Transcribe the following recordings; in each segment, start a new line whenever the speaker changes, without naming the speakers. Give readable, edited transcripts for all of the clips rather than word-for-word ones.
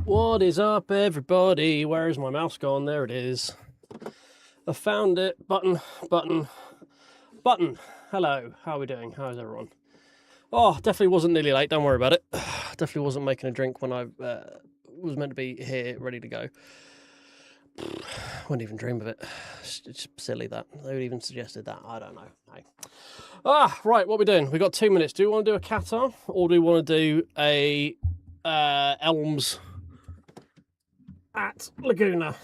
What is up, everybody? Where is my mouse gone? There it is. I found it. Button. Hello. How are we doing? How's everyone? Oh, definitely wasn't nearly late. Don't worry about it. Definitely wasn't making a drink when I was meant to be here, ready to go. Wouldn't even dream of it. It's silly that. They would even suggested that. I don't know. Hey. Right. What are we doing? We've got 2 minutes. Do we want to do a Qatar or do we want to do a Elms at Laguna?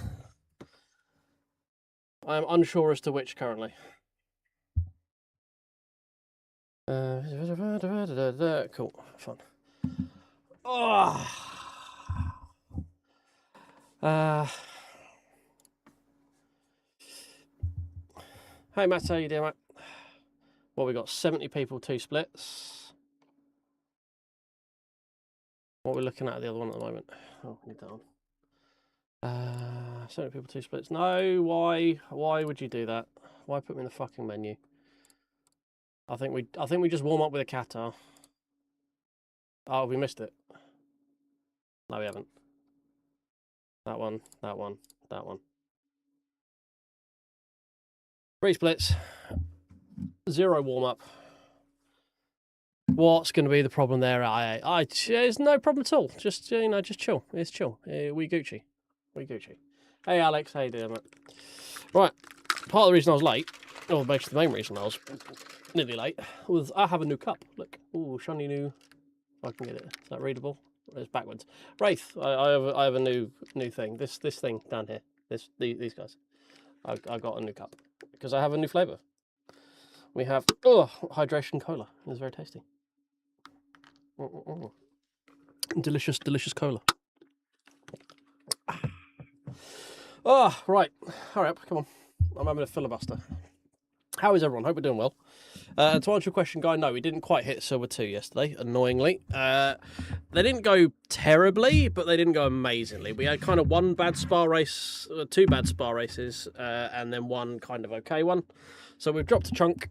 I'm unsure as to which currently. Cool, fun. Hey Matt, how you doing, mate? Well, we got 70 people, 2 splits. What we're looking at the other one at the moment. Oh, need that on. 70 people, 2 splits. No, why? Why would you do that? Why put me in the fucking menu? I think we just warm up with a Qatar. Oh, we missed it. No, we haven't. That one. 3 splits. 0 warm up. What's going to be the problem there? There's no problem at all. Just just chill. It's chill. We Gucci. Hey Alex, how you doing, mate? Right. Part of the reason I was late, or basically the main reason I was nearly late, was I have a new cup. Look, ooh, shiny new. If I can get it. Is that readable? It's backwards. Wraith, I have a new thing. This thing down here. These guys. I got a new cup because I have a new flavour. We have hydration cola. It's very tasty. Delicious cola. Right. Hurry up, come on. I'm having a filibuster. How is everyone? Hope we're doing well. To answer your question, Guy, no, we didn't quite hit Silver 2 yesterday, annoyingly. They didn't go terribly, but they didn't go amazingly. We had kind of 1 bad spa race, 2 bad spa races, and then 1 kind of okay one. So we've dropped a chunk.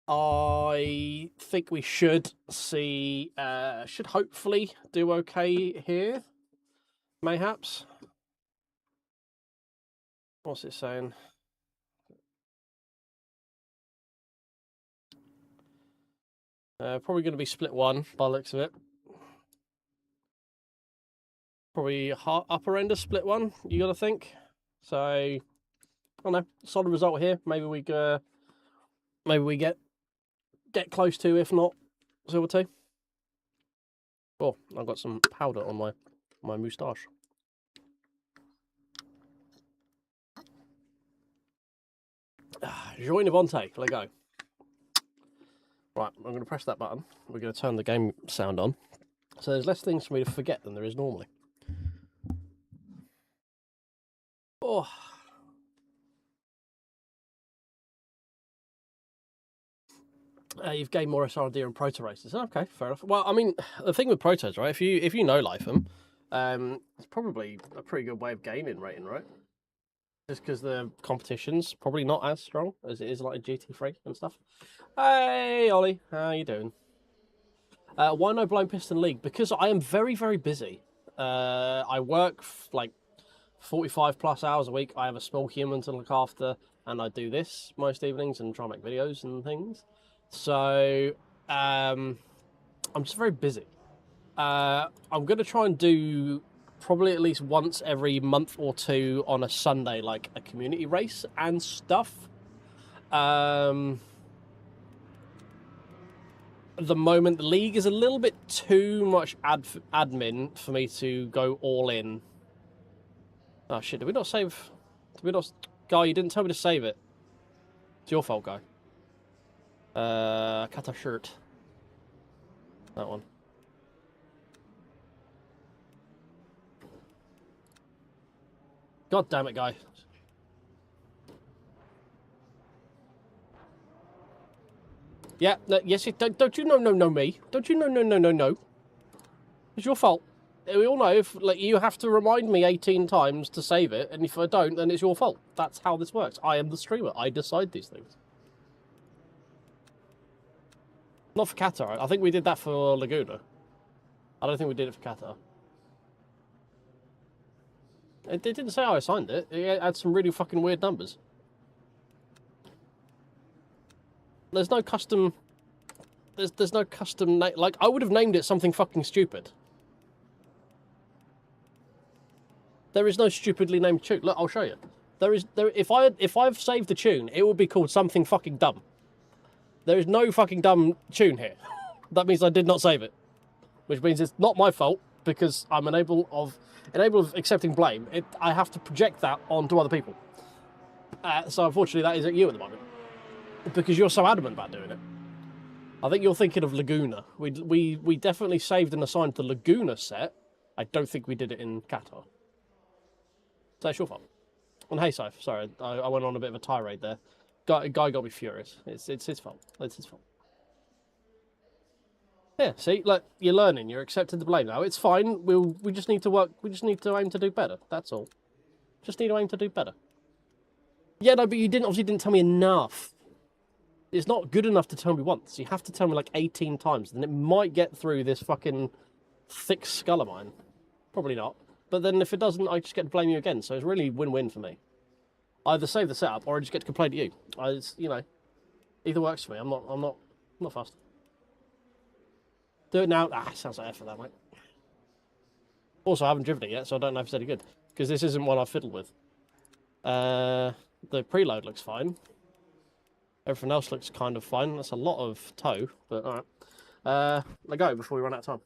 I think we should hopefully do okay here. Mayhaps. What's it saying? Probably going to be split 1 by the looks of it. Probably upper end of split 1, you got to think. So, I don't know, solid result here. Maybe we get close to, if not, Silver 2. Oh, I've got some powder on my moustache. Join Avante, let go. Right, I'm going to press that button. We're going to turn the game sound on. So there's less things for me to forget than there is normally. Oh. You've gained more SRD and proto races. Okay, fair enough. Well, I mean, the thing with protos, right? If you know Lifeham, it's probably a pretty good way of gaining rating, right? Just because the competition's probably not as strong as it is like a GT3 and stuff. Hey, Ollie, how you doing? Why no Blind Piston League? Because I am very, very busy. I work like 45 plus hours a week. I have a small human to look after, and I do this most evenings and try and make videos and things. So I'm just very busy. I'm going to try and do probably at least once every month or 2 on a Sunday, like a community race and stuff. At the moment, the league is a little bit too much admin for me to go all in. Oh shit, did we not save? Did we not? Guy, you didn't tell me to save it. It's your fault, Guy. Cut a shirt. That one. God damn it, Guy. Yeah, yes, don't you know me? Don't you know? It's your fault. We all know if you have to remind me 18 times to save it, and if I don't, then it's your fault. That's how this works. I am the streamer. I decide these things. Not for Qatar. I think we did that for Laguna. I don't think we did it for Qatar. It didn't say how I signed it. It had some really fucking weird numbers. There's no custom... There's no custom name. Like, I would have named it something fucking stupid. There is no stupidly named tune. Look, I'll show you. If I've saved the tune, it would be called something fucking dumb. There is no fucking dumb tune here. That means I did not save it. Which means it's not my fault, because I'm unable of accepting blame. I have to project that onto other people. So unfortunately that is at you at the moment. Because you're so adamant about doing it. I think you're thinking of Laguna. We definitely saved and assigned the Laguna set. I don't think we did it in Qatar. So it's your fault. And hey, Sif, sorry, I went on a bit of a tirade there. Guy got me furious. It's his fault. It's his fault. Yeah, see, look, you're learning. You're accepting the blame now. It's fine. We just need to work. We just need to aim to do better. That's all. Just need to aim to do better. Yeah, no, but you obviously didn't tell me enough. It's not good enough to tell me once. You have to tell me like 18 times. Then it might get through this fucking thick skull of mine. Probably not. But then if it doesn't, I just get to blame you again. So it's really win-win for me. I either save the setup or I just get to complain to you. You know, either works for me. I'm not fussed. Do it now. Ah, sounds like effort, that, mate. Also, I haven't driven it yet, so I don't know if it's any good. Because this isn't one I've fiddled with. The preload looks fine. Everything else looks kind of fine. That's a lot of tow, but alright. Let's go before we run out of time.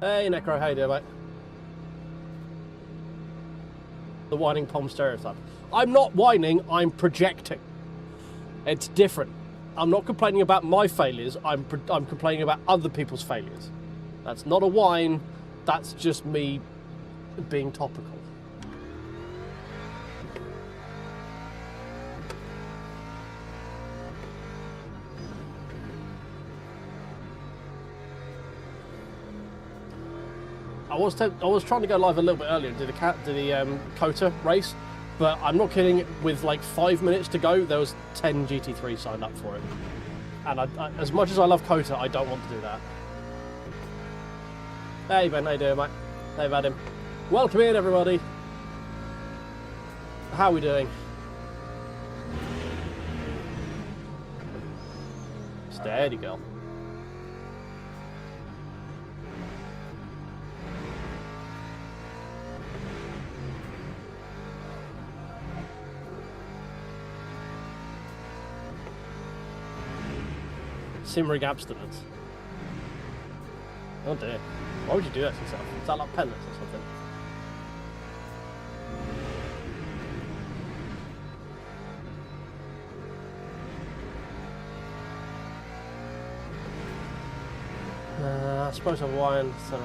Hey, Necro, how you doing, mate? The whining Pom stereotype. I'm not whining, I'm projecting. It's different. I'm not complaining about my failures, I'm complaining about other people's failures. That's not a whine, that's just me being topical. I was trying to go live a little bit earlier and do the Kota race, but I'm not kidding. With like 5 minutes to go, there was 10 GT3 signed up for it, and as much as I love Kota, I don't want to do that. Hey Ben, how you doing, mate? Hey Vadim. Welcome in, everybody. How are we doing? Steady, girl. Simrig abstinence. Oh dear. Why would you do that to yourself? Is that like penance or something? I suppose I'm wine. So...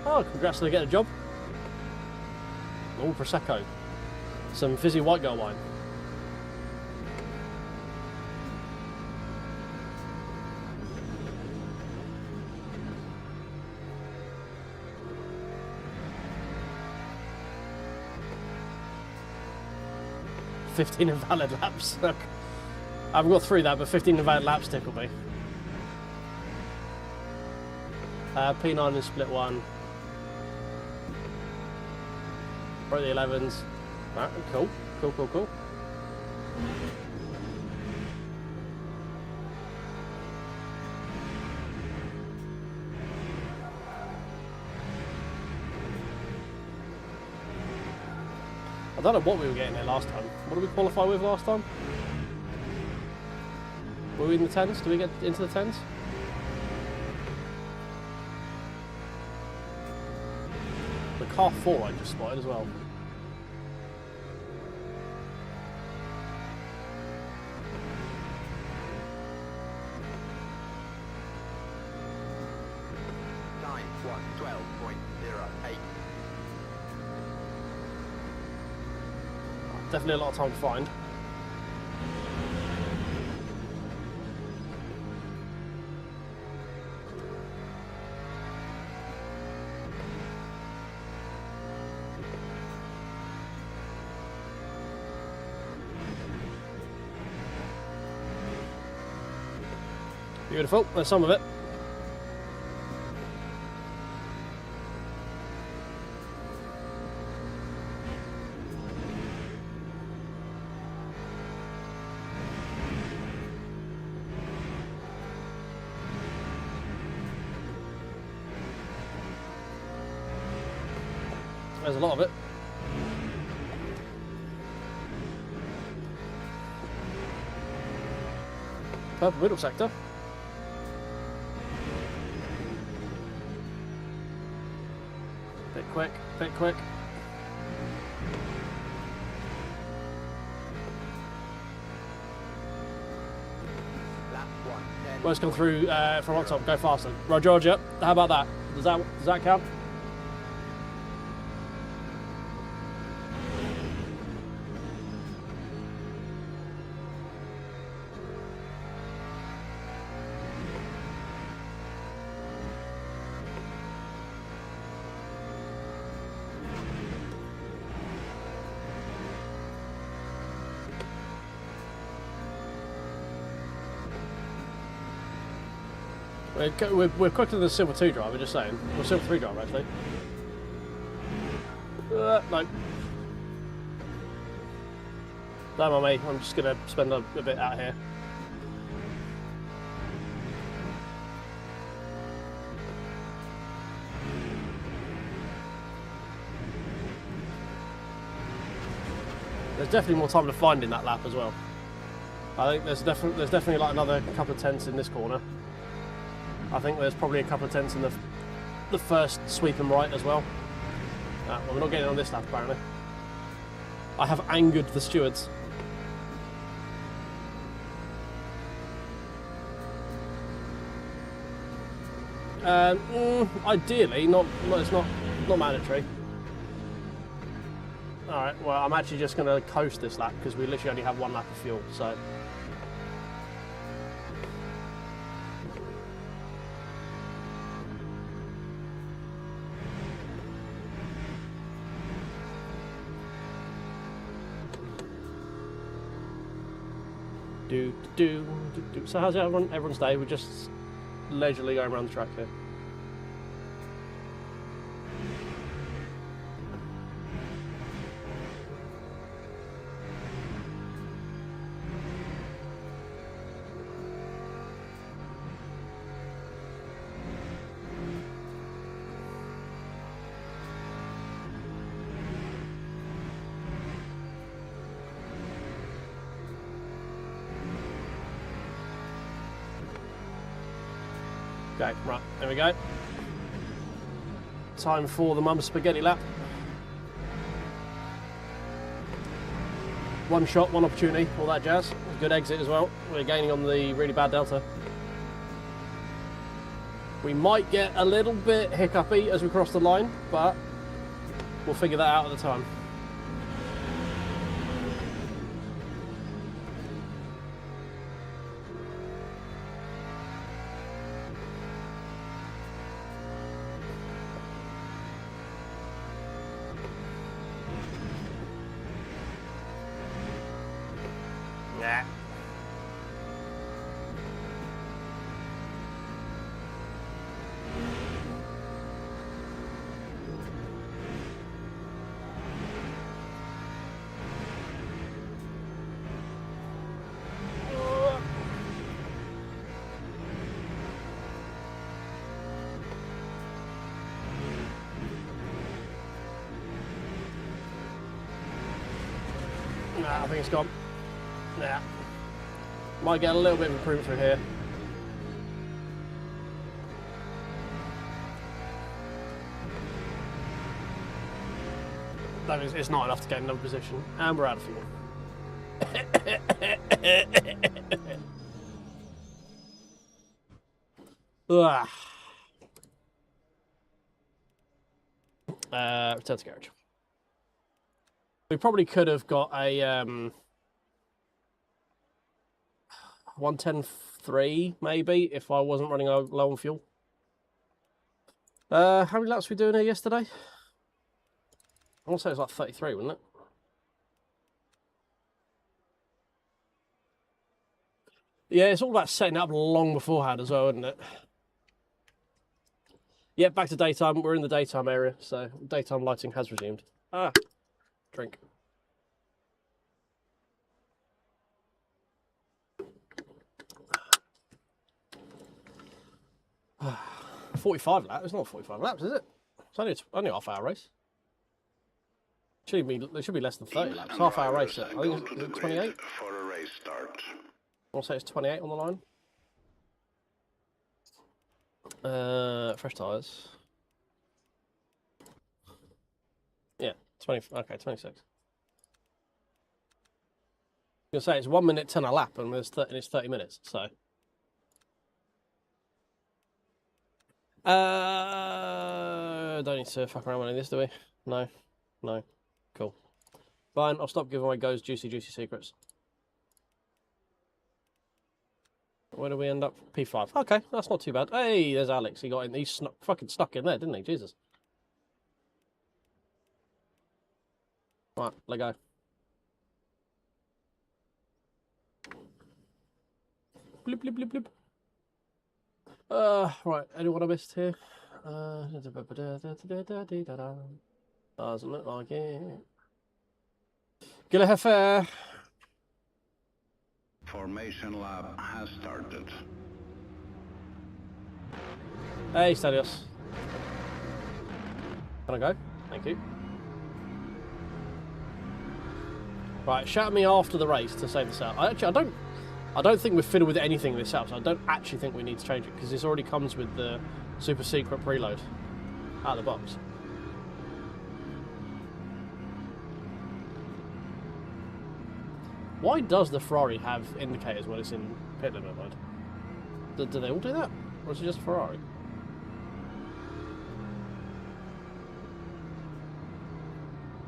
Oh, congrats on getting a job. All Prosecco. Some fizzy white girl wine. $15 invalid laps. I haven't got through that, but 15 invalid laps tickle me. P9 in split one. Broke the 11s. Right, cool. Cool. I don't know what we were getting there last time. What did we qualify with last time? Were we in the 10s? Did we get into the 10s? The car 4 I just spotted as well. Definitely a lot of time to find. Beautiful. There's some of it. There's a lot of it. Purple middle sector. Bit quick, bit quick. Let's come through from on top. Go faster. Right, Georgia. How about that? Does that count? We're quicker than the Silver 2 driver, just saying. Or Silver 3 driver, actually. No. Don't mind me, I'm just going to spend a bit out here. There's definitely more time to find in that lap as well. I think there's definitely like another couple of tenths in this corner. I think there's probably a couple of tenths in the first sweep and right as well. Well, we're not getting on this lap apparently. I have angered the stewards. Ideally, it's not mandatory. All right. Well, I'm actually just going to coast this lap because we literally only have one lap of fuel. So. So how's everyone's day? We're just leisurely going around the track here. Okay, right, there we go. Time for the mum's spaghetti lap. One shot, one opportunity, all that jazz. Good exit as well. We're gaining on the really bad delta. We might get a little bit hiccupy as we cross the line, but we'll figure that out at the time. Yeah. Nah, I think it's gone. Yeah. Might get a little bit of improvement through here. That is, it's not enough to get another position. And we're out of fuel. Return to garage. We probably could have got a 110.3 maybe if I wasn't running low on fuel. How many laps were we doing here yesterday? I want to say it was like 33, wasn't it? Yeah, it's all about setting it up long beforehand as well, isn't it? Yeah, back to daytime. We're in the daytime area, so daytime lighting has resumed. Ah, drink. Ah, 45 laps. It's not 45 laps, is it? It's only a half-hour race. There should be less than 30 laps. Half-hour race. I think it's 28.
For a race start.
I want to say it's 28 on the line. Fresh tyres. Yeah, 20. Okay, 26. I was gonna say it's 1 minute 10 a lap, and it's 30 minutes. So. Don't need to fuck around with any of this, do we? No. No. Cool. Fine, I'll stop giving away Go's juicy secrets. Where do we end up? P5. Okay, that's not too bad. Hey, there's Alex. He got in. He fucking stuck in there, didn't he? Jesus. Right, let go. Blip, blip, blip, blip. Right, anyone I missed here? Doesn't look like it. Gila Hefe.
Formation lap has started.
Hey, Stadios. Can I go? Thank you. Right, shout at me after the race to save this out. I don't think we're fiddled with anything in this out, so I don't actually think we need to change it because this already comes with the super secret preload out of the box. Why does the Ferrari have indicators when it's in pit limit mode? Do they all do that? Or is it just Ferrari?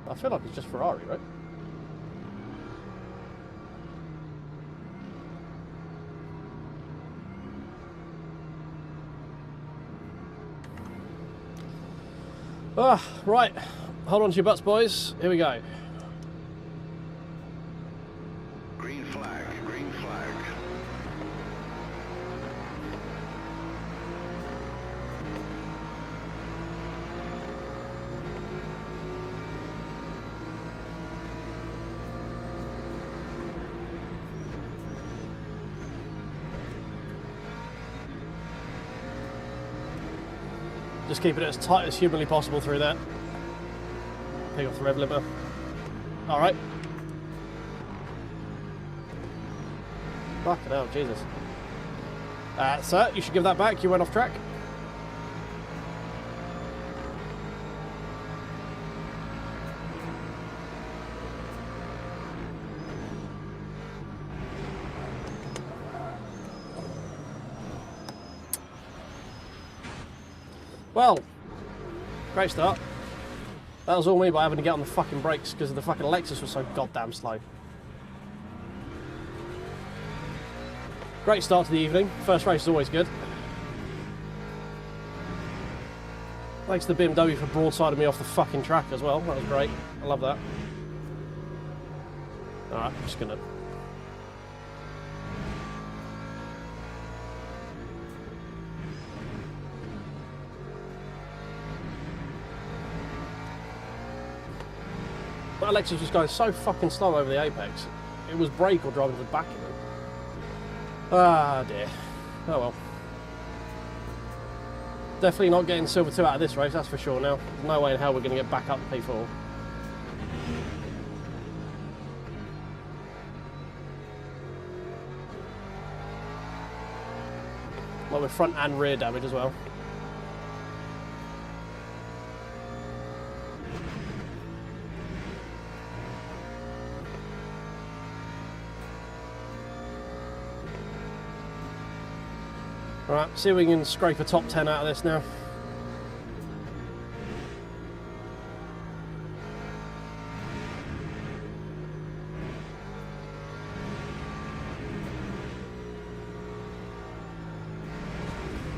I feel like it's just Ferrari, right? Right. Hold on to your butts, boys. Here we go.
Green flag, green flag.
Just keeping it as tight as humanly possible through that. Pick off the rev limiter. Alright. Fucking hell, Jesus. Sir, you should give that back. You went off track. Well, great start. That was all me by having to get on the fucking brakes because the fucking Lexus was so goddamn slow. Great start to the evening. First race is always good. Thanks to the BMW for broadsiding me off the fucking track as well. That was great. I love that. Alright, I'm just gonna... But Alexis was going so fucking slow over the apex. It was brake or driving to the back of it. Ah dear. Oh well. Definitely not getting Silver 2 out of this race, that's for sure now. There's no way in hell we're going to get back up to P4. Well, with front and rear damage as well. Alright, see if we can scrape a top 10 out of this now.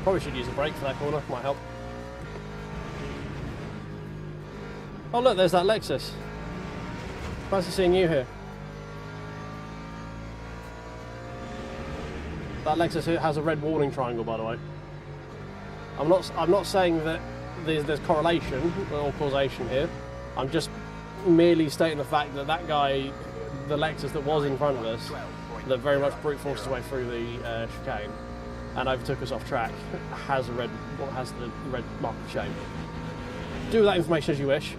Probably should use a brake for that corner, might help. Oh look, there's that Lexus. Fancy seeing you here. That Lexus has a red warning triangle, by the way. I'm not saying that there's correlation or causation here. I'm just merely stating the fact that that guy, the Lexus that was in front of us, that very much brute forced his way through the chicane and overtook us off track, has the red mark of shame. Do with that information as you wish.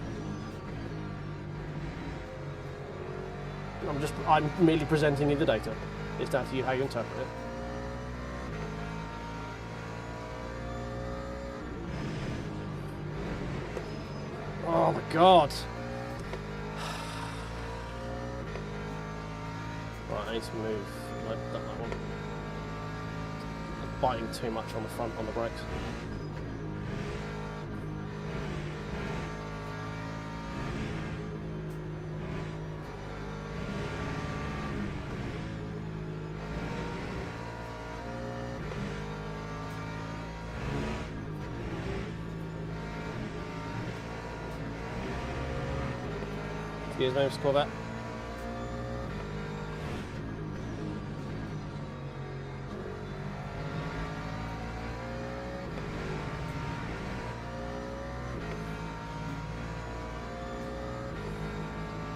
I'm merely presenting you the data. It's down to you how you interpret it. Oh my god. Right, I need to move. I've done that one. I'm biting too much on the front on the brakes. Excuse me, Mr. Corvette.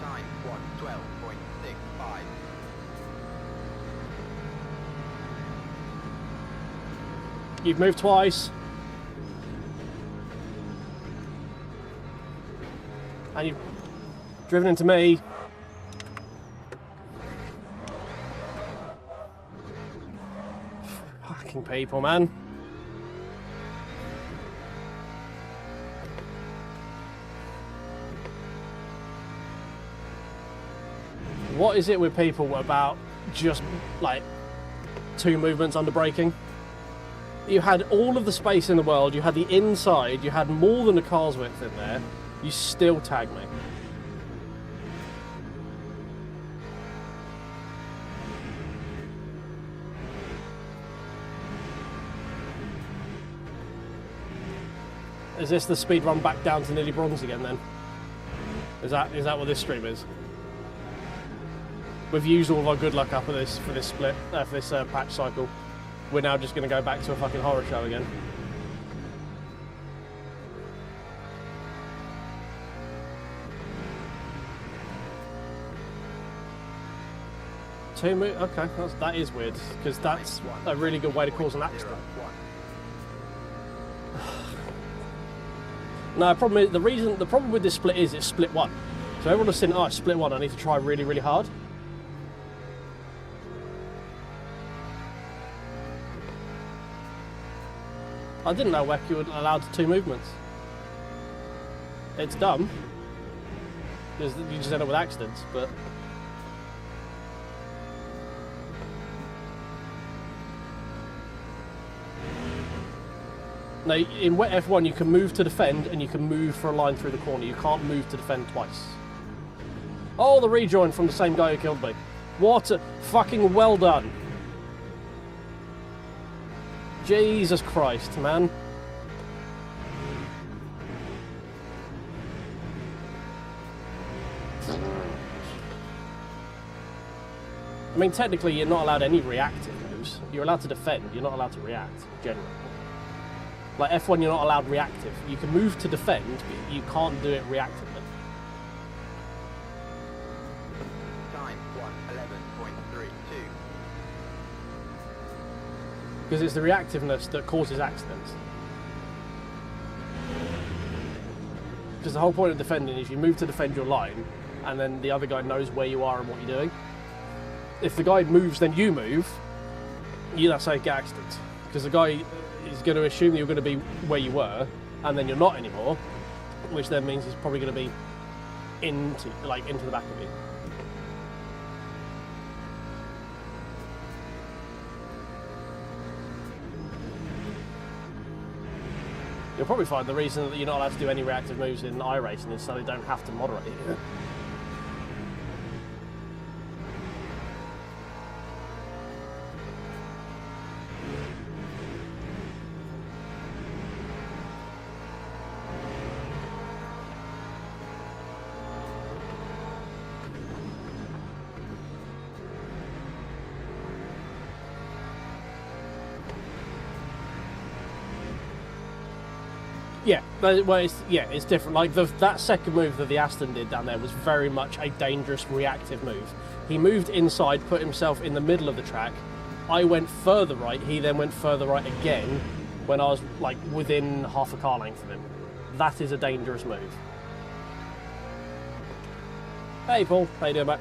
Time 1:12.65.
You've moved twice. And you've driven into me. Fucking people, man. What is it with people about just like 2 movements under braking? You had all of the space in the world, you had the inside, you had more than a car's width in there, you still tag me. Is this the speed run back down to nearly bronze again then? Is that what this stream is? We've used all of our good luck up for this split, for this patch cycle. We're now just going to go back to a fucking horror show again. Okay, that is weird, because that's a really good way to cause an accident. No, the problem with this split is it's split 1. So everyone has seen, oh, it's split 1, I need to try really, really hard. I didn't know Wacky would allowed 2 movements. It's dumb, because you just end up with accidents, but... No, in wet F1 you can move to defend and you can move for a line through the corner. You can't move to defend twice. Oh, the rejoin from the same guy who killed me. What a fucking well done. Jesus Christ, man. I mean, technically you're not allowed any reactive moves. You're allowed to defend, you're not allowed to react, generally. Like F1, you're not allowed reactive. You can move to defend, but you can't do it reactively.
Time 1:11.32.
Because it's the reactiveness that causes accidents. Because the whole point of defending is you move to defend your line, and then the other guy knows where you are and what you're doing. If the guy moves, then you move, that's how you get accidents. Because the guy is going to assume that you're going to be where you were, and then you're not anymore, which then means he's probably going to be into the back of you. You'll probably find the reason that you're not allowed to do any reactive moves in iRacing is so they don't have to moderate it. Yeah, well, it's different. Like that second move that the Aston did down there was very much a dangerous reactive move. He moved inside, put himself in the middle of the track. I went further right. He then went further right again when I was like within half a car length of him. That is a dangerous move. Hey, Paul. How you doing, mate?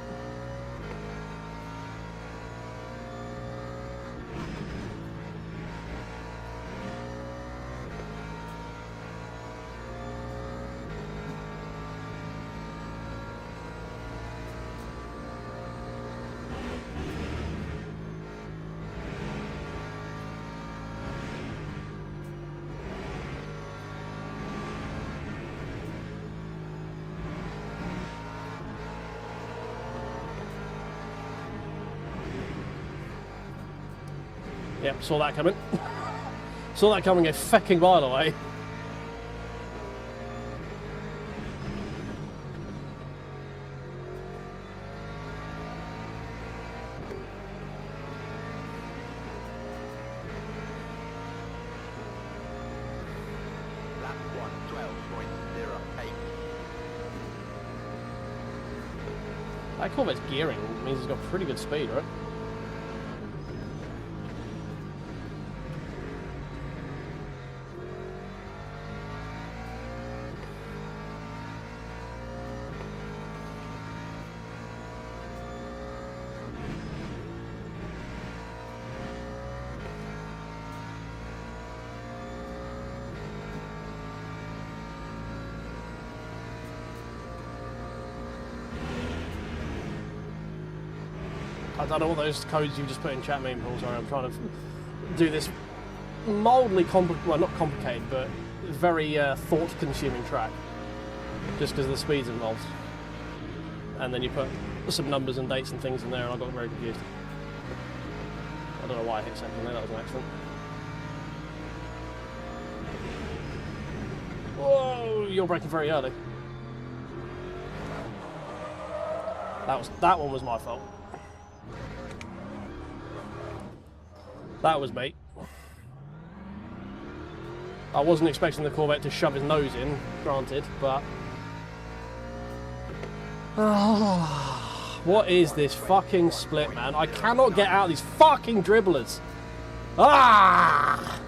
Yep, saw that coming. Saw that coming a fucking mile away.
Lap 1:12.08.
That Corvette's gearing means he's got pretty good speed, right? I don't know what those codes you just put in chat mean, Paul. Sorry, I'm trying to do this mildly well, not complicated, but very thought-consuming track, just because of the speeds involved. And then you put some numbers and dates and things in there, and I got very confused. I don't know why I hit second there. That was an accident. Whoa! You're braking very early. That one was my fault. That was me. I wasn't expecting the Corvette to shove his nose in, granted, but... what is this fucking split, man? I cannot get out of these fucking dribblers. Ah!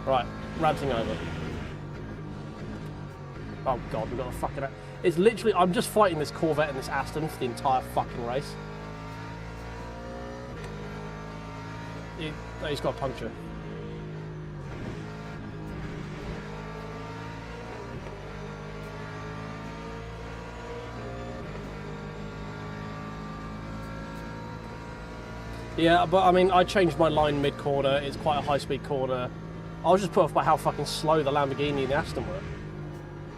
Right, ranting over. Oh god, we've got a fucking... It's literally... I'm just fighting this Corvette and this Aston for the entire fucking race. He's got a puncture. Yeah, but I mean, I changed my line mid-corner. It's quite a high-speed corner. I was just put off by how fucking slow the Lamborghini and the Aston were.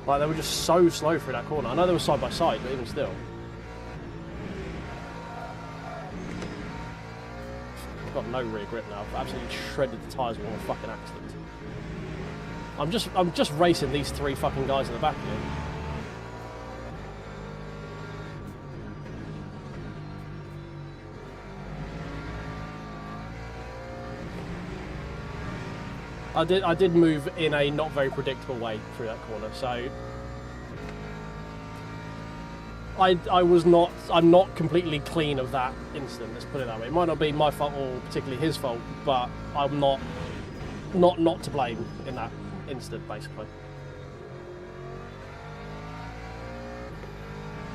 Like, they were just so slow through that corner. I know they were side by side, but even still. I've got no rear grip now. I've absolutely shredded the tyres with a fucking accident. I'm just racing these three fucking guys in the back here. I did move in a not very predictable way through that corner, so I'm not completely clean of that incident, let's put it that way. It might not be my fault or particularly his fault, but I'm not to blame in that incident, basically.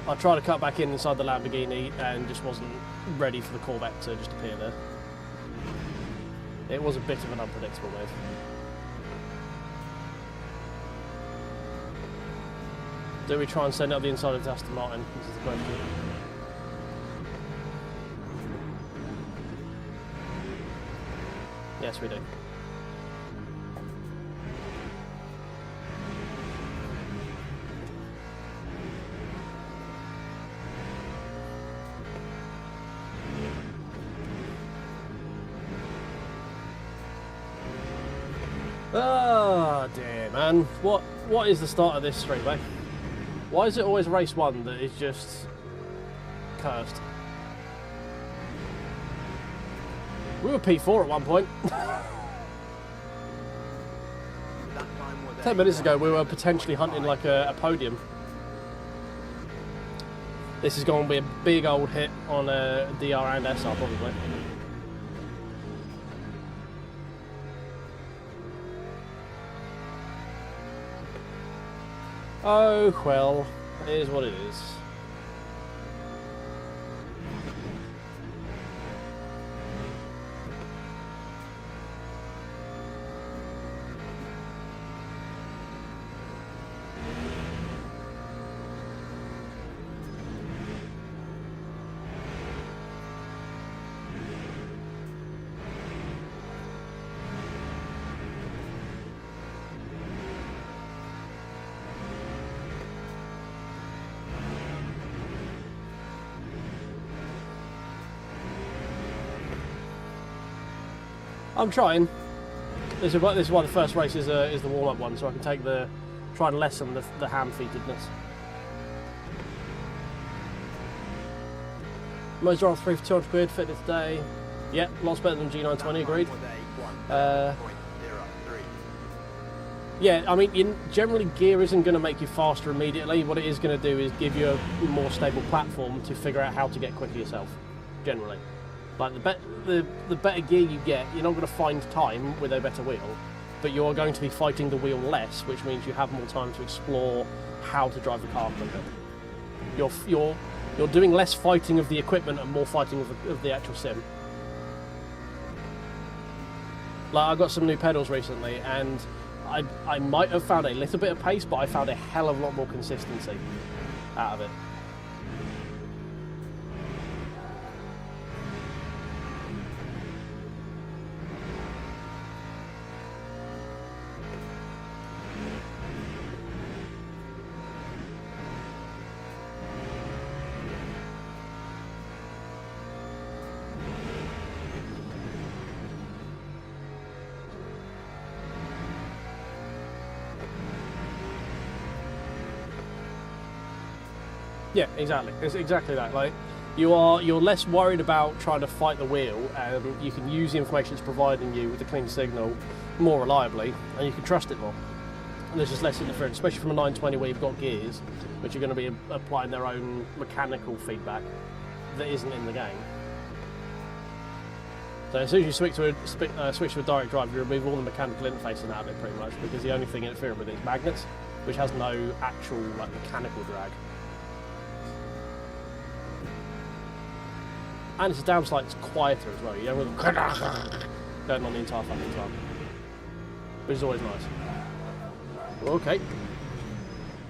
I tried to cut back in inside the Lamborghini and just wasn't ready for the Corvette to just appear there. It was a bit of an unpredictable move. Do we try and send out the inside of the Aston Martin? This is the question. Yes, we do. Oh dear, man. What is the start of this stream, eh? Why is it always race one that is just cursed? We were P4 at one point. 10 minutes ago, we were potentially hunting like a podium. This is going to be a big old hit on a DR and SR probably. Oh well, it is what it is. I'm trying. This is why the first race is the warm-up one, so I can try and lessen the ham-featedness. Motorsport 3 for 200 quid, fitted today. Yep, lots better than G920, agreed. Yeah, I mean, generally gear isn't going to make you faster immediately. What it is going to do is give you a more stable platform to figure out how to get quicker yourself, generally. Like, the better gear you get, you're not going to find time with a better wheel, but you are going to be fighting the wheel less, which means you have more time to explore how to drive the car quicker. You're doing less fighting of the equipment and more fighting of the actual sim. Like, I got some new pedals recently, and I might have found a little bit of pace, but I found a hell of a lot more consistency out of it. Yeah, exactly. It's exactly that. Like, you're less worried about trying to fight the wheel, and you can use the information it's providing you with the clean signal more reliably, and you can trust it more. And there's just less interference, especially from a 920 where you've got gears, which are going to be applying their own mechanical feedback that isn't in the game. So as soon as you switch to a direct drive, you remove all the mechanical interfacing out of it pretty much, because the only thing interfering with it is magnets, which has no actual like mechanical drag. And it's a downside, it's quieter as well. You don't really going on the entire fucking time, which is always nice. Okay,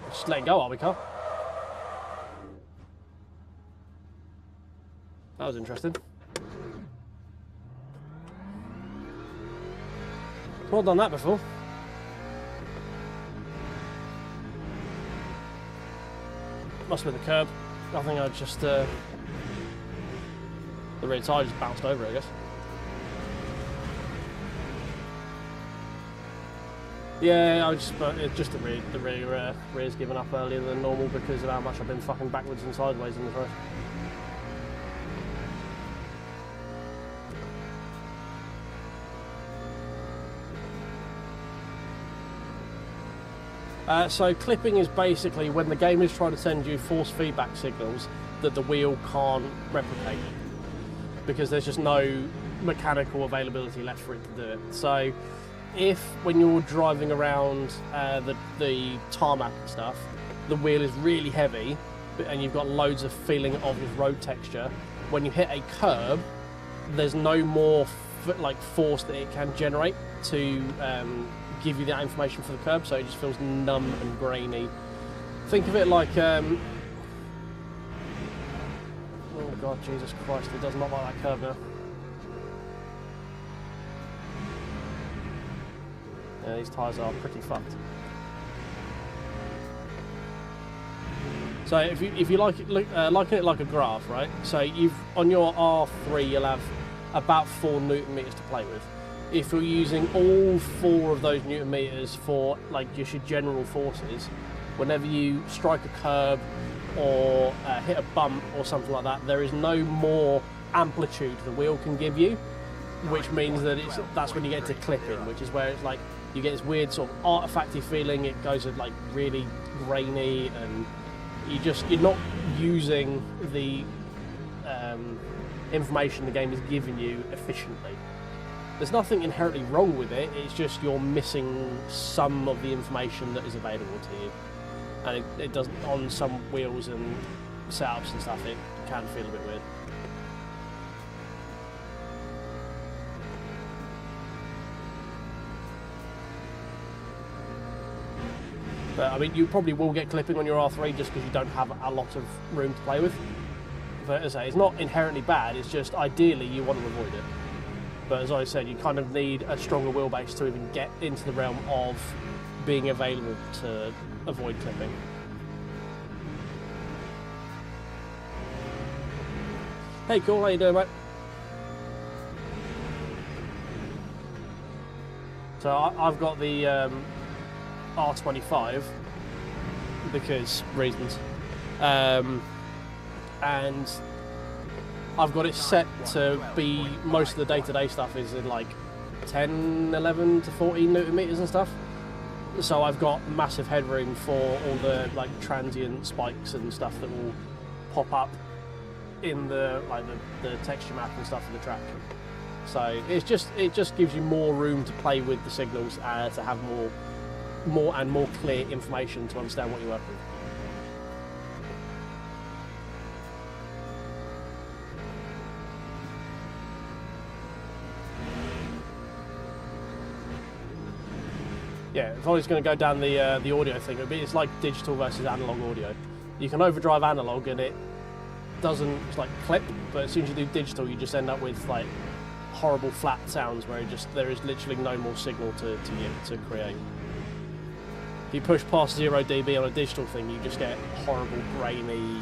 just let it go, are we, car? That was interesting. Not done that before. Must be the curb. I think I just the rear tyre just bounced over, I guess. Yeah, I just the rear's given up earlier than normal because of how much I've been fucking backwards and sideways in this race. So clipping is basically when the game is trying to send you force feedback signals that the wheel can't replicate, because there's just no mechanical availability left for it to do it. So if when you're driving around the tarmac and stuff, the wheel is really heavy and you've got loads of feeling of road texture, when you hit a curb, there's no more force that it can generate to give you that information for the curb, so it just feels numb and grainy. Think of it like oh god, Jesus Christ, it does not like that curve now. Yeah, these tyres are pretty fucked. So if you like it, liken it like a graph, right? So on your R3 you'll have about 4 Newton meters to play with. If you're using all 4 of those Newton meters for like just your general forces, whenever you strike a curb or hit a bump or something like that, there is no more amplitude the wheel can give you which means that that's when you get into clipping, which is where it's like you get this weird sort of artifacty feeling. It goes like really grainy, and you're not using the information the game is giving you efficiently. There's nothing inherently wrong with it, it's just you're missing some of the information that is available to you. And it doesn't, on some wheels and setups and stuff, it can feel a bit weird. But I mean, you probably will get clipping on your R3 just because you don't have a lot of room to play with. But as I say, it's not inherently bad, it's just ideally you want to avoid it. But as I said, you kind of need a stronger wheelbase to even get into the realm of being available to avoid clipping. Hey, cool, how you doing, mate? So I've got the R25 because reasons, and I've got it set to be, most of the day-to-day stuff is in like 10, 11 to 14 Newton meters and stuff. So I've got massive headroom for all the like transient spikes and stuff that will pop up in the texture map and stuff of the track. So it just gives you more room to play with the signals, to have more clear information to understand what you're working with. Yeah, if I was going to go down the audio thing, it's like digital versus analog audio. You can overdrive analog and it doesn't, it's like clip, but as soon as you do digital, you just end up with like horrible flat sounds where there is literally no more signal to be able to create. If you push past 0 dB on a digital thing, you just get horrible grainy,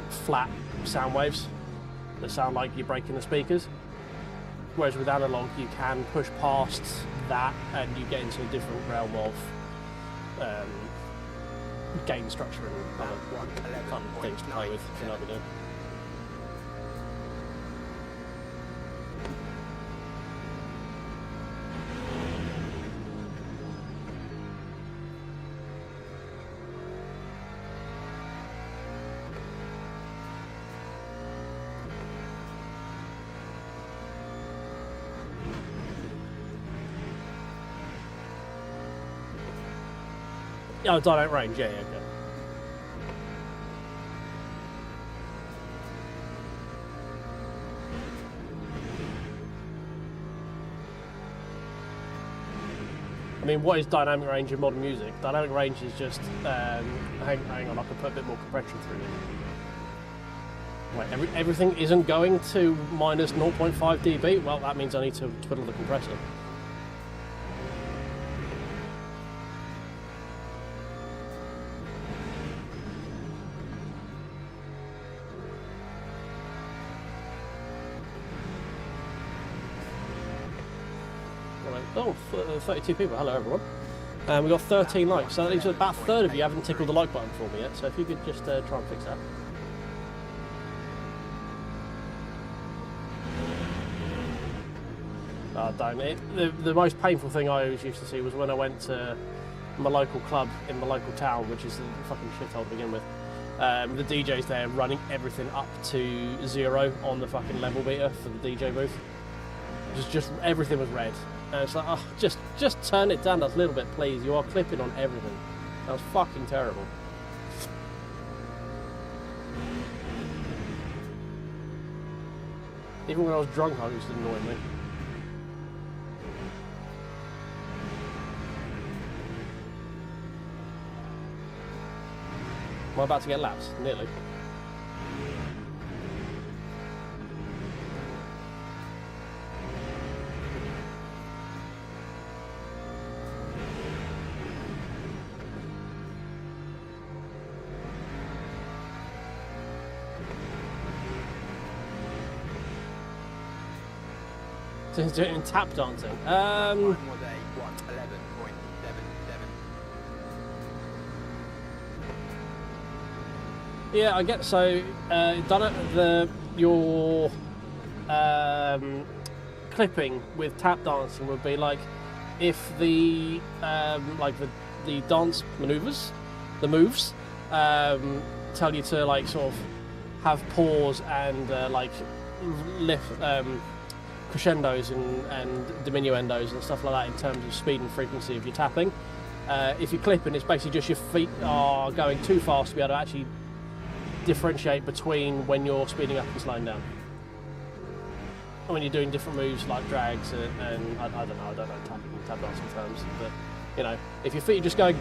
flat sound waves that sound like you're breaking the speakers. Whereas with analog, you can push past that and you get into a different realm of gain structure and other kind of things to play with, if you know what I mean. Oh, dynamic range, yeah, okay. I mean, what is dynamic range in modern music? Dynamic range is just, hang on, I can put a bit more compression through it. Wait, everything isn't going to minus 0.5 dB? Well, that means I need to twiddle the compressor. Oh, 32 people. Hello, everyone. We've got 13 likes, so that leaves about a third of you haven't tickled the like button for me yet, so if you could just try and fix that. Oh, don't. The most painful thing I always used to see was when I went to my local club in my local town, which is the fucking shithole to begin with. The DJs there running everything up to 0 on the fucking level meter for the DJ booth. Just everything was red. And it's like, oh, just turn it down a little bit, please. You are clipping on everything. That was fucking terrible. Even when I was drunk, I used to annoy me. Am I about to get laps? Nearly. So he's doing tap dancing.
Time was a 1:11.77.
Yeah, I get so. Your clipping with tap dancing would be like if the the dance maneuvers, the moves, tell you to like sort of have pause and like lift crescendos and diminuendos and stuff like that in terms of speed and frequency of your tapping. If you're clipping, it's basically just your feet are going too fast to be able to actually differentiate between when you're speeding up and slowing down. And when you're doing different moves like drags and I don't know tap dancing terms, but you know, if your feet are just going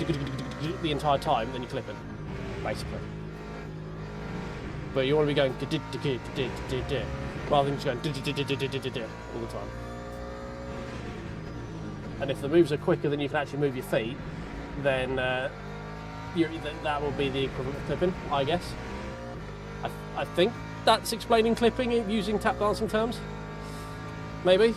the entire time, then you're clipping, basically. But you want to be going rather than just going all the time. And if the moves are quicker than you can actually move your feet, then that will be the equivalent of clipping, I guess. I think that's explaining clipping using tap dancing terms. Maybe.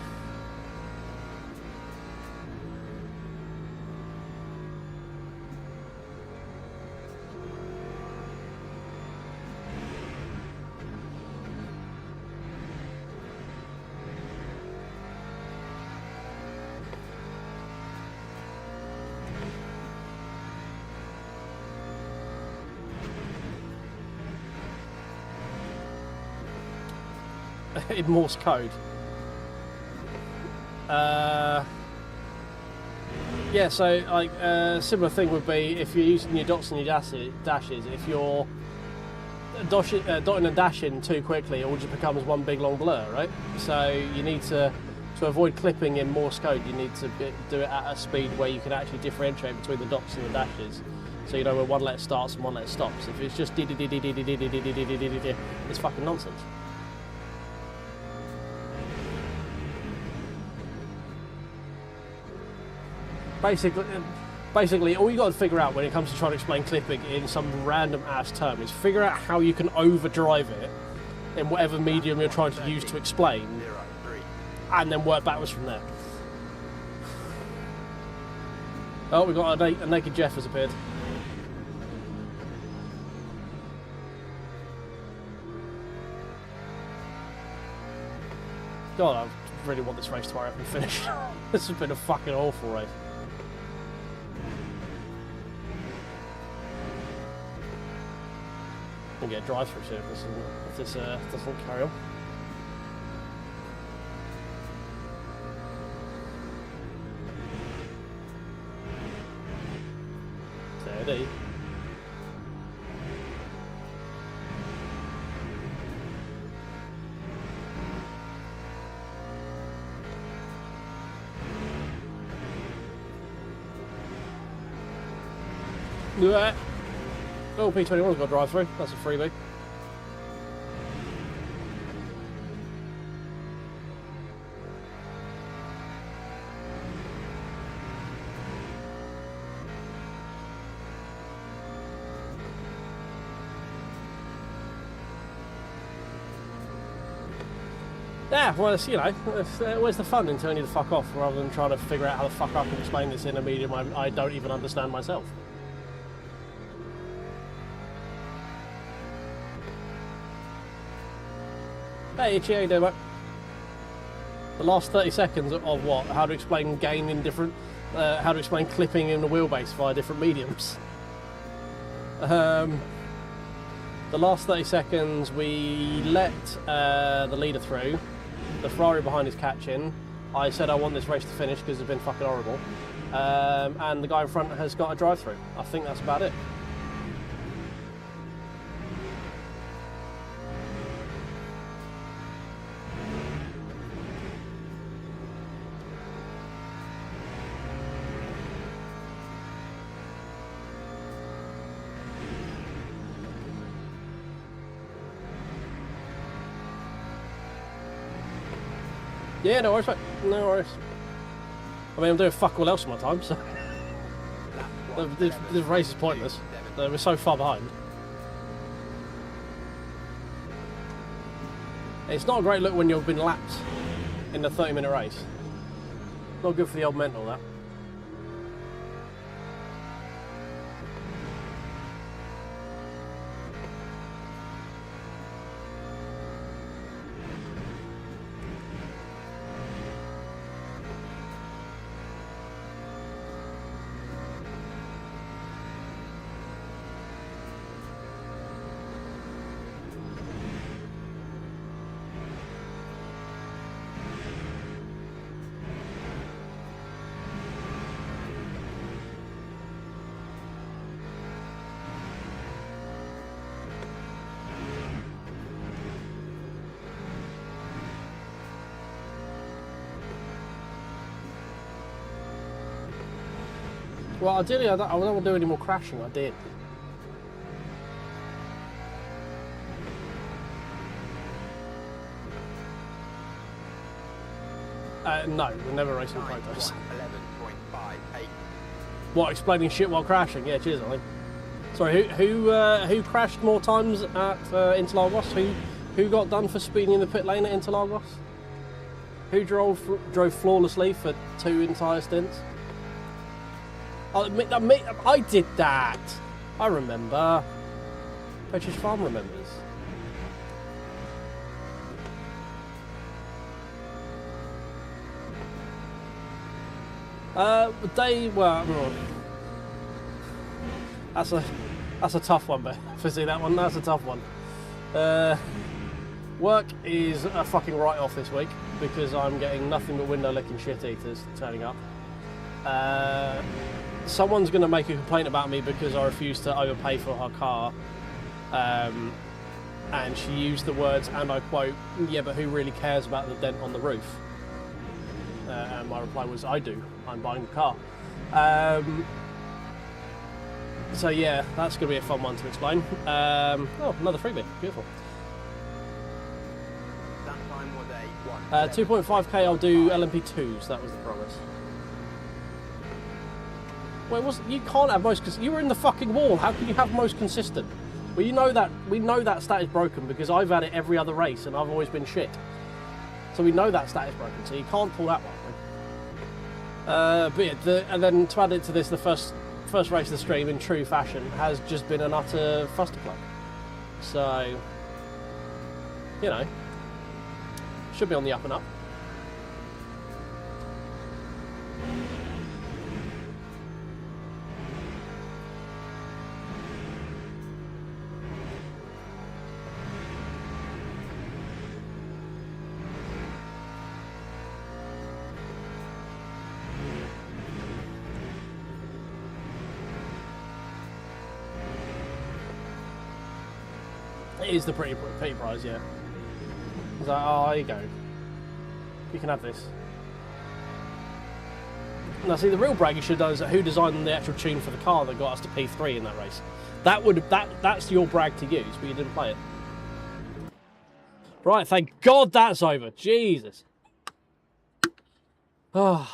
In Morse code. Yeah, so like similar thing would be if you're using your dots and your dashes. If you're dotting and dashing too quickly, it all just becomes one big long blur, right? So you need to avoid clipping in Morse code. You need to do it at a speed where you can actually differentiate between the dots and the dashes. So you know where one letter starts and one letter stops. If it's just it's fucking nonsense. Basically, all you got to figure out when it comes to trying to explain clipping in some random ass term is figure out how you can overdrive it in whatever medium you're trying to use to explain, and then work backwards from there. Oh, we got a naked Jeff has appeared. God, I really want this race to hurry up and finish. This has been a fucking awful race. We'll get a drive-through soon if this doesn't carry on. Steady. Do that. Oh, P21's got drive-through. That's a freebie. Yeah, well, it's, you know, where's the fun in telling you to fuck off rather than trying to figure out how the fuck I can explain this in a medium I don't even understand myself? Hey, Itchy, how you doing, mate? The last 30 seconds of what? How to explain gain in different... how to explain clipping in the wheelbase via different mediums. The last 30 seconds, we let the leader through. The Ferrari behind is catching. I said I want this race to finish because it's been fucking horrible. And the guy in front has got a drive-through. I think that's about it. Yeah, no worries, mate. No worries. I mean, I'm doing fuck all else in my time, so... this race is pointless. We're so far behind. It's not a great look when you've been lapped in the 30-minute race. Not good for the old mental, that. Well, ideally, I don't want to do any more crashing. I did. No, we're never racing protos.
11.58.
What, explaining shit while crashing? Yeah, cheers, Ollie. Sorry, who crashed more times at Interlagos? Who got done for speeding in the pit lane at Interlagos? Who drove flawlessly for 2 entire stints? I did that. I remember. Petrus Farm remembers. That's a tough one, but Fizzy, that one, that's a tough one. Work is a fucking write-off this week because I'm getting nothing but window-licking shit-eaters turning up. Someone's going to make a complaint about me because I refused to overpay for her car. And she used the words, and I quote, "Yeah, but who really cares about the dent on the roof?" And my reply was, "I do. I'm buying the car." So yeah, that's going to be a fun one to explain. Oh, another freebie. Beautiful.
That time was a
2.5k, I'll do LMP2s. That was the promise. Well, you can't have most, because you were in the fucking wall. How can you have most consistent? Well, you know that we know that stat is broken because I've had it every other race and I've always been shit. So we know that stat is broken. So you can't pull that one. But yeah, and then to add it to this, the first race of the stream in true fashion has just been an utter fustercluck. So, you know, should be on the up and up. It is the pretty prize, yeah. It's like, oh, there you go. You can have this. Now, see, the real brag you should have done is who designed the actual tune for the car that got us to P3 in that race. That's your brag to use, but you didn't play it. Right, thank God that's over. Jesus. Oh.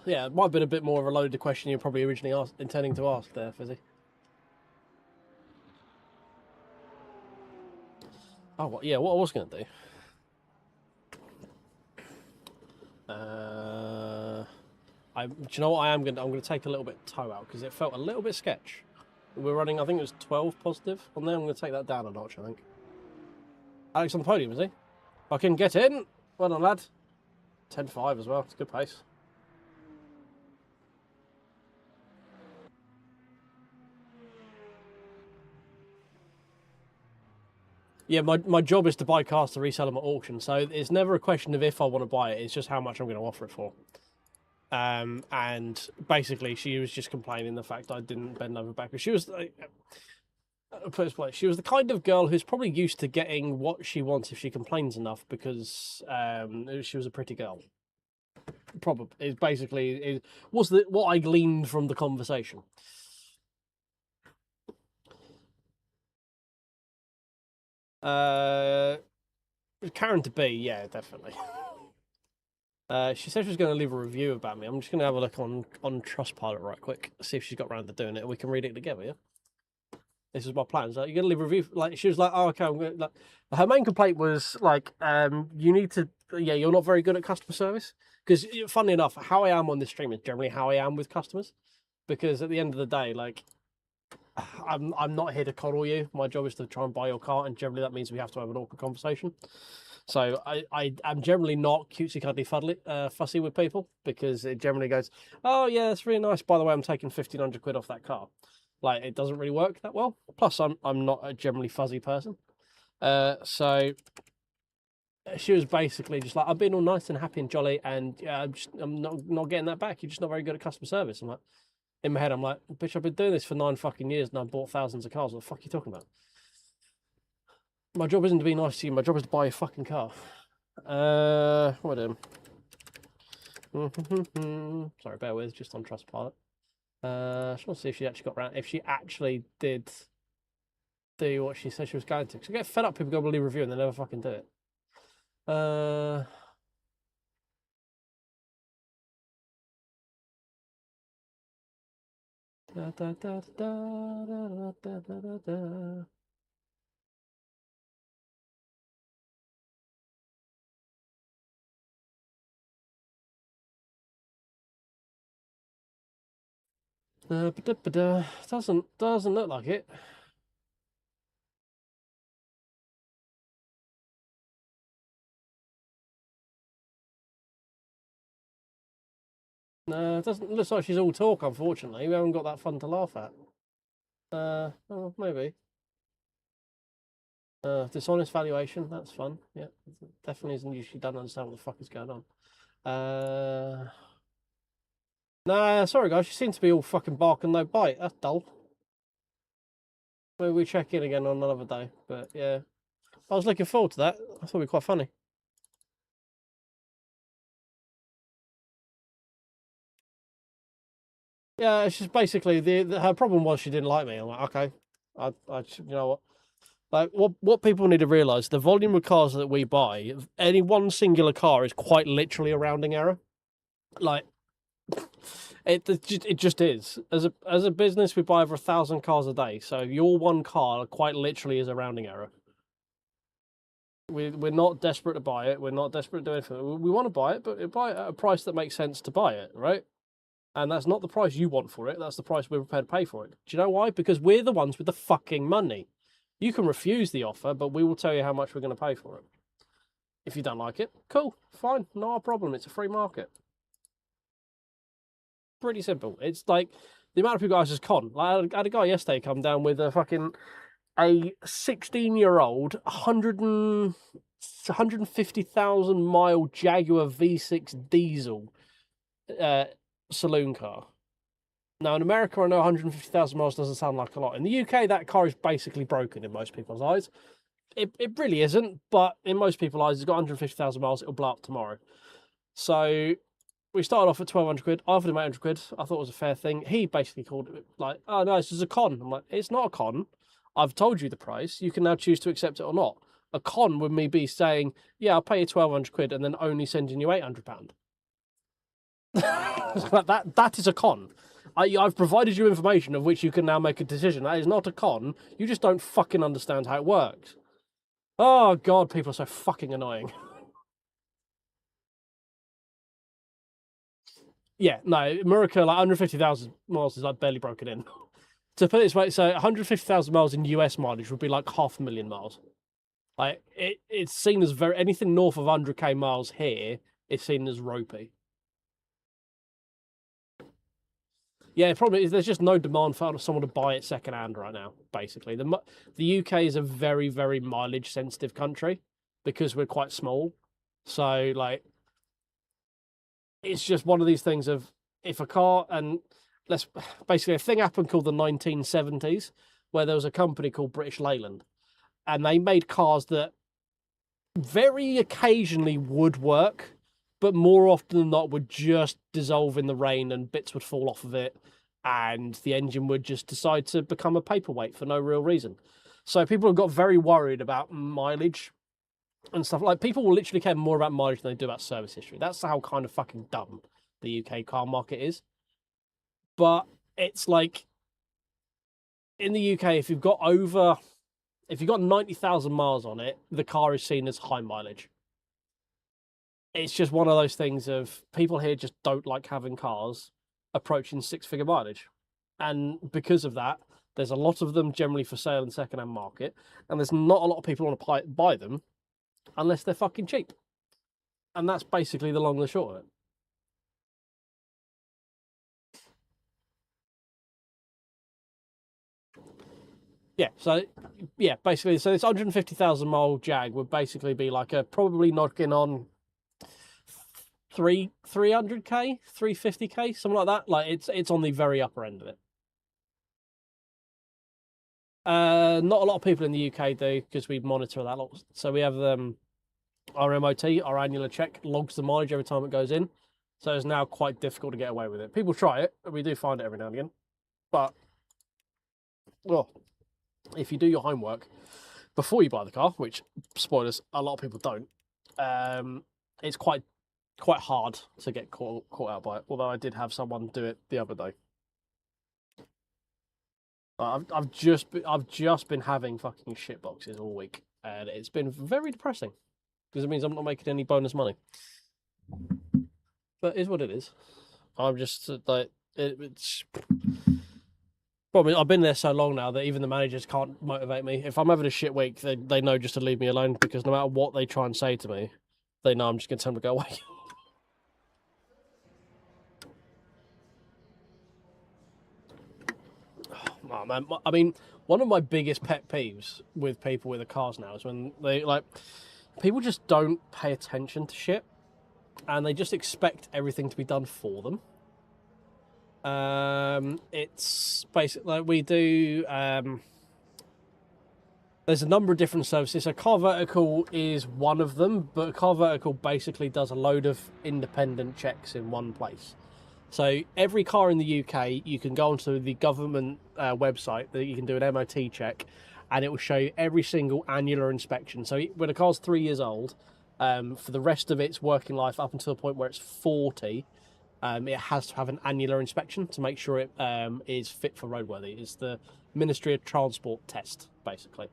Yeah, it might have been a bit more of a loaded question you're probably originally intending to ask there, Fizzy. Oh, what I was going to do. Do you know what I'm going to take a little bit of toe out because it felt a little bit sketch. We're running, I think it was 12 positive on there. I'm going to take that down a notch, I think. Alex on the podium, is he? I can get in. Well done, lad. 10.5 as well. It's a good pace. Yeah, my job is to buy cars to resell them at auction, so it's never a question of if I want to buy it, it's just how much I'm going to offer it for. And basically, she was just complaining the fact I didn't bend over backwards. She was, she was the kind of girl who's probably used to getting what she wants if she complains enough because she was a pretty girl. Probably, was what I gleaned from the conversation. Karen to be, yeah, definitely. She said she was going to leave a review about me. I'm just going to have a look on Trustpilot right quick, see if she's got round to doing it, and we can read it together, yeah? This is my plan. So you're going to leave a review? Like, she was like, oh, okay, I'm going to... Like, her main complaint was, like, you need to... Yeah, you're not very good at customer service. Because, funnily enough, how I am on this stream is generally how I am with customers. Because at the end of the day, like... I'm not here to coddle you. My job is to try and buy your car, and generally that means we have to have an awkward conversation. So I'm generally not cutesy cuddly fussy with people because it generally goes, oh yeah, that's really nice. By the way, I'm taking 1,500 quid off that car. Like it doesn't really work that well. Plus, I'm not a generally fuzzy person. So she was basically just like, I've been all nice and happy and jolly, and I'm not getting that back. You're just not very good at customer service. I'm like. In my head, I'm like, bitch, I've been doing this for 9 fucking years and I've bought thousands of cars. What the fuck are you talking about? My job isn't to be nice to you. My job is to buy a fucking car. What am Sorry, bear with. Just on Trustpilot. I just want to see if she actually got around. If she actually did do what she said she was going to. Because I get fed up people go bloody review and they never fucking do it. Da, da, da, da, da, da, da, da, da. Doesn't look like it. No, it doesn't. Looks like she's all talk. Unfortunately, we haven't got that fun to laugh at. Oh, maybe. Dishonest valuation. That's fun. Yeah, definitely isn't usually don't understand what the fuck is going on. Nah, sorry guys. She seems to be all fucking bark and no bite. That's dull. Maybe we check in again on another day. But yeah, I was looking forward to that. I thought it'd be quite funny. Yeah, it's just basically her problem was she didn't like me. I'm like, okay, you know what? Like what people need to realise, the volume of cars that we buy, any one singular car is quite literally a rounding error. Like it just is. As a business, we buy over 1,000 cars a day, so your one car quite literally is a rounding error. We're not desperate to buy it. We're not desperate to do anything. We want to buy it, but we buy it at a price that makes sense to buy it, right? And that's not the price you want for it. That's the price we're prepared to pay for it. Do you know why? Because we're the ones with the fucking money. You can refuse the offer, but we will tell you how much we're going to pay for it. If you don't like it, cool, fine, not a problem. It's a free market. Pretty simple. It's like the amount of people guys just con. Like, I had a guy yesterday come down with a 16-year-old 150,000 mile Jaguar V6 diesel saloon car. Now, in America, I know 150,000 miles doesn't sound like a lot. In the UK, that car is basically broken in most people's eyes. It really isn't, but in most people's eyes, it's got 150,000 miles. It'll blow up tomorrow. So we started off at 1,200 quid. I offered him 800 quid. I thought it was a fair thing. He basically called it like, oh, no, this is a con. I'm like, it's not a con. I've told you the price. You can now choose to accept it or not. A con would me be saying, yeah, I'll pay you 1,200 quid and then only sending you £800. That is a con. I've provided you information of which you can now make a decision. That is not a con. You just don't fucking understand how it works. Oh, God, people are so fucking annoying. Yeah, no, America, like 150,000 miles is like barely broken in. To put it this way, so 150,000 miles in US mileage would be like 500,000 miles. Like, it's seen as anything north of 100k miles here is seen as ropey. Yeah, the problem is there's just no demand for someone to buy it secondhand right now, basically. The UK is a very, very mileage-sensitive country because we're quite small. So, like, it's just one of these things of if a car, and basically a thing happened called the 1970s, where there was a company called British Leyland, and they made cars that very occasionally would work, but more often than not would just dissolve in the rain and bits would fall off of it and the engine would just decide to become a paperweight for no real reason. So people have got very worried about mileage and stuff. Like, people will literally care more about mileage than they do about service history. That's how kind of fucking dumb the UK car market is. But it's like, in the UK, if you've got 90,000 miles on it, the car is seen as high mileage. It's just one of those things of people here just don't like having cars approaching 6-figure mileage. And because of that, there's a lot of them generally for sale in the second-hand market, and there's not a lot of people want to buy them unless they're fucking cheap. And that's basically the long and the short of it. Yeah, so, yeah, basically, so this 150,000 mile Jag would basically be like probably knocking on 300k, 350k, something like that. Like, it's on the very upper end of it. Not a lot of people in the UK do, because we monitor that lot. So we have our MOT, our annual check, logs the mileage every time it goes in. So it's now quite difficult to get away with it. People try it, and we do find it every now and again. But, well, if you do your homework before you buy the car, which, spoilers, a lot of people don't, it's quite hard to get caught out by it. Although I did have someone do it the other day. I've just been having fucking shit boxes all week, and it's been very depressing because it means I'm not making any bonus money. But it is what it is. I'm just like it's. Well, I've been there so long now that even the managers can't motivate me. If I'm having a shit week, they know just to leave me alone, because no matter what they try and say to me, they know I'm just going to tell them to go away. Oh, man. I mean, one of my biggest pet peeves with people with the cars now is when people just don't pay attention to shit, and they just expect everything to be done for them. It's basically like we do. There's a number of different services. So Car Vertical is one of them, but Car Vertical basically does a load of independent checks in one place. So every car in the UK, you can go onto the government website that you can do an MOT check, and it will show you every single annular inspection. So when a car's 3 years old, for the rest of its working life up until the point where it's 40, it has to have an annular inspection to make sure it is fit for roadworthy. It's the Ministry of Transport test, basically.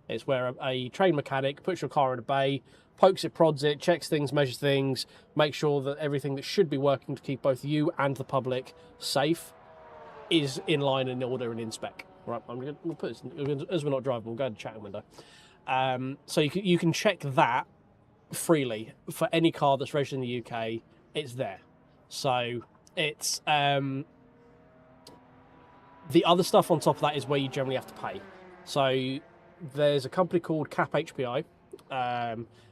It's where a trained mechanic puts your car in a bay, pokes it, prods it, checks things, measures things, makes sure that everything that should be working to keep both you and the public safe is in line and in order and in spec. Right, we'll put this in, as we're not driving, we'll go to the chatting window. So you can check that freely for any car that's registered in the UK. It's there. So it's the other stuff on top of that is where you generally have to pay. So there's a company called Cap HPI,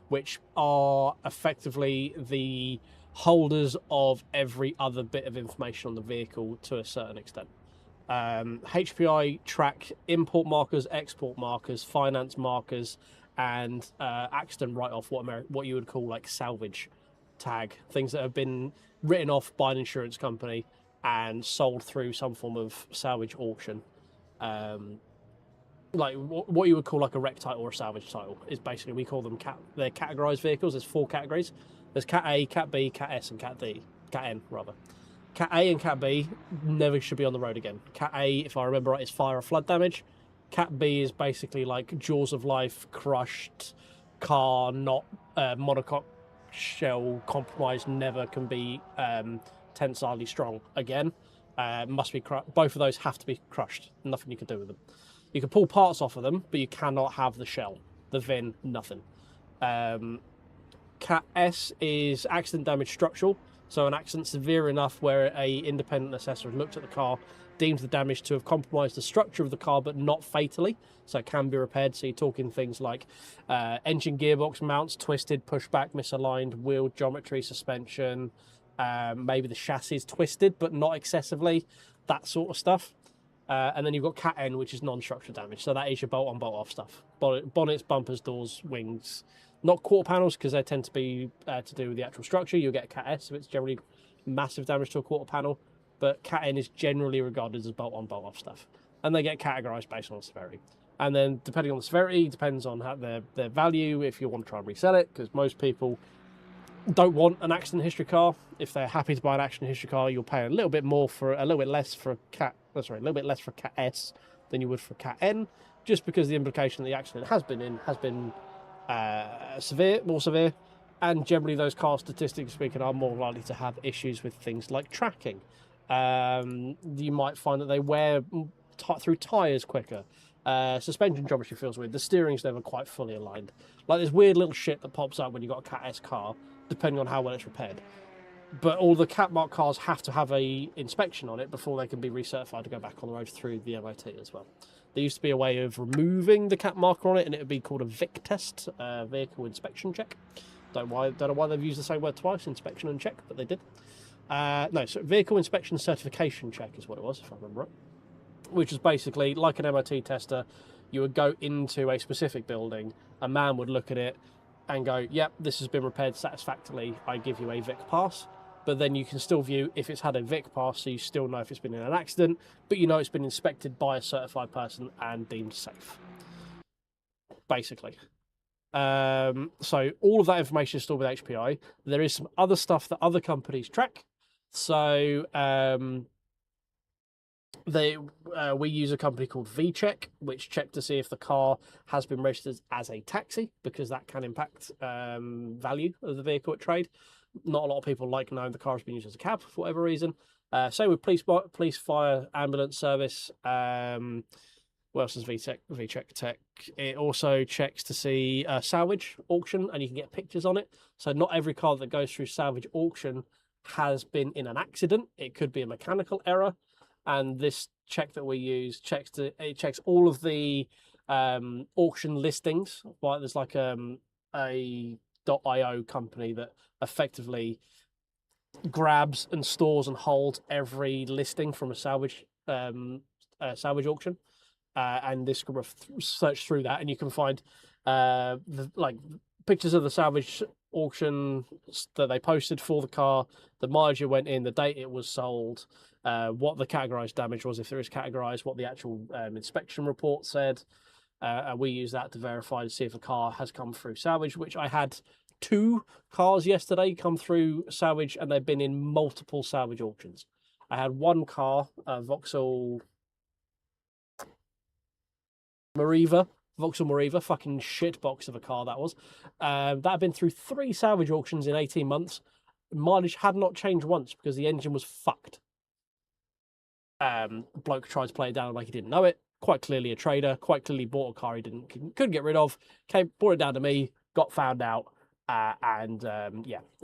which are effectively the holders of every other bit of information on the vehicle to a certain extent. HPI track import markers, export markers, finance markers, and accident write-off, what you would call like salvage tag, things that have been written off by an insurance company and sold through some form of salvage auction. Like what you would call like a wreck title or a salvage title is basically, we call them they're categorized vehicles. There's 4 categories. There's Cat A, Cat B, Cat S, and Cat N rather. Cat A and Cat B never should be on the road again. Cat A, if I remember right, is fire or flood damage. Cat B is basically like jaws of life, crushed car, not monocoque shell compromised, never can be tensilely strong again. Must be both of those have to be crushed. Nothing you can do with them. You can pull parts off of them, but you cannot have the shell, the VIN, nothing. Cat S is accident damage structural. So an accident severe enough where a independent assessor has looked at the car, deems the damage to have compromised the structure of the car, but not fatally. So it can be repaired. So you're talking things like engine gearbox mounts twisted, pushback, misaligned, wheel geometry, suspension, maybe the chassis is twisted, but not excessively, that sort of stuff. And then you've got Cat N, which is non-structural damage. So that is your bolt-on, bolt-off stuff. Bonnets, bumpers, doors, wings. Not quarter panels, because they tend to be to do with the actual structure. You'll get Cat S if it's generally massive damage to a quarter panel. But Cat N is generally regarded as bolt-on, bolt-off stuff. And they get categorised based on severity. And then depending on the severity, depends on how their value, if you want to try and resell it, because most people don't want an accident history car. If they're happy to buy an accident history car, you'll pay a little bit less for Cat S than you would for Cat N, just because the implication that the accident has been more severe, and generally those cars, statistically speaking, are more likely to have issues with things like tracking. You might find that they wear through tyres quicker. Suspension geometry feels weird. The steering's never quite fully aligned. Like, there's weird little shit that pops up when you've got a Cat S car, depending on how well it's repaired. But all the Cat Mark cars have to have a inspection on it before they can be recertified to go back on the road through the MOT as well. There used to be a way of removing the Cat marker on it, and it would be called a VIC test, vehicle inspection check. Don't know why they've used the same word twice, inspection and check, but they did. So vehicle inspection certification check is what it was, if I remember which is basically like an MOT tester. You would go into a specific building, a man would look at it and go, yep, this has been repaired satisfactorily, I give you a Vic pass. But then you can still view if it's had a Vic pass, so you still know if it's been in an accident, but you know it's been inspected by a certified person and deemed safe, basically. So all of that information is stored with HPI. There is some other stuff that other companies track. So we use a company called VCheck, which check to see if the car has been registered as a taxi, because that can impact value of the vehicle at trade. Not a lot of people like knowing the car has been used as a cab for whatever reason. Same with police, fire, ambulance service. What else does VCheck tech? It also checks to see salvage auction, and you can get pictures on it. So not every car that goes through salvage auction has been in an accident. It could be a mechanical error. And this check that we use checks all of the auction listings. Like there's like a .io company that effectively grabs and stores and holds every listing from a salvage auction. And this can search through that, and you can find like pictures of the salvage auction that they posted for the car, the mileage it went in, the date it was sold, what the categorized damage was, if there is categorized, what the actual inspection report said. And we use that to verify to see if a car has come through salvage, which I had 2 cars yesterday come through salvage, and they've been in multiple salvage auctions. I had one car, Vauxhall Moriva, fucking shit box of a car that was. That had been through 3 salvage auctions in 18 months. Mileage had not changed once because the engine was fucked. Bloke tried to play it down like he didn't know it. Quite clearly a trader, quite clearly bought a car he couldn't get rid of. Brought it down to me, got found out. And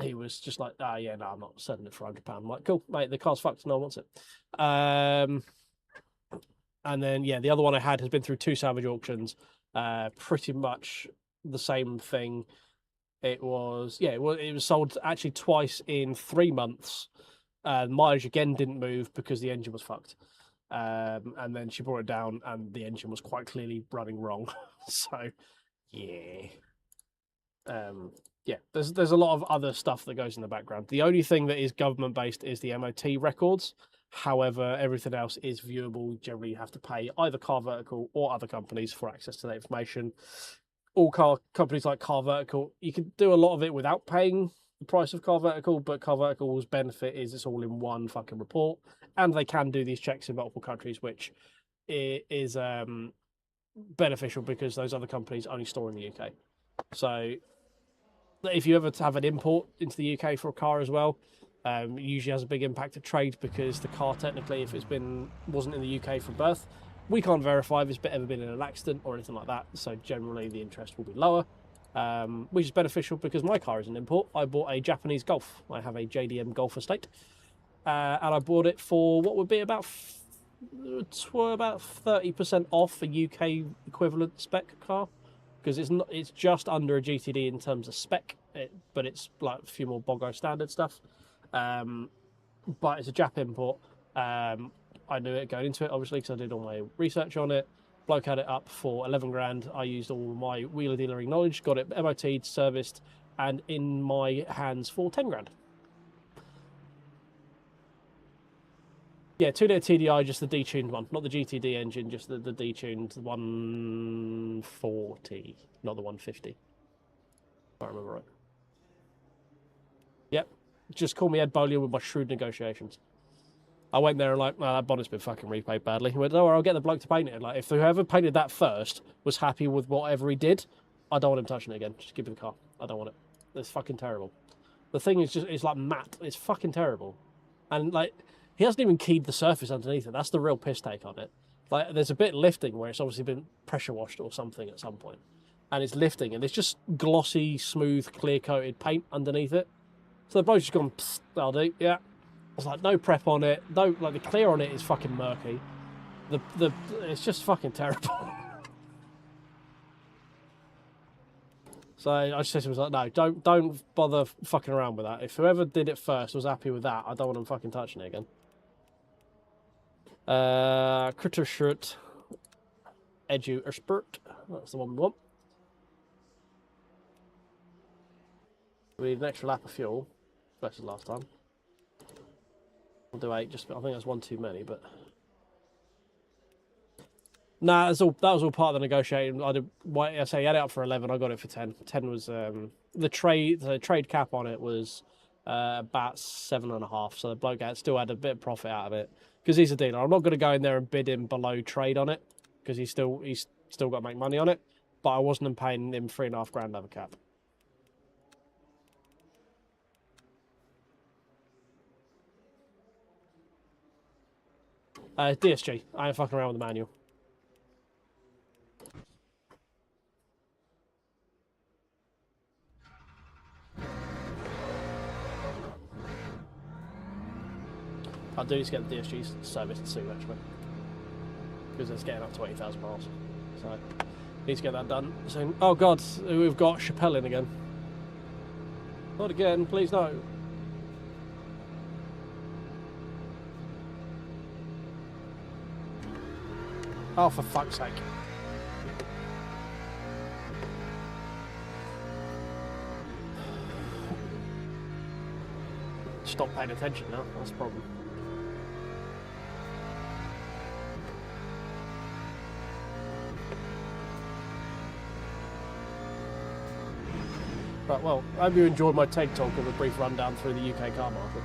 he was just like, yeah, no, I'm not selling it for £100. I'm like, cool, mate, the car's fucked, no one wants it. And then, the other one I had has been through 2 salvage auctions. Pretty much the same thing. It was sold actually twice in 3 months. Mileage again didn't move because the engine was fucked. And then she brought it down and the engine was quite clearly running wrong. So, yeah. There's a lot of other stuff that goes in the background. The only thing that is government based is the MOT records. However, everything else is viewable. Generally, you have to pay either Car Vertical or other companies for access to that information. All car companies like Car Vertical, you can do a lot of it without paying the price of Car Vertical, but Car Vertical's benefit is it's all in one fucking report, and they can do these checks in multiple countries, which is beneficial because those other companies only store in the UK. So if you ever have an import into the UK for a car as well, it usually has a big impact at trade because the car technically, if wasn't in the UK from birth, we can't verify if it's ever been in an accident or anything like that. So generally the interest will be lower, which is beneficial because my car is an import. I bought a Japanese Golf. I have a JDM Golf Estate, and I bought it for what would be about 30% off a UK equivalent spec car, because it's just under a GTD in terms of spec, but it's like a few more Bogo standard stuff. But it's a Jap import. I knew it going into it, obviously, because I did all my research on it. Bloke had it up for 11 grand. I used all my wheeler dealering knowledge, got it MOT'd, serviced, and in my hands for 10 grand. Yeah, 2-litre TDI, just the detuned one, not the GTD engine, just the detuned 140, not the 150. If I remember right. Yep, just call me Ed Bolier with my shrewd negotiations. I went there and like, well, that bonnet's been fucking repainted badly. He went, no, I'll get the bloke to paint it. Like, if whoever painted that first was happy with whatever he did, I don't want him touching it again. Just give me the car. I don't want it. It's fucking terrible. The thing is it's like matte. It's fucking terrible. And like, he hasn't even keyed the surface underneath it. That's the real piss take on it. Like, there's a bit lifting where it's obviously been pressure washed or something at some point. And it's lifting, and it's just glossy, smooth, clear-coated paint underneath it. So the bloke's just gone, psst, that'll do, yeah. It's like, no prep on it. No, like, the clear on it is fucking murky. It's just fucking terrible. So I just said to him, like, no, don't bother fucking around with that. If whoever did it first was happy with that, I don't want them fucking touching it again. Critter shirt. Edu or spurt. That's the one we want. We need an extra lap of fuel versus last time. We'll do 8. Just I think that's 1 too many, but nah, that was all part of the negotiating. I say you had it up for 11. I got it for 10. 10 was the trade cap on it was about 7.5. So the bloke still had a bit of profit out of it because he's a dealer. I'm not going to go in there and bid him below trade on it because he's still got to make money on it. But I wasn't paying him 3.5 grand over cap. DSG. I ain't fucking around with the manual. I do need to get the DSG serviced soon, actually, because it's getting up to 80,000 miles. So, need to get that done soon. Oh God, we've got Chappelle in again. Not again, please no. Oh, for fuck's sake. Stop paying attention now, that's the problem. Right, well, I hope you enjoyed my TED talk of a brief rundown through the UK car market.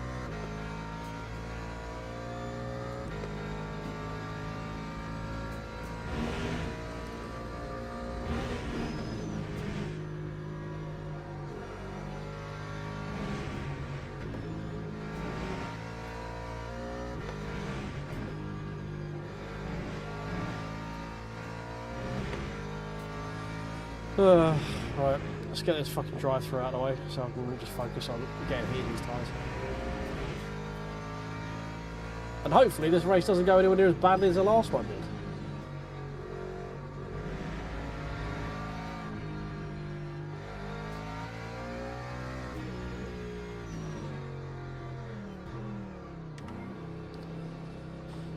Right, let's get this fucking drive-through out of the way so I can just focus on getting heat in these tyres. And hopefully this race doesn't go anywhere near as badly as the last one did.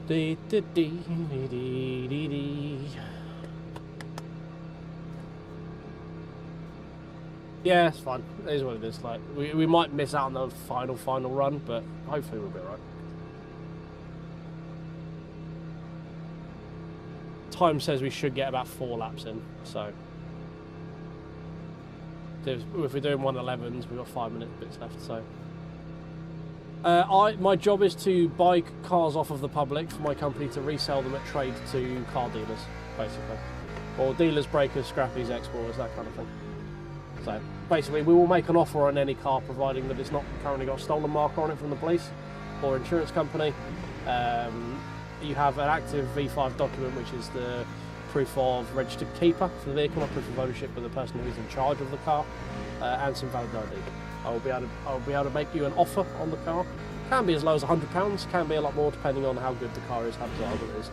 Dee dee dee dee dee dee dee. Yeah, it's fine. It is what it is. Like we might miss out on the final run, but hopefully we'll be alright. Time says we should get about 4 laps in, so if we're doing 111s, we've got 5 bits left. So my job is to buy cars off of the public for my company to resell them at trade to car dealers, basically, or dealers, breakers, scrappies, exporters, that kind of thing. So basically we will make an offer on any car providing that it's not currently got a stolen marker on it from the police or insurance company. You have an active V5 document, which is the proof of registered keeper for the vehicle, not proof of ownership, but the person who is in charge of the car, and some valid ID. I will be able to make you an offer on the car. Can be as low as £100, can be a lot more depending on how good the car is, how desirable it is,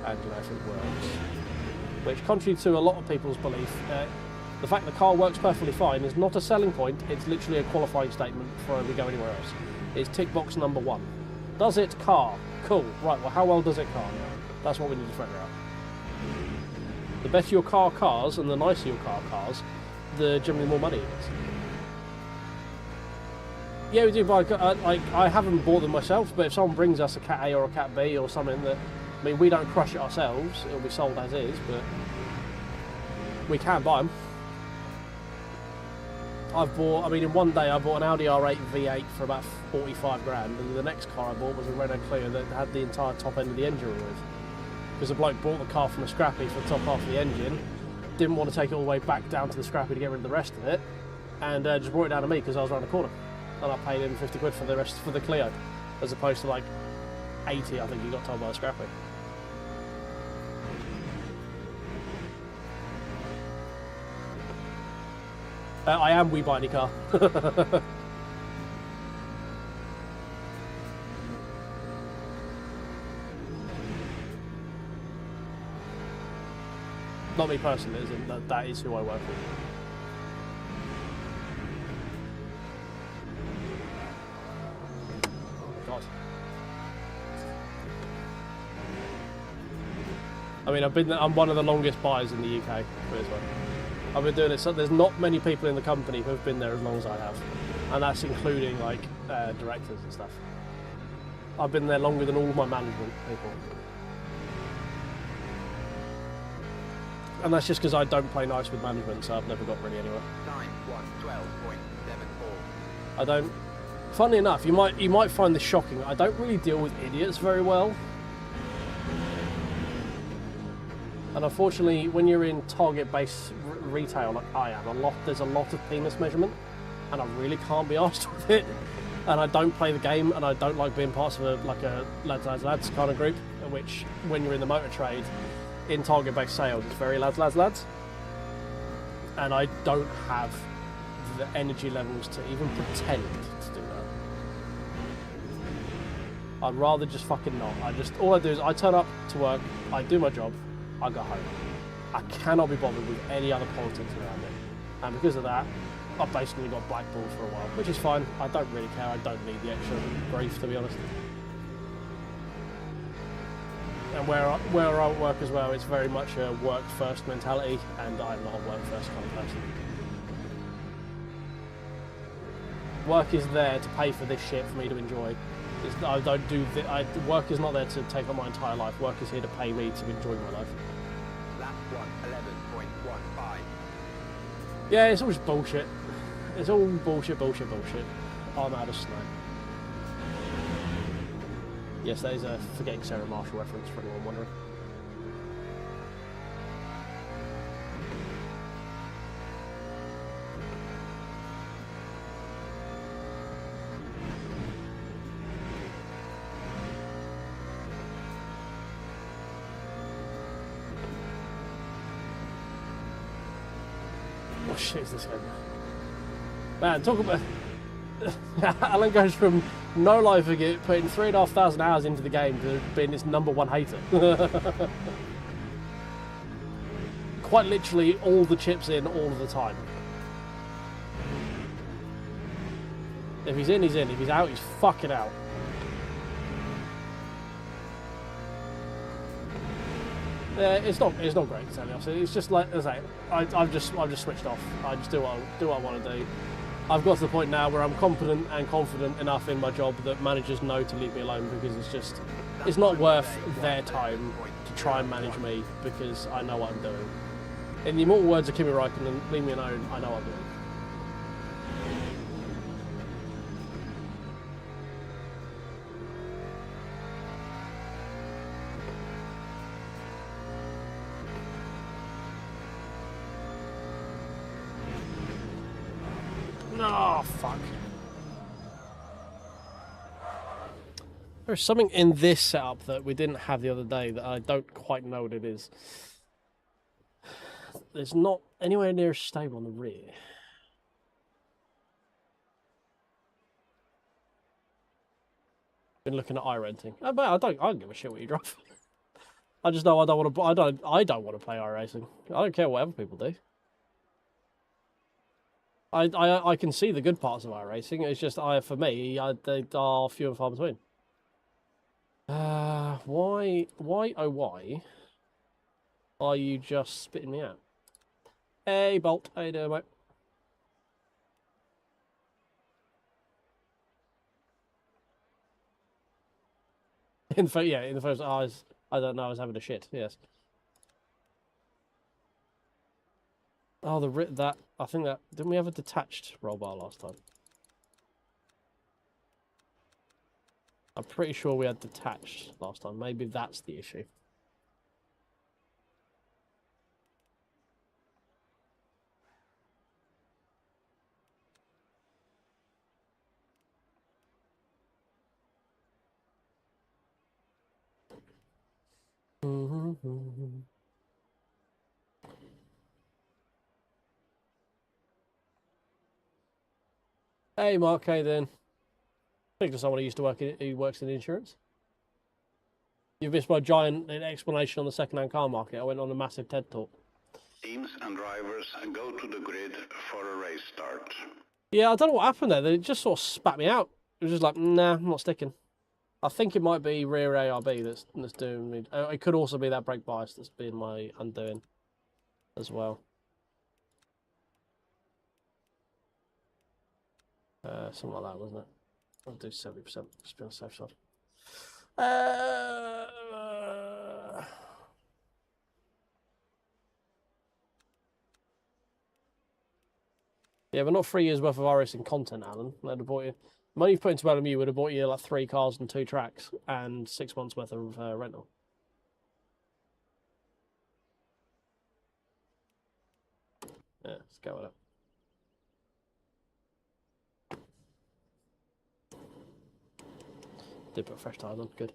and if it works. Which, contrary to a lot of people's belief, the fact the car works perfectly fine is not a selling point, it's literally a qualifying statement before we go anywhere else. It's tick box number 1. Does it car? Cool. Right, well how well does it car now? That's what we need to figure out. The better your car cars and the nicer your car cars, the generally more money it is. Yeah, we do buy, I haven't bought them myself, but if someone brings us a Cat A or a Cat B or something that, I mean, we don't crush it ourselves, it'll be sold as is, but we can buy them. In one day I bought an Audi R8 V8 for about 45 grand, and the next car I bought was a Renault Clio that had the entire top end of the engine removed. Because the bloke bought the car from a scrappy for the top half of the engine, didn't want to take it all the way back down to the scrappy to get rid of the rest of it, and just brought it down to me because I was around the corner. And I paid him 50 quid for the rest for the Clio, as opposed to like 80 I think he got told by a scrappy. I am We Buy Any Car. Not me personally, that is who I work with. Oh God. I mean, I'm one of the longest buyers in the UK for this one. I've been doing it, so there's not many people in the company who have been there as long as I have. And that's including, like, directors and stuff. I've been there longer than all my management people. And that's just because I don't play nice with management, so I've never got really anywhere.
Time 1:12.74.
I don't... Funnily enough, you might find this shocking. I don't really deal with idiots very well. And unfortunately, when you're in target-based retail like I am, there's a lot of penis measurement, and I really can't be arsed with it. And I don't play the game, and I don't like being part of a lads kind of group, which, when you're in the motor trade, in target-based sales, it's very lads. And I don't have the energy levels to even pretend to do that. I'd rather just fucking not. All I do is I turn up to work, I do my job, I go home. I cannot be bothered with any other politics around it. And because of that, I've basically got blackballed for a while, which is fine. I don't really care. I don't need the extra grief, to be honest. And where I work as well, it's very much a work-first mentality, and I'm not a work-first kind of person. Work is there to pay for this shit for me to enjoy. Work is not there to take up my entire life. Work is here to pay me to enjoy my life.
Lap 1:11.15.
Yeah, it's all just bullshit. It's all bullshit. I'm out of snow. Yes, that is a Forgetting Sarah Marshall reference for anyone wondering. What shit is this game? Man, talk about... Alan goes from no life of it, putting 3,500 hours into the game to being its #1 hater. Quite literally all the chips in all of the time. If he's in, he's in. If he's out, he's fucking out. Yeah, it's not great to tell you. It's just like I say, I've just switched off. I just do what I want to do. I've got to the point now where I'm competent and confident enough in my job that managers know to leave me alone, because it's not worth their time to try and manage me, because I know what I'm doing. In the immortal words of Kimi Räikkönen, leave me alone, I know what I'm doing. Oh, fuck. There's something in this setup that we didn't have the other day that I don't quite know what it is. It's not anywhere near stable on the rear. Been looking at iRenting. I don't give a shit what you drive. I just know I don't want to play iRacing. I don't care what other people do. I can see the good parts of iRacing. It's just for me, they are few and far between. Why are you just spitting me out? Hey, Bolt, how you doing, mate? In the first eyes, I don't know. I was having a shit. Yes. Oh, I think that didn't we have a detached roll bar last time? I'm pretty sure we had detached last time. Maybe that's the issue. Hey, Mark, how you doing? Speak to someone who works in insurance. You've missed my giant explanation on the second-hand car market. I went on a massive TED talk.
Teams and drivers go to the grid for a race start.
Yeah, I don't know what happened there. They just sort of spat me out. It was just like, nah, I'm not sticking. I think it might be rear ARB that's doing me. It could also be that brake bias that's been my undoing as well. Something like that, wasn't it? I'll do 70%. Just be on the safe side. Yeah, but not 3 years worth of iRacing content, Alan. That'd have bought you. The money you've put into LMU would have bought you like 3 cars and 2 tracks and 6 months worth of rental. Yeah, let's go with it. Did put fresh tyres on, good.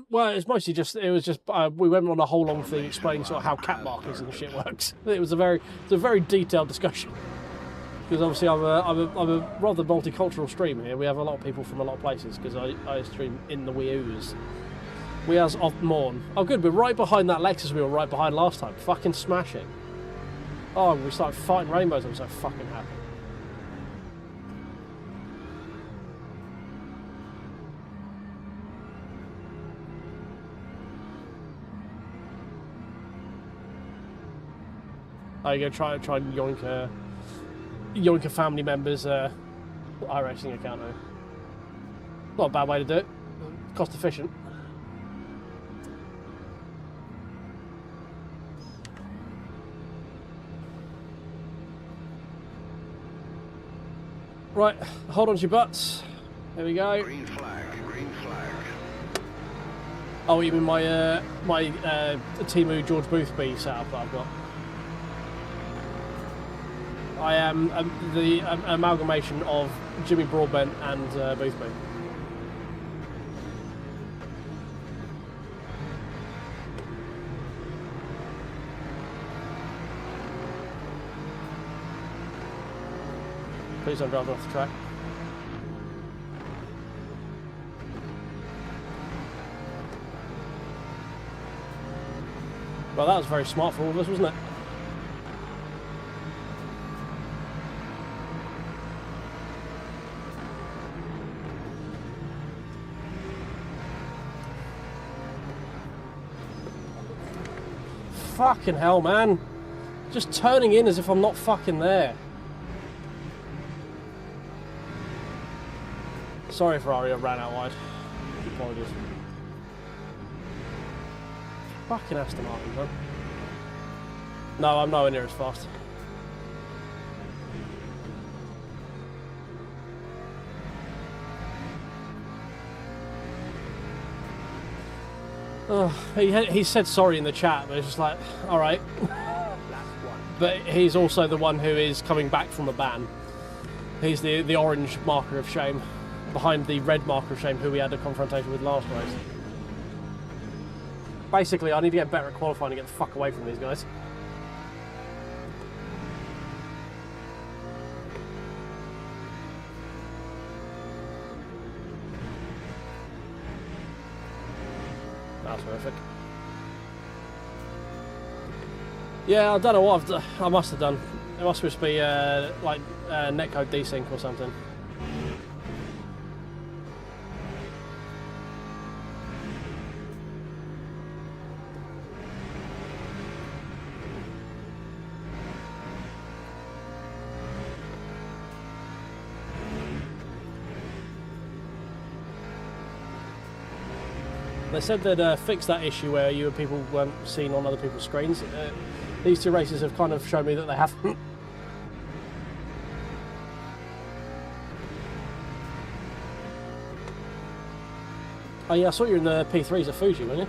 Well, it's mostly just, we went on a whole long thing explaining sort of how cat markers and shit works. It was a very detailed discussion. Because obviously I'm a rather multicultural streamer here. We have a lot of people from a lot of places because I stream in the Wii-U's. Weas of Morn. Oh good, we're right behind that Lexus we were right behind last time. Fucking smashing. Oh, we started fighting rainbows. I'm so fucking happy. Are you gonna try and yoink a family member's iRacing account? Though. Not a bad way to do it. Cost efficient. Right, hold on to your butts. There we go.
Green flag, green flag.
Oh, you mean my Temu George Boothby setup that I've got? I am the amalgamation of Jimmy Broadbent and Boothby. Please don't drive off the track. Well, that was very smart for all of us, wasn't it? Fucking hell, man. Just turning in as if I'm not fucking there. Sorry, Ferrari, I ran out wide. Apologies. Fucking Aston Martin, man. No, I'm nowhere near as fast. Oh, he said sorry in the chat, but it's just like, alright. But he's also the one who is coming back from a ban. He's the orange marker of shame, behind the red marker of shame who we had a confrontation with last race. Basically, I need to get better at qualifying and get the fuck away from these guys. That's horrific. Yeah, I don't know what I must have done. It must just be like netcode desync or something. They said they'd fix that issue where people weren't seen on other people's screens. These 2 races have kind of shown me that they haven't. Oh yeah, I saw you in the P3s at Fuji, weren't you?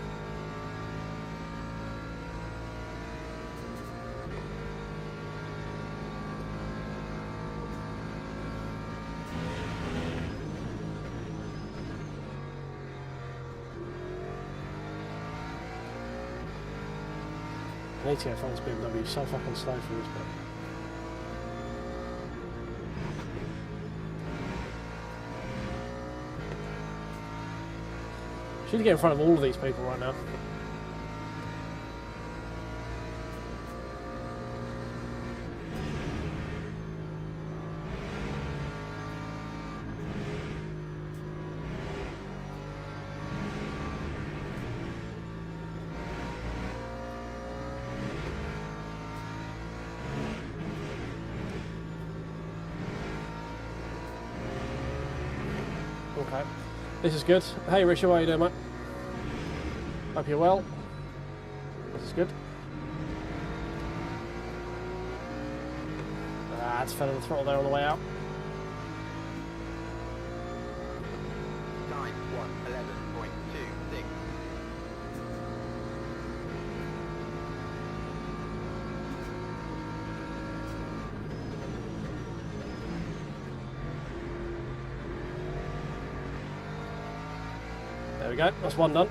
I need to go find this BMW, so fucking slow for this bit. Should get in front of all of these people right now. Okay. This is good. Hey Richard, how you doing, mate? Hope you're well. This is good. Ah, it's fell in the throttle there on the way out.
Time 1:11.26.
There we go. That's one done.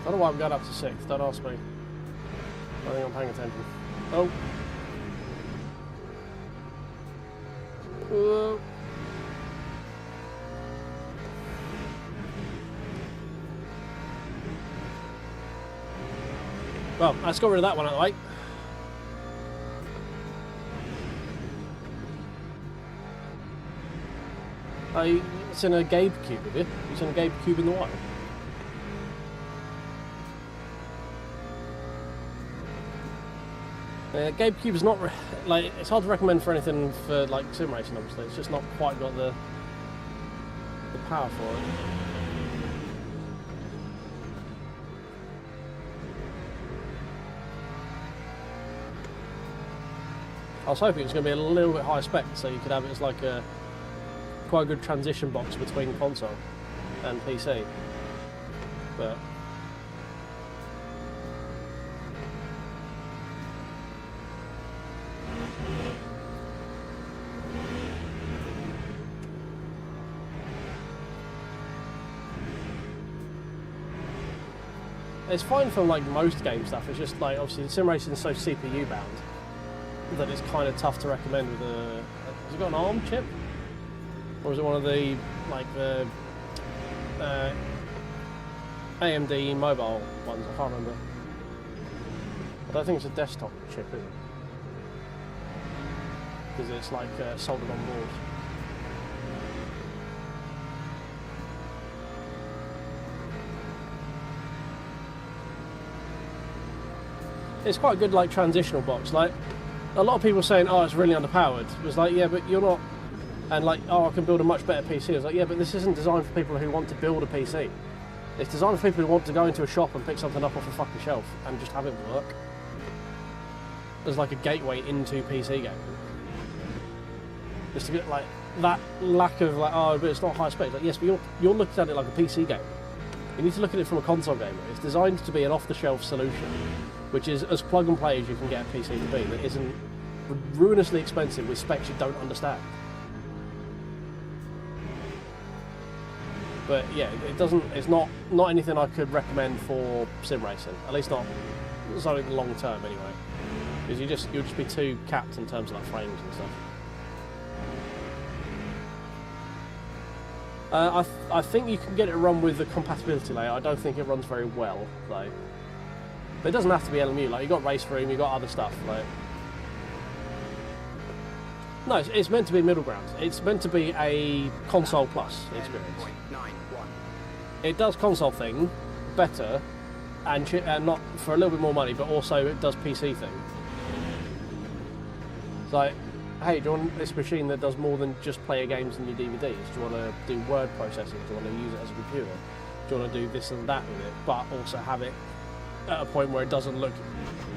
I don't know why I'm going up to 6th, don't ask me. I think I'm paying attention. Oh. Well, let's get rid of that one out of the way. It's in a Gabe cube, have you? It's in a Gabe cube in the white. Gabe Cube is not like, it's hard to recommend for anything for like sim racing. Obviously, it's just not quite got the power for it. I was hoping it was going to be a little bit high spec, so you could have it as like a quite a good transition box between console and PC, but. It's fine for like most game stuff. It's just like obviously the sim racing is so CPU bound that it's kind of tough to recommend with a. Has it got an ARM chip, or is it one of the like the AMD mobile ones? I can't remember. I don't think it's a desktop chip, is it? Because it's like soldered on board. It's quite a good like transitional box. Like a lot of people saying, "Oh, it's really underpowered." It was like, yeah, but you're not. And like, oh, I can build a much better PC. I was like, yeah, but this isn't designed for people who want to build a PC. It's designed for people who want to go into a shop and pick something up off a fucking shelf and just have it work. There's like a gateway into PC gaming. Just to get like that lack of like, oh, but it's not high spec. Like, yes, but you're looking at it like a PC game. You need to look at it from a console gamer. It's designed to be an off-the-shelf solution, which is as plug and play as you can get a PC to be, that isn't ruinously expensive with specs you don't understand. But yeah, it's not anything I could recommend for sim racing, at least not something long term anyway, because you'll just be too capped in terms of like frames and stuff. I think you can get it run with the compatibility layer. I don't think it runs very well though. But it doesn't have to be LMU. Like, you got race room, you got other stuff. Like, no, it's meant to be middle ground. It's meant to be a console plus experience. It does console thing better, and not for a little bit more money, but also it does PC thing. It's like, hey, do you want this machine that does more than just play your games and your DVDs? Do you want to do word processing? Do you want to use it as a computer? Do you want to do this and that with it, but also have it at a point where it doesn't look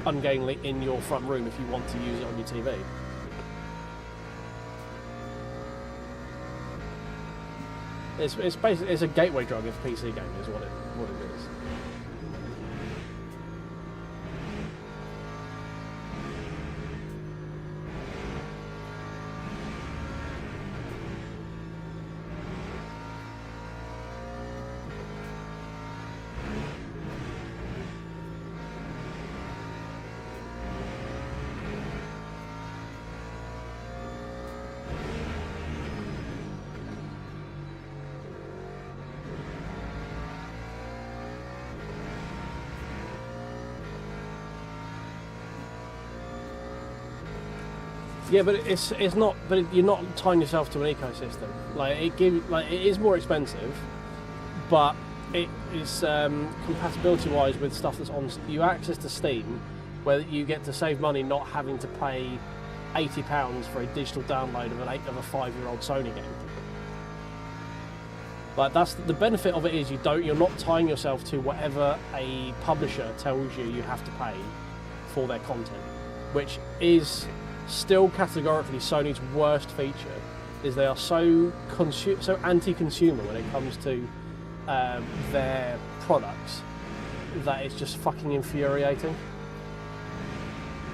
ungainly in your front room if you want to use it on your TV? It's basically, it's a gateway drug of PC gaming is what it is. Yeah, but it's not. But you're not tying yourself to an ecosystem. Like it is more expensive, but it is compatibility-wise with stuff that's on. You access to Steam, where you get to save money not having to pay £80 for a digital download of a 5-year-old Sony game. Like that's the benefit of it is you're not tying yourself to whatever a publisher tells you have to pay for their content, which is still categorically Sony's worst feature. Is they are so anti-consumer when it comes to their products that it's just fucking infuriating.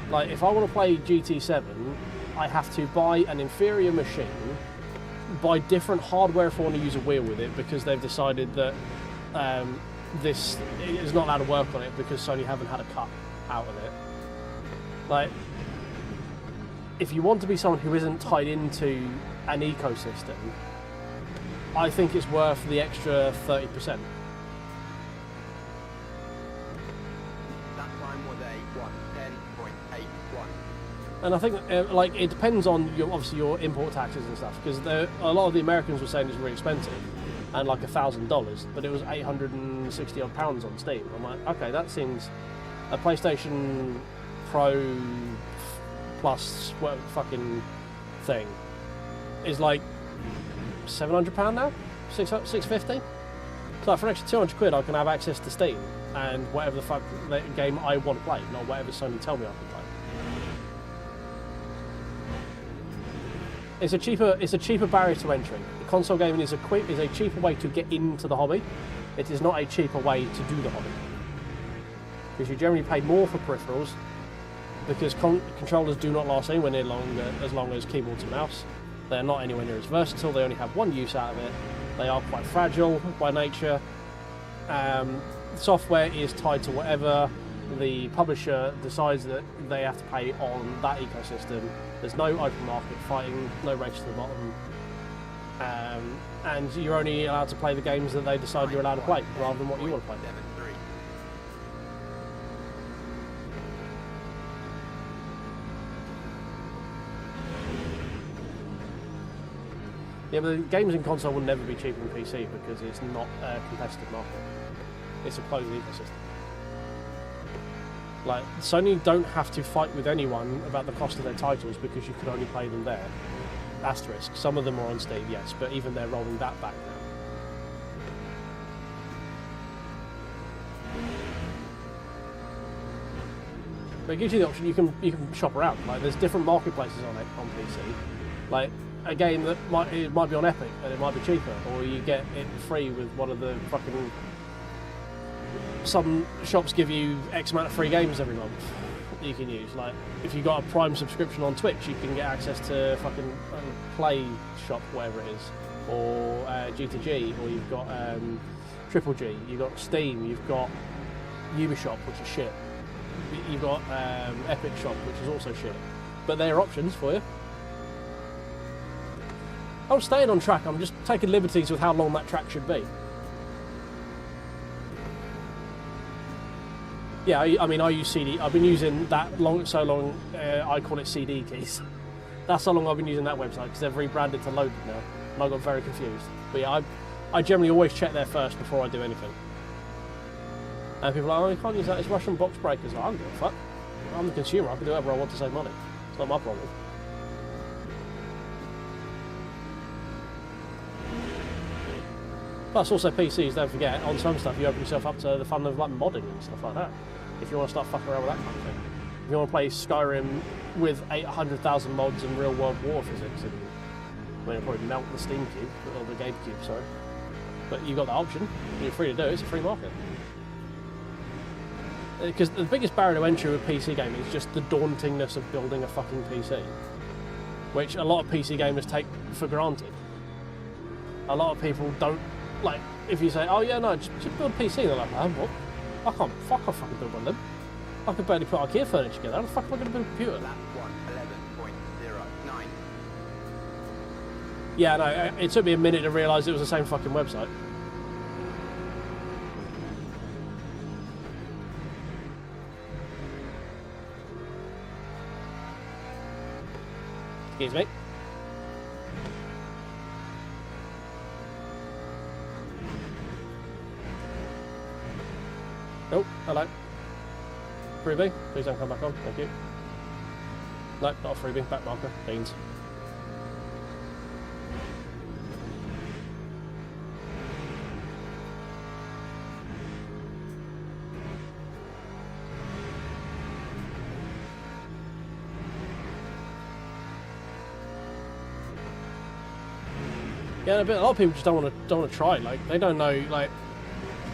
Like if I want to play GT7, I have to buy an inferior machine, buy different hardware if I want to use a wheel with it, because they've decided that this is not allowed to work on it because Sony haven't had a cut out of it. Like, if you want to be someone who isn't tied into an ecosystem, I think it's worth the extra 30%.
That time was a 1:10.81.
And I think, like, it depends on obviously your import taxes and stuff, because a lot of the Americans were saying it's really expensive, and like $1,000, but it was 860 odd pounds on Steam. I'm like, okay, that seems a PlayStation Pro plus fucking thing is like £700 now, 650. So for an extra 200 quid, I can have access to Steam and whatever the fuck game I want to play, not whatever Sony tell me I can play. It's a cheaper barrier to entry. Console gaming is a cheaper way to get into the hobby. It is not a cheaper way to do the hobby, because you generally pay more for peripherals, because controllers do not last anywhere near as long as keyboards and mouse. They're not anywhere near as versatile. They only have one use out of it. They are quite fragile by nature. Software is tied to whatever the publisher decides that they have to pay on that ecosystem. There's no open market fighting, no race to the bottom, and you're only allowed to play the games that they decide you're allowed to play, rather than what you want to play. Yeah, but the games in console will never be cheaper than PC because it's not a competitive market. It's a closed ecosystem. Like, Sony don't have to fight with anyone about the cost of their titles because you can only play them there. Asterisk. Some of them are on Steam, yes, but even they're rolling that back now. But it gives you the option, you can shop around. Like, there's different marketplaces on PC. Like, a game that might be on Epic and it might be cheaper, or you get it free with one of the fucking. Some shops give you X amount of free games every month that you can use. Like, if you got a Prime subscription on Twitch, you can get access to fucking Play Shop, whatever it is, or G2G, or you've got Triple G, you've got Steam, you've got Ubisoft, which is shit. You've got Epic Shop, which is also shit. But there are options for you. I'm staying on track. I'm just taking liberties with how long that track should be. Yeah, I mean, I use CD. I've been using that so long. I call it CD keys. That's how long I've been using that website, because they've rebranded to Loaded now, and I got very confused. But yeah, I generally always check there first before I do anything. And people are like, oh, you can't use that. It's Russian box breakers. I don't give a fuck. I'm the consumer. I can do whatever I want to save money. It's not my problem. Plus, also PCs, don't forget, on some stuff you open yourself up to the fun of like modding and stuff like that. If you want to start fucking around with that kind of thing. If you want to play Skyrim with 800,000 mods and real world war physics, and well, you'll probably melt the Steam cube, or the Game Cube, sorry. But you've got that option, and you're free to do it. It's a free market. Because the biggest barrier to entry with PC gaming is just the dauntingness of building a fucking PC, which a lot of PC gamers take for granted. A lot of people don't. Like, if you say, oh yeah, no, just build a PC, they're like, oh, what? I can't fucking build one of them. I can barely put IKEA furniture together. How the fuck am I going to build a computer?
Lap 1:11.09.
Yeah, no, it took me a minute to realise it was the same fucking website. Excuse me. Oh, hello. Freebie, please don't come back on, thank you. No, not a freebie, back marker, beans. Yeah, a lot of people just don't want to try. Like, they don't know. Like,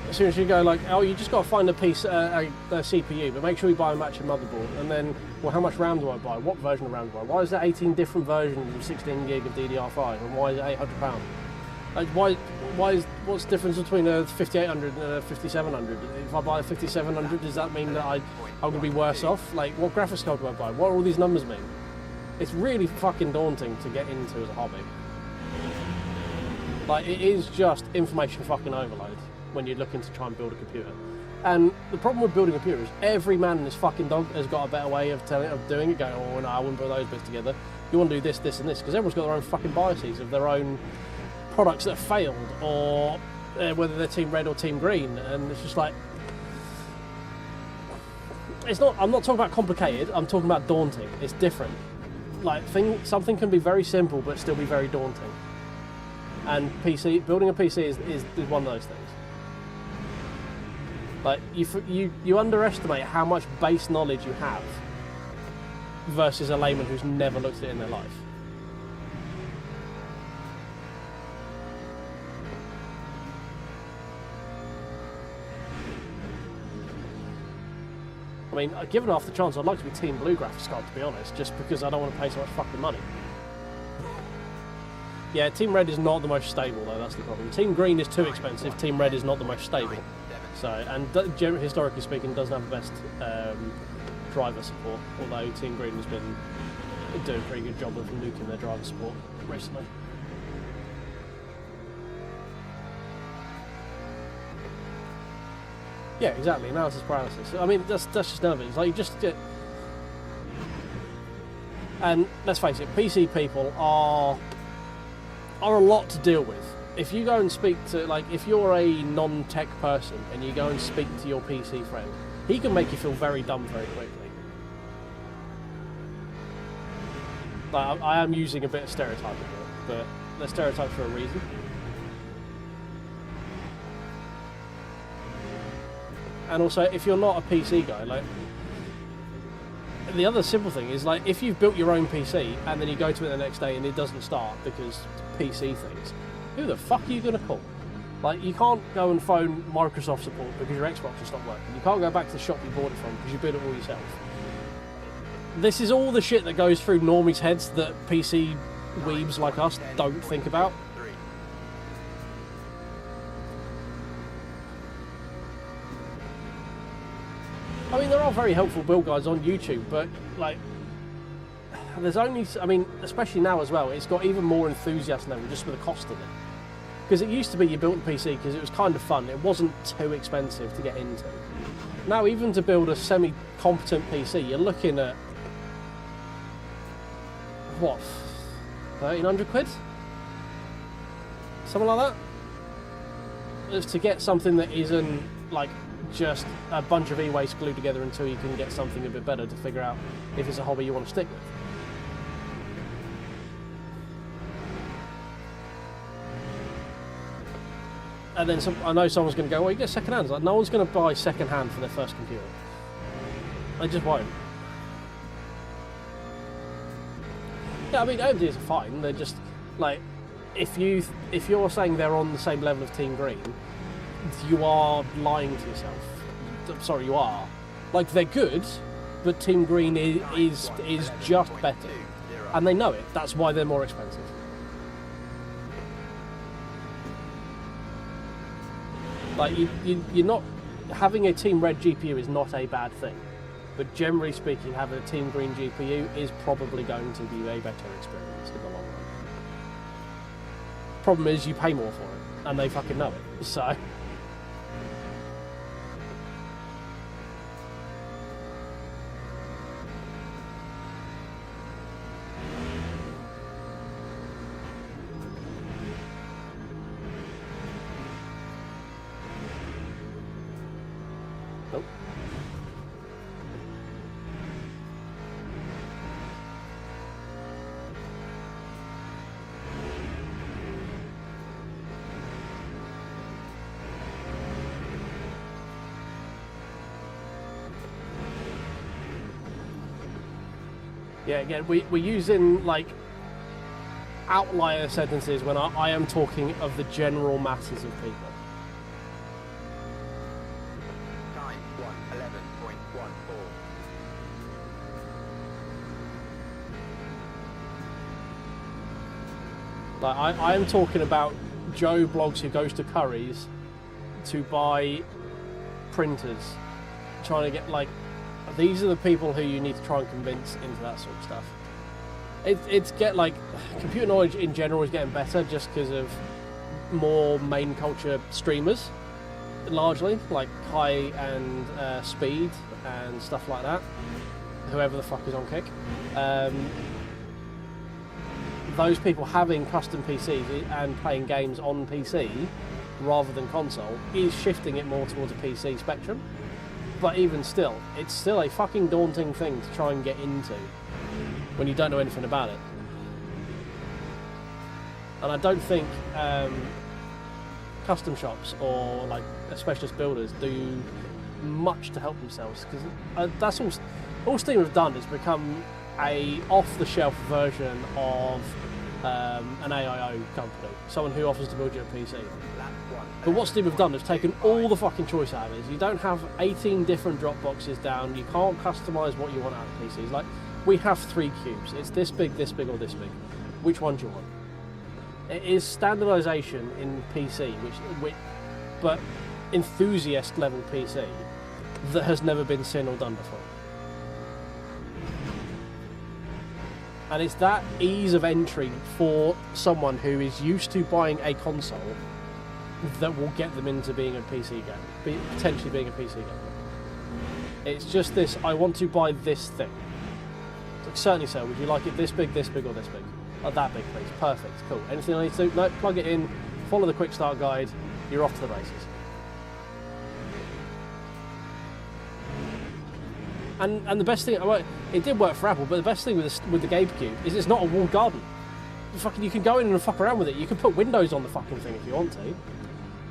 as soon as you go, like, oh, you just got to find a piece, a CPU, but make sure you buy a matching motherboard. And then, well, how much RAM do I buy? What version of RAM do I buy? Why is there 18 different versions of 16 gig of DDR5? And why is it £800? Like, what's the difference between a 5800 and a 5700? If I buy a 5700, does that mean that I'm going to be worse off? Like, what graphics card do I buy? What do all these numbers mean? It's really fucking daunting to get into as a hobby. Like, it is just information fucking overload when you're looking to try and build a computer. And the problem with building a computer is every man and his fucking dog has got a better way of doing it, going, oh no, I wouldn't put those bits together. You want to do this, this and this, because everyone's got their own fucking biases of their own products that have failed, or whether they're Team Red or Team Green, and it's just like, it's not, I'm not talking about complicated, I'm talking about daunting. It's different. Like, something can be very simple but still be very daunting. And building a PC is one of those things. Like, you underestimate how much base knowledge you have versus a layman who's never looked at it in their life. I mean, given half the chance, I'd like to be Team Blue graphics card, to be honest, just because I don't want to pay so much fucking money. Yeah, Team Red is not the most stable, though, that's the problem. Team Green is too expensive, Team Red is not the most stable. So, and historically speaking, doesn't have the best driver support, although Team Green has been doing a pretty good job of nuking their driver support recently. Yeah, exactly, analysis paralysis. I mean, that's just none of it. It's like, you just get... And let's face it, PC people are a lot to deal with. If you go and speak to, like, if you're a non-tech person and you go and speak to your PC friend, he can make you feel very dumb very quickly. Like, I am using a bit of stereotyping here, but they're stereotypes for a reason. And also, if you're not a PC guy, like, the other simple thing is, like, if you've built your own PC and then you go to it the next day and it doesn't start because PC things, who the fuck are you going to call? Like, you can't go and phone Microsoft support because your Xbox has stopped working. You can't go back to the shop you bought it from because you built it all yourself. This is all the shit that goes through normies' heads that PC weebs like us don't think about. I mean, there are very helpful build guides on YouTube, but, like, there's only, I mean, especially now as well, it's got even more enthusiast level just with the cost of it. Because it used to be you built a PC because it was kind of fun, it wasn't too expensive to get into. Now, even to build a semi-competent PC, you're looking at, what, 1,300 quid? Something like that? Just to get something that isn't, like, just a bunch of e-waste glued together until you can get something a bit better to figure out if it's a hobby you want to stick with. And then I know someone's going to go, well, you get second hand. Like, no one's going to buy second hand for their first computer. They just won't. Yeah, I mean, AMDs are fine. They're just, like, if you're saying they're on the same level of Team Green, you are lying to yourself. I'm sorry, you are. Like, they're good, but Team Green is just better. And they know it. That's why they're more expensive. Like, you're not... Having a Team Red GPU is not a bad thing. But generally speaking, having a Team Green GPU is probably going to be a better experience in the long run. Problem is, you pay more for it. And they fucking know it. So... Yeah, again, we're using like outlier sentences when I am talking of the general masses of people.
Time 1:11.14.
Like I am talking about Joe Blogs who goes to Curry's to buy printers, trying to get like, these are the people who you need to try and convince into that sort of stuff. It's get like, computer knowledge in general is getting better just because of more main culture streamers, largely, like High and Speed and stuff like that, whoever the fuck is on Kick. Those people having custom PCs and playing games on PC rather than console is shifting it more towards a PC spectrum. But even still, it's still a fucking daunting thing to try and get into when you don't know anything about it. And I don't think custom shops or like specialist builders do much to help themselves, because that's all Steam have done is become a off-the-shelf version of an AIO company, someone who offers to build you a PC. But what Steam have done is taken all the fucking choice out of it. You don't have 18 different drop boxes down. You can't customize what you want out of PCs. Like, we have 3 cubes. It's this big, or this big. Which one do you want? It is standardization in PC, but enthusiast level PC that has never been seen or done before. And it's that ease of entry for someone who is used to buying a console that will get them into being a PC gamer, potentially being a PC gamer. It's just this, I want to buy this thing. Like, certainly so, would you like it this big, or this big? Oh, that big, please. Perfect, cool. Anything I need to do? No, plug it in, follow the quick start guide, you're off to the races. And the best thing, it did work for Apple, but the best thing with the GameCube is it's not a walled garden. You can go in and fuck around with it. You can put windows on the fucking thing if you want to.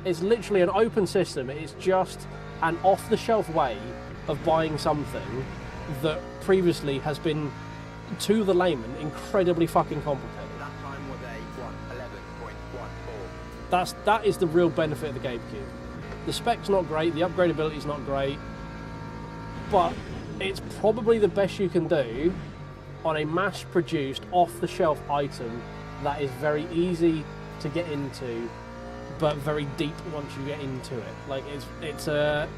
It's literally an open system. It's just an off-the-shelf way of buying something that previously has been, to the layman, incredibly fucking complicated.
That time was a 1:11.14.
That is the real benefit of the GameCube. The spec's not great, the upgradability is not great, but it's probably the best you can do on a mass-produced, off-the-shelf item that is very easy to get into, but very deep once you get into it. Like, it's a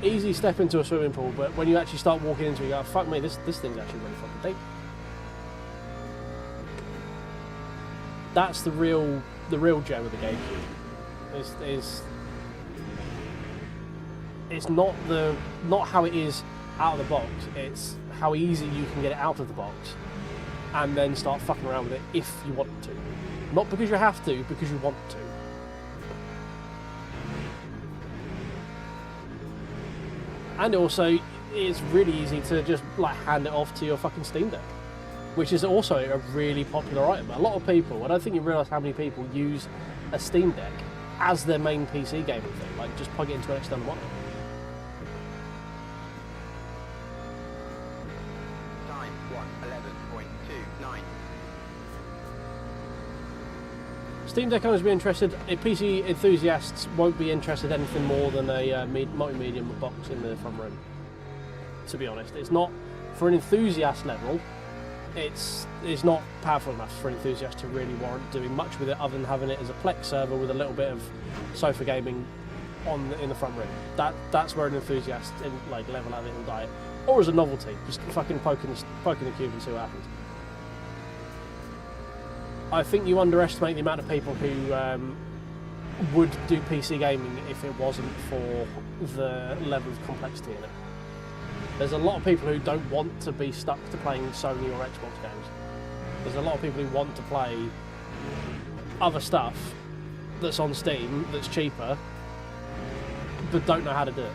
easy step into a swimming pool, but when you actually start walking into it, you go, fuck me, this thing's actually really fucking deep. That's the real gem of the GameCube. It's not how it is out of the box, it's how easy you can get it out of the box and then start fucking around with it if you want to. Not because you have to, because you want to. And also, it's really easy to just like hand it off to your fucking Steam Deck, which is also a really popular item. A lot of people, I don't think you realise how many people use a Steam Deck as their main PC gaming thing, like just plug it into an external monitor.
Time 1:11.29.
Steam Deck owners will be interested. PC enthusiasts won't be interested in anything more than a multi-medium box in the front room. To be honest, it's not for an enthusiast level. It's not powerful enough for enthusiasts to really warrant doing much with it, other than having it as a Plex server with a little bit of sofa gaming in the front room. That's where an enthusiast level at it will die, or as a novelty, just fucking poking the cube and see what happens. I think you underestimate the amount of people who would do PC gaming if it wasn't for the level of complexity in it. There's a lot of people who don't want to be stuck to playing Sony or Xbox games. There's a lot of people who want to play other stuff that's on Steam, that's cheaper, but don't know how to do it.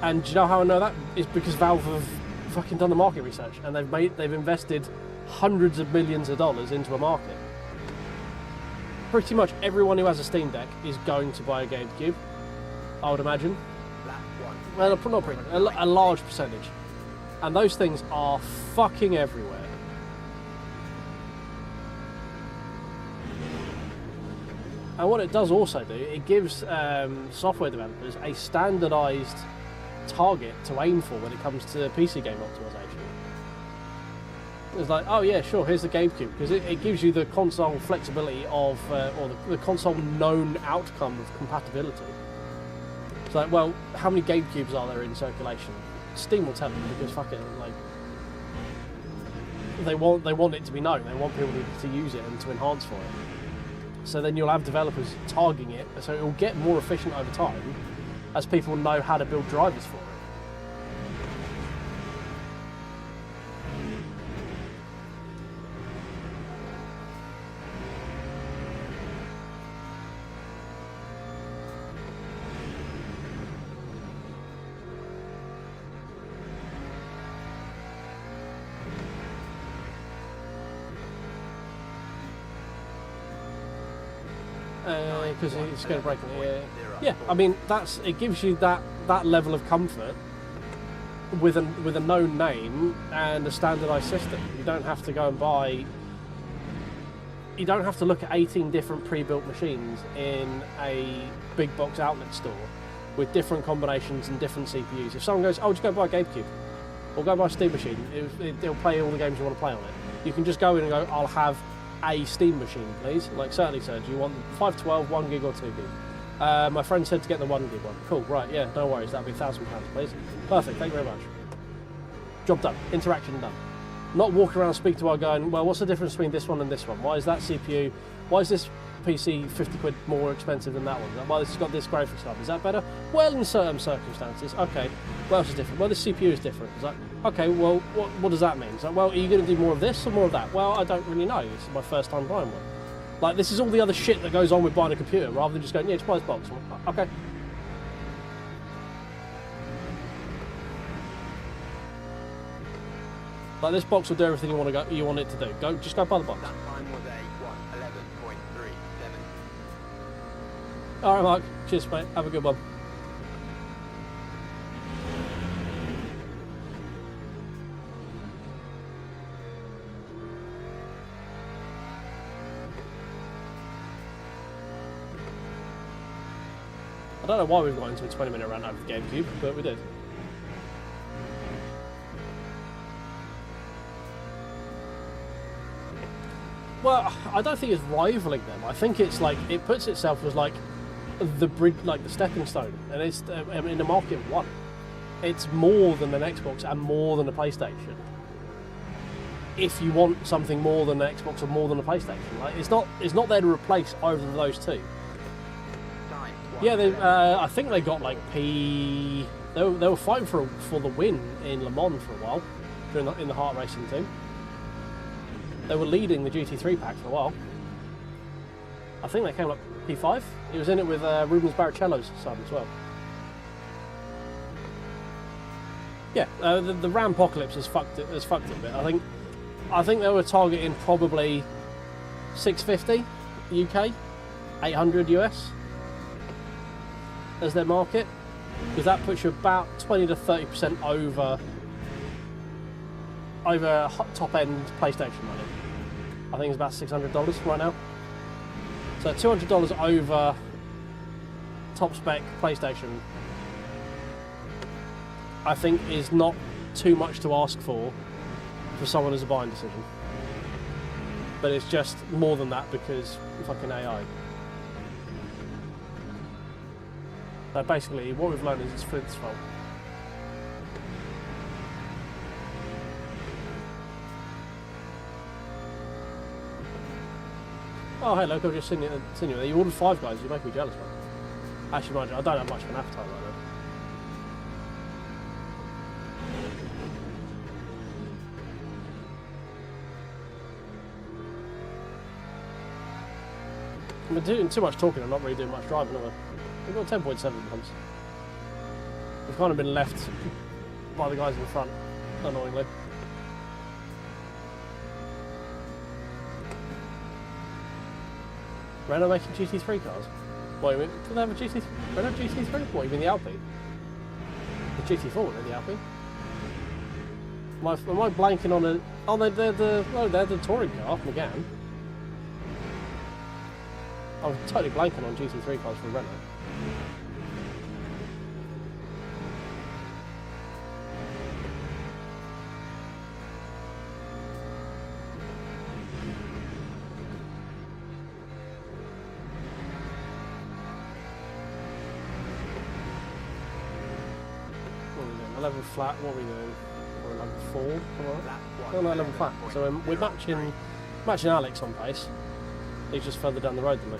And do you know how I know that? It's because Valve have fucking done the market research, and they've invested hundreds of millions of dollars into a market. Pretty much everyone who has a Steam Deck is going to buy a GameCube, I would imagine. Well, not pretty much, a large percentage. And those things are fucking everywhere. And what it does also do, it gives software developers a standardized target to aim for when it comes to PC game optimization. It's like, oh yeah, sure, here's the GameCube, because it gives you the console flexibility of, or the console known outcome of compatibility. It's like, well, how many GameCubes are there in circulation? Steam will tell you, because fuck it, like, they want it to be known. They want people to use it and to enhance for it. So then you'll have developers targeting it, so it will get more efficient over time as people know how to build drivers for it. Because it's going to break it. Yeah, I mean it gives you that level of comfort with a known name and a standardised system. You don't have to go and buy. You don't have to look at 18 different pre-built machines in a big box outlet store with different combinations and different CPUs. If someone goes, "Oh, just go buy a GameCube," or "Go buy a Steam machine," it'll play all the games you want to play on it. You can just go in and go, "I'll have a Steam machine, please." Like, certainly, sir. Do you want 512, 1 gig or 2 gig? My friend said to get the 1 gig one. Cool, right, yeah, no worries. That'll be £1,000, please. Perfect, thank you very much. Job done. Interaction done. Not walk around and speak to our going, well, what's the difference between this one and this one? Why is that CPU, why is this PC 50 quid more expensive than that one? Why this has got this graphics card? Is that better? Well, in certain circumstances. Okay, what else is different? Well, this CPU is different. It's like, okay, well, what does that mean? It's like, well, are you going to do more of this or more of that? Well, I don't really know. This is my first time buying one. Like, this is all the other shit that goes on with buying a computer, rather than just going, yeah, just buy this box. Okay. Like, this box will do everything you want it to do. Just go buy the box.
That time was a 1:11.37.
All right, Mark. Cheers, mate. Have a good one. I don't know why we've got into a 20-minute rant over the GameCube, but we did. Well, I don't think it's rivaling them. I think it's like, it puts itself as like the bridge, like the stepping stone, and it's in the market one. It's more than an Xbox and more than a PlayStation. If you want something more than an Xbox or more than a PlayStation, like it's not there to replace either of those two. Yeah, I think they got like They were fighting for the win in Le Mans for a while, in the heart racing team. They were leading the GT3 pack for a while. I think they came up P5. He was in it with Rubens Barrichello's son as well. Yeah, the Rampocalypse has fucked it a bit. I think they were targeting probably 650 UK, 800 US as their market, because that puts you about 20 to 30% over top end PlayStation money. I think it's about $600 right now. So $200 over top spec PlayStation, I think, is not too much to ask for someone as a buying decision. But it's just more than that because fucking AI. So basically, what we've learned is it's Flint's fault. Oh, hey, look, I've just seen you there. You ordered 5 guys, you make me jealous, man. Actually, mind you, I don't have much of an appetite right now. I've been doing too much talking, I'm not really doing much driving, have I? We've got 10.7 tons. We've kind of been left by the guys in front, annoyingly. Renault making GT3 cars? What, you mean? Do they have a GT3? Renault GT3? What, you mean the Alpine? The GT4, then the Alpine? Am I blanking on a... Oh, they're the touring car, McGann. I was totally blanking on GT3 cars from Renault. What are we doing? 11 flat, what are we doing? We're 11 4,
Lap
oh no, 11 flat.
1,
So we're matching Alex on pace. He's just further down the road than me.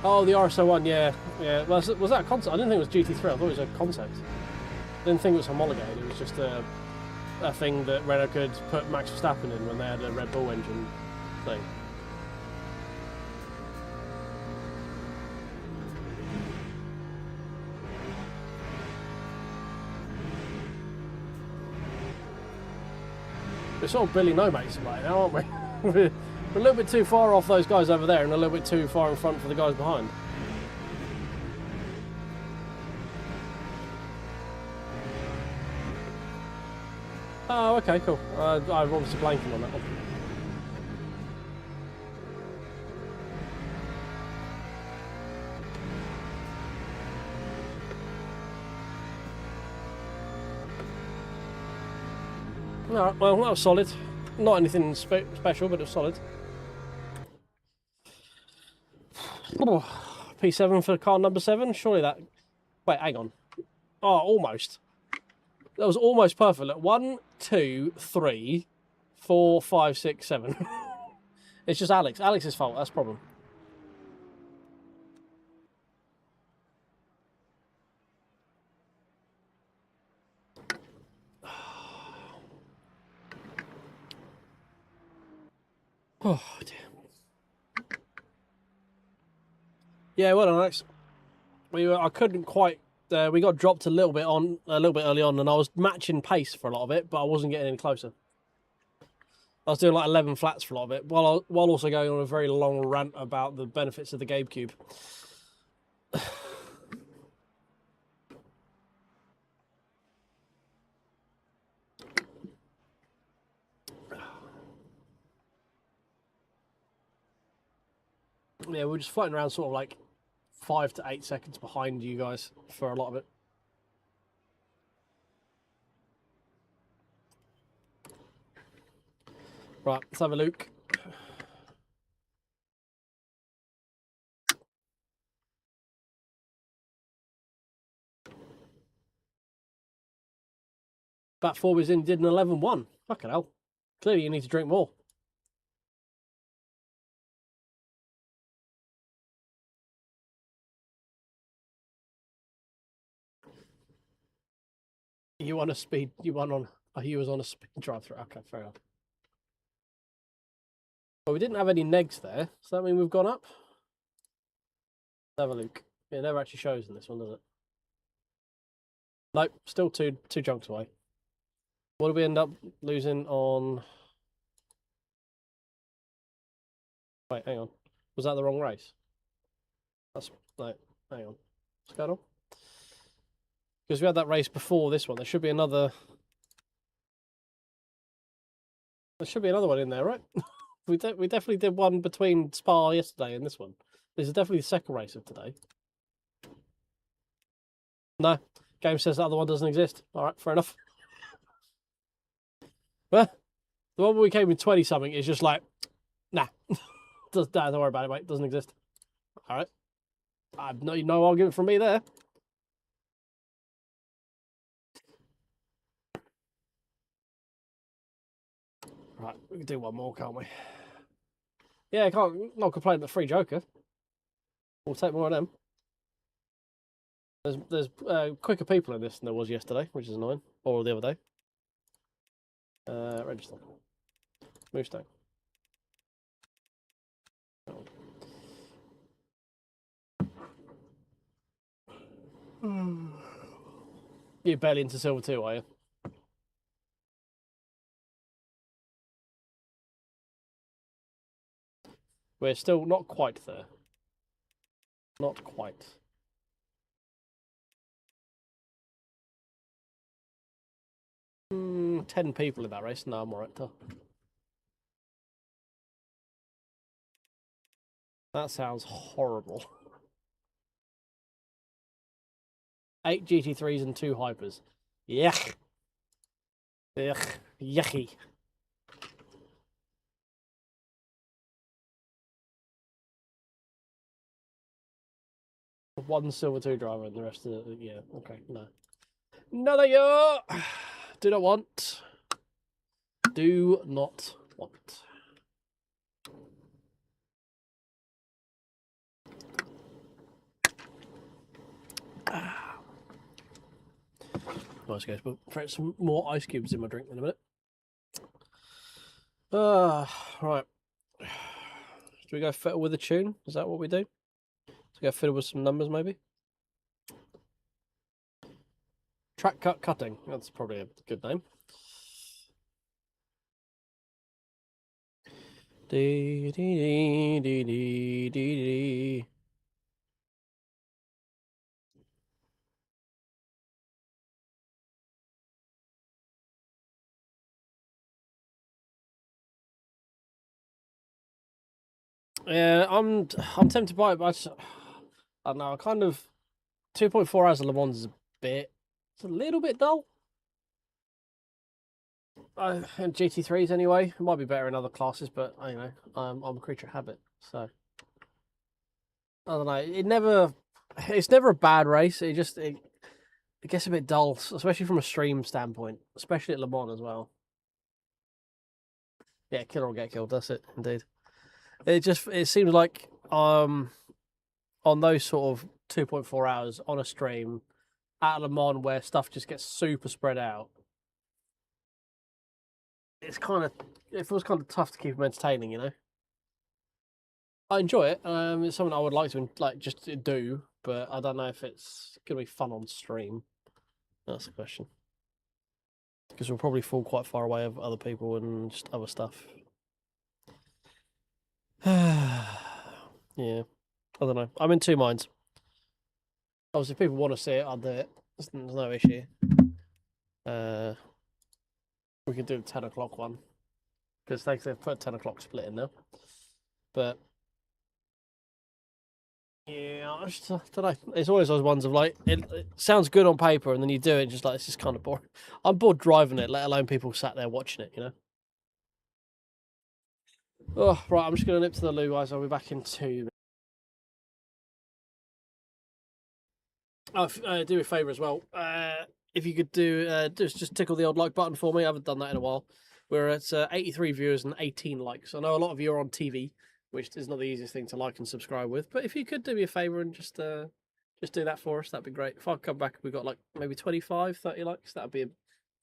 Oh, the RSO1, yeah. Was that a concept? I didn't think it was GT3. I thought it was a concept. I didn't think it was homologated. It was just a thing that Renault could put Max Verstappen in when they had a Red Bull engine thing. We're sort of Billy No Mates right now, aren't we? We're a little bit too far off those guys over there and a little bit too far in front for the guys behind. Oh, okay, cool. I'm obviously blanking on that one. Alright, well, that was solid. Not anything special, but it was solid. Oh, P7 for car number 7? Surely that... Wait, hang on. Oh, almost. That was almost perfect. Look, 1, 2, 3, 4, 5, 6, 7. It's just Alex. Alex's fault, that's the problem. Oh, dear. Yeah, well done, Alex. I couldn't quite... we got dropped a little bit early on, and I was matching pace for a lot of it, but I wasn't getting any closer. I was doing like 11 flats for a lot of it, while also going on a very long rant about the benefits of the GameCube. Yeah, we're just floating around sort of like 5 to 8 seconds behind you guys for a lot of it. Right, let's have a look. Bat 4 was in, did an 11-1. Fucking hell. Clearly you need to drink more. You on a speed, you won on, oh, he was on a speed drive-through. Okay, fair enough. Well, we didn't have any negs there. Does that mean we've gone up? Let's have a look. It never actually shows in this one, does it? Nope, still two chunks away. What did we end up losing on? Wait, hang on. Was that the wrong race? That's no, hang on. What's going on? Because we had that race before this one. There should be another. There should be another one in there, right? we definitely did one between Spa yesterday and this one. This is definitely the second race of today. No, game says the other one doesn't exist. All right, fair enough. Well, the one where we came in 20 something is just like, nah, don't worry about it, mate. Doesn't exist. All right, I've no argument from me there. Right, we can do one more, can't we? Yeah, not complain about free Joker. We'll take more of them. There's quicker people in this than there was yesterday, which is annoying, or the other day. Register. Mustang. You're barely into silver too, are you? We're still not quite there. Not quite. Mm, 10 people in that race. No, I'm alright. That sounds horrible. 8 GT3s and 2 Hypers. Yuck. Yuck. Yucky. One Silver 2 driver and the rest of the... Yeah, okay, no. No, thank you! Do not want. Do not want. Nice guys, but throw some more ice cubes in my drink in a minute. Right. Do we go fiddle with a tune? Is that what we do? To go fiddle with some numbers, maybe? Track cut cutting. That's probably a good name. Dee dee dee dee dee dee dee. Yeah, I'm tempted to buy it, but I don't know. I kind of 2.4 hours of Le Mans is it's a little bit dull. And GT3s anyway. It might be better in other classes, but you know, I'm a creature of habit, so I don't know. It's never a bad race. It gets a bit dull, especially from a stream standpoint, especially at Le Mans as well. Yeah, kill or get killed. That's it, indeed. It seems like on those sort of 2.4 hours on a stream at Le Mans where stuff just gets super spread out. It feels kind of tough to keep them entertaining, you know. I enjoy it. It's something I would like to just do, but I don't know if it's gonna be fun on stream. That's the question. Because we'll probably fall quite far away of other people and just other stuff. Yeah, I don't know. I'm in two minds. Obviously, if people want to see it, I'll do it. There's no issue. We can do the 10 o'clock one because they've put 10 o'clock split in there. But yeah, I don't know. It's always those ones of like it sounds good on paper, and then you do it, just like it's just kind of boring. I'm bored driving it, let alone people sat there watching it. You know. Oh right, I'm just gonna nip to the loo, guys. I'll be back in 2 minutes. Oh, do me a favour as well. If you could just tickle the old like button for me. I haven't done that in a while. We're at 83 viewers and 18 likes. I know a lot of you are on TV, which is not the easiest thing to like and subscribe with. But if you could do me a favour and just do that for us, that'd be great. If I come back, we got like maybe 25, 30 likes. That'd be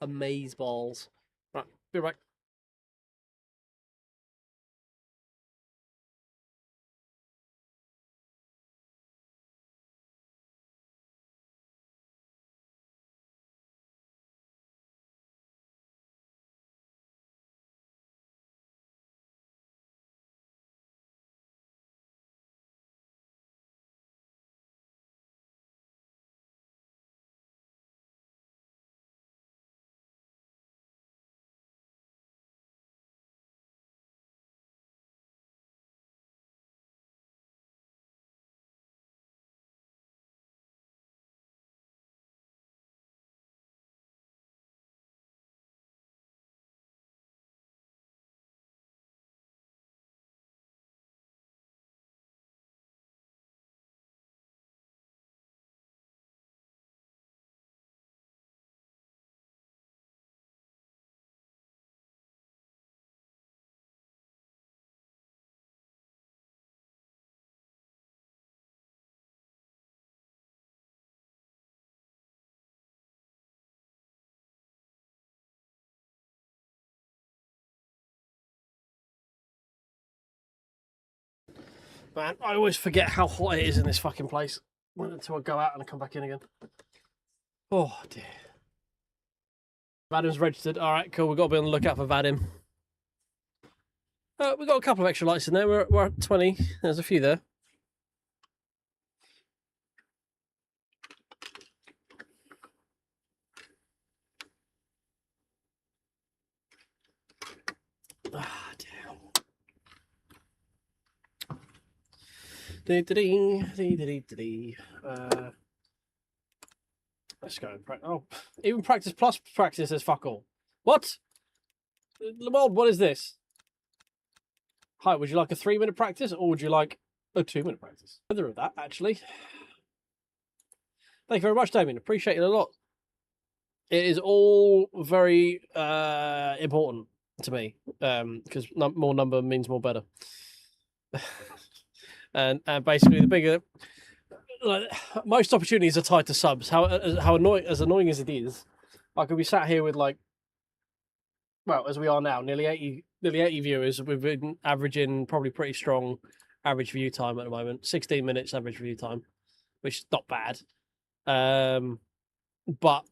amaze balls. Right, be right back. Man, I always forget how hot it is in this fucking place until I go out and I come back in again. Oh dear. Vadim's registered. All right, cool. We've got to be on the lookout for Vadim. We've got a couple of extra lights in there. We're at 20. There's a few there. Ah, damn. Let's go. Oh, even practice plus practice says fuck all. What? Lamond, what is this? Hi, would you like a 3-minute practice or would you like a 2-minute practice? Either of that, actually. Thank you very much, Damien. Appreciate it a lot. It is all very important to me because more number means more better. and basically, the bigger, like, most opportunities are tied to subs. How annoying as it is, I could be sat here with like, well, as we are now, nearly 80 viewers. We've been averaging probably pretty strong average view time at the moment. 16 minutes average view time, which is not bad. But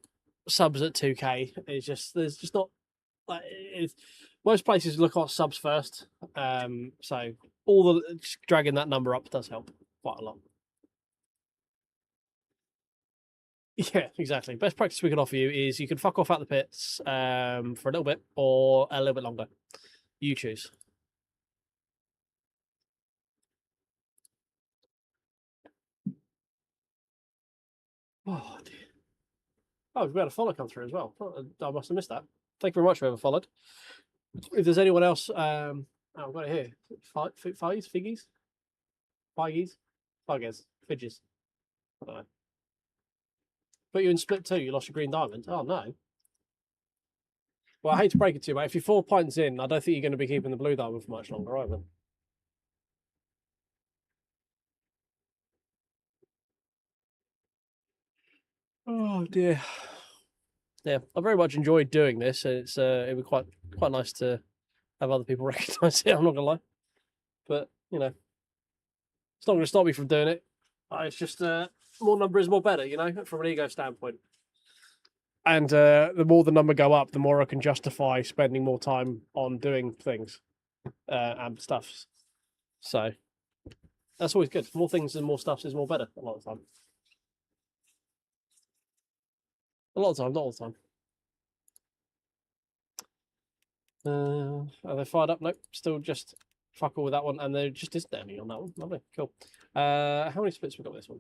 subs at 2K is just there's just not like most places look at subs first. So all the just dragging that number up does help quite a lot. Yeah, exactly. Best practice we can offer you is you can fuck off out the pits for a little bit or a little bit longer. You choose. Oh dear. Oh, we've got a follow come through as well. Oh, I must have missed that. Thank you very much, whoever followed. If there's anyone else, oh, I've got it here. Figgies? Figgies? Fidges. I don't know. Put you in split 2, you lost your green diamond. Oh, no. Well, I hate to break it to you, mate. If you're 4 points in, I don't think you're going to be keeping the blue diamond for much longer, either. Oh, dear. Yeah, I very much enjoyed doing this. It's it was quite nice to have other people recognise it, I'm not going to lie. But, you know, it's not going to stop me from doing it. It's just more number is more better, you know, from an ego standpoint. And the more the number go up, the more I can justify spending more time on doing things and stuff. So that's always good. More things and more stuff is more better a lot of the time. A lot of the time, not all the time. Are they fired up? Nope. Still just fuck all with that one. And there just isn't any on that one. Lovely. Cool. How many splits we got this one?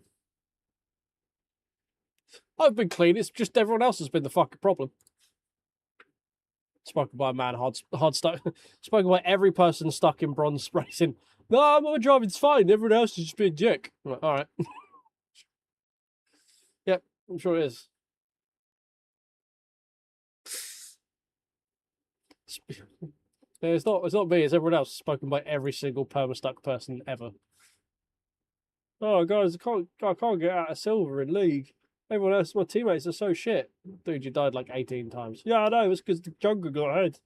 I've been clean. It's just everyone else has been the fucking problem. Spoken by a man hard stuck. Spoken by every person stuck in bronze racing. No, my driving's fine. Everyone else is just being a dick. Like, all right. Yep, I'm sure it is. It's not me. It's everyone else. Spoken by every single perma-stuck person ever. Oh, guys, I can't get out of silver in league. Everyone else, my teammates are so shit. Dude, you died like 18 times. Yeah, I know. It's because the jungle got ahead.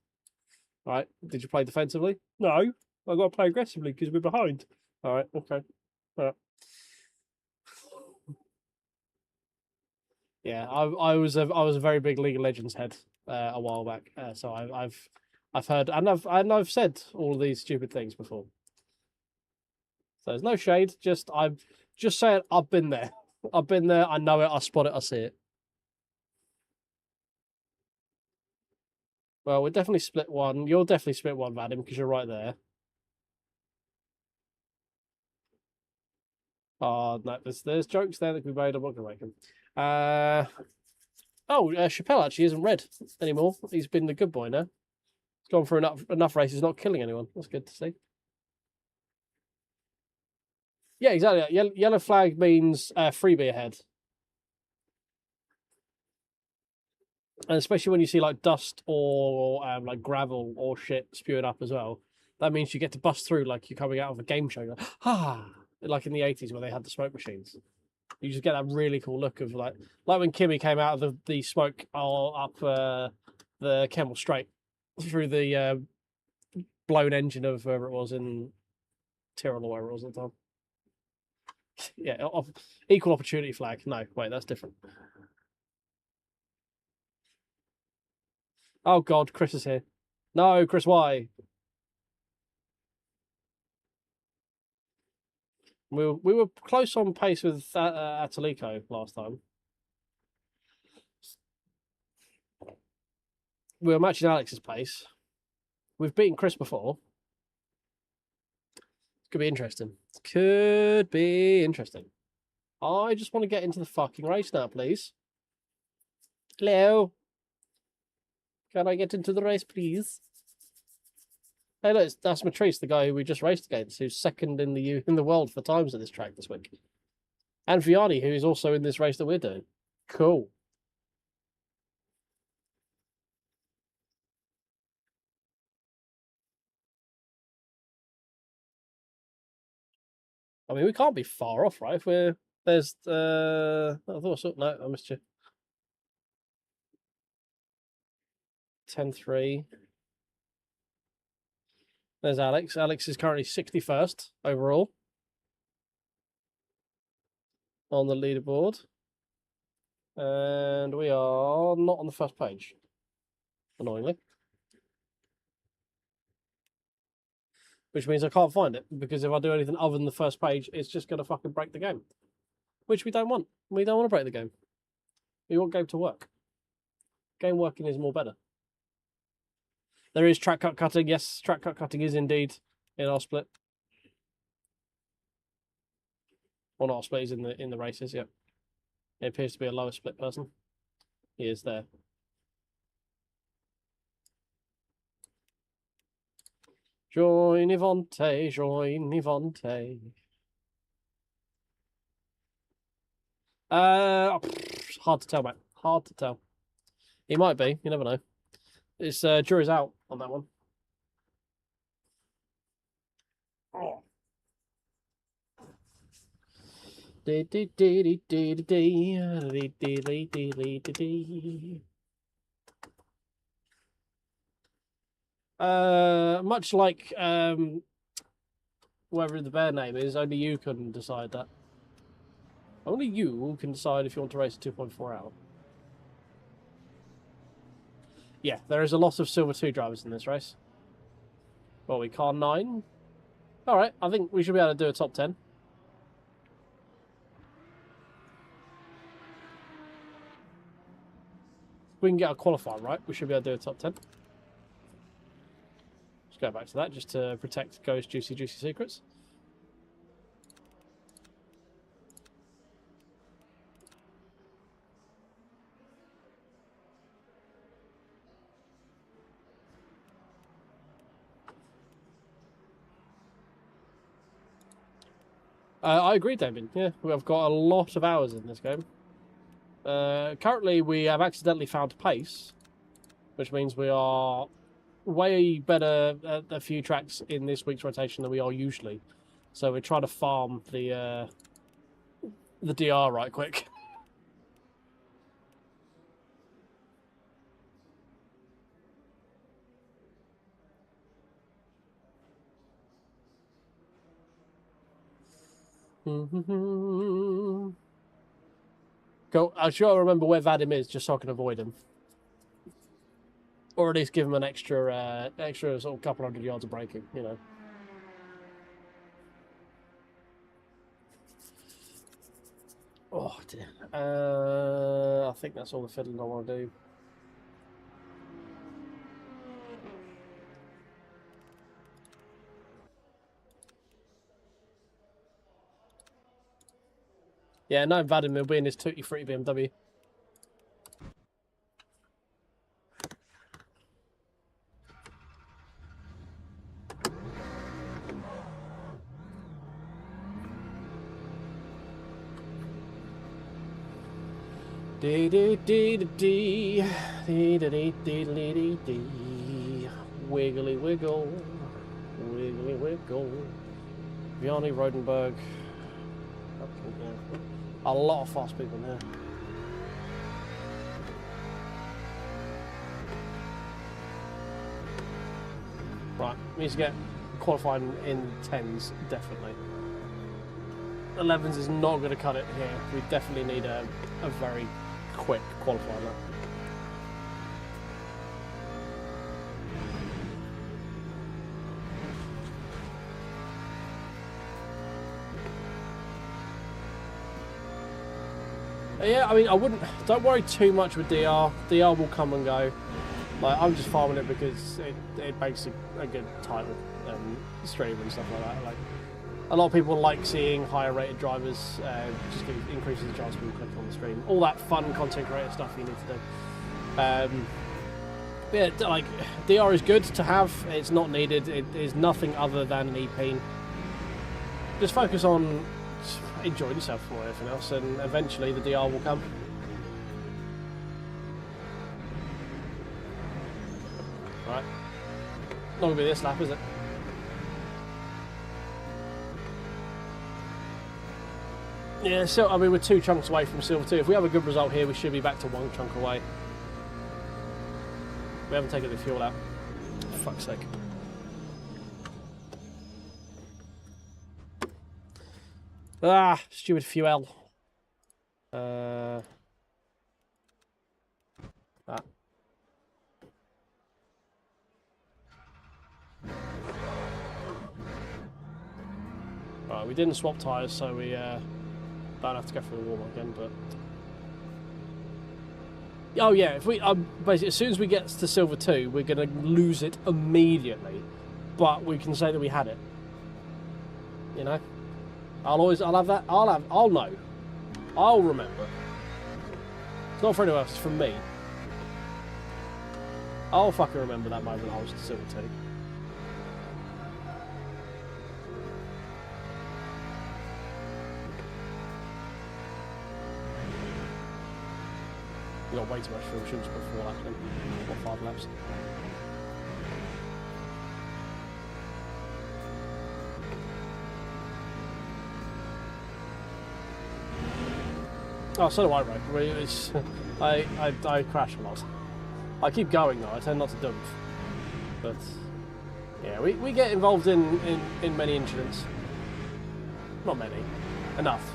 All right. Did you play defensively? No. I got to play aggressively because we're behind. All right. Okay. All right. Yeah, I was a very big League of Legends head a while back. So I've heard and I've said all of these stupid things before. So there's no shade. I'm just saying I've been there. I've been there. I know it. I spot it. I see it. Well, we're definitely split one. You're definitely split one, Vadim, because you're right there. Oh, no, there's jokes there that can be made. I'm not going to make them. Chappelle actually isn't red anymore. He's been the good boy now. He's gone for enough races, not killing anyone. That's good to see. Yeah, exactly. Yellow flag means freebie ahead. And especially when you see like dust or like gravel or shit spewing up as well, that means you get to bust through like you're coming out of a game show. Like in the 80s where they had the smoke machines. You just get that really cool look of like when Kimmy came out of the smoke up the Kemmel Straight through the blown engine of wherever it was in Tyrrell or wherever it was at the time. Yeah, equal opportunity flag. No, wait, that's different. Oh God, Chris is here. No, Chris, why? We were close on pace with Atalico last time. We were matching Alex's pace. We've beaten Chris before. Could be interesting. Could be interesting. I just want to get into the fucking race now, please. Hello. Can I get into the race, please? Hey, look, that's Matrice, the guy who we just raced against, who's second in the world for times at this track this week. And Vianney, who is also in this race that we're doing. Cool. I mean, we can't be far off, right? If there's I thought so. No, I missed you. 10-3. There's Alex. Alex is currently 61st overall on the leaderboard. And we are not on the first page, annoyingly. Which means I can't find it, because if I do anything other than the first page, it's just going to fucking break the game. Which we don't want. We don't want to break the game. We want game to work. Game working is more better. There is track cut cutting. Yes, track cut cutting is indeed in our split. Or not our split, is in the races, yeah. It appears to be a lower split person. He is there. Join Ivante, join Ivante. Hard to tell, mate. Hard to tell. He might be. You never know. It's jury's out on that one. Oh. Much like whatever the bear name is, only you can decide that. Only you can decide if you want to race a 2.4 hour. Yeah, there is a lot of Silver 2 drivers in this race. Well, we car 9. Alright, I think we should be able to do a top 10. If we can get a qualifier right, we should be able to do a top 10. Let's go back to that, just to protect Ghost Juicy Secrets. I agree, Damien. Yeah, we've got a lot of hours in this game. Currently, we have accidentally found pace, which means we are way better at a few tracks in this week's rotation than we are usually. So we're trying to farm the DR right quick. Go. I sure remember where Vadim is, just so I can avoid him, or at least give him an extra sort of couple hundred yards of braking. You know. Oh dear. I think that's all the fiddling I want to do. Yeah, no, Vadim will be in his tutti frutti BMW. Dee dee dee dee dee dee dee dee dee dee. Wiggly wiggle, wiggly wiggle. Vianney, Rodenberg. A lot of fast people there. Right, needs to get qualifying in 10s, definitely. 11s is not going to cut it here. We definitely need a very quick qualifier lap. Yeah, I mean, don't worry too much with DR. DR will come and go. Like, I'm just farming it because it makes a good title stream and stuff like that. Like, a lot of people like seeing higher rated drivers, just increases the chance of people clicking on the stream. All that fun content creator stuff you need to do. Yeah, like, DR is good to have. It's not needed. It is nothing other than an EP. Just focus on enjoying yourself more than anything else, and eventually the DR will come. Right. Not gonna be this lap, is it? Yeah, so I mean, we're 2 chunks away from Silver 2. If we have a good result here, we should be back to 1 chunk away. We haven't taken the fuel out. For fuck's sake. Ah, stupid fuel. Ah. Right, we didn't swap tyres, so we don't have to go through the warm-up again, but... Oh yeah, if we basically as soon as we get to Silver 2, we're gonna lose it immediately. But we can say that we had it. You know? I'll have that. I'll know. I'll remember. It's not for anyone else, it's for me. I'll fucking remember that moment I was to Silver 2. We got way too much fuel, we should have put 4 laps in. Or 5 laps. Oh, so do I, right? I crash a lot. I keep going though, I tend not to dump. But yeah, we get involved in many incidents. Not many. Enough.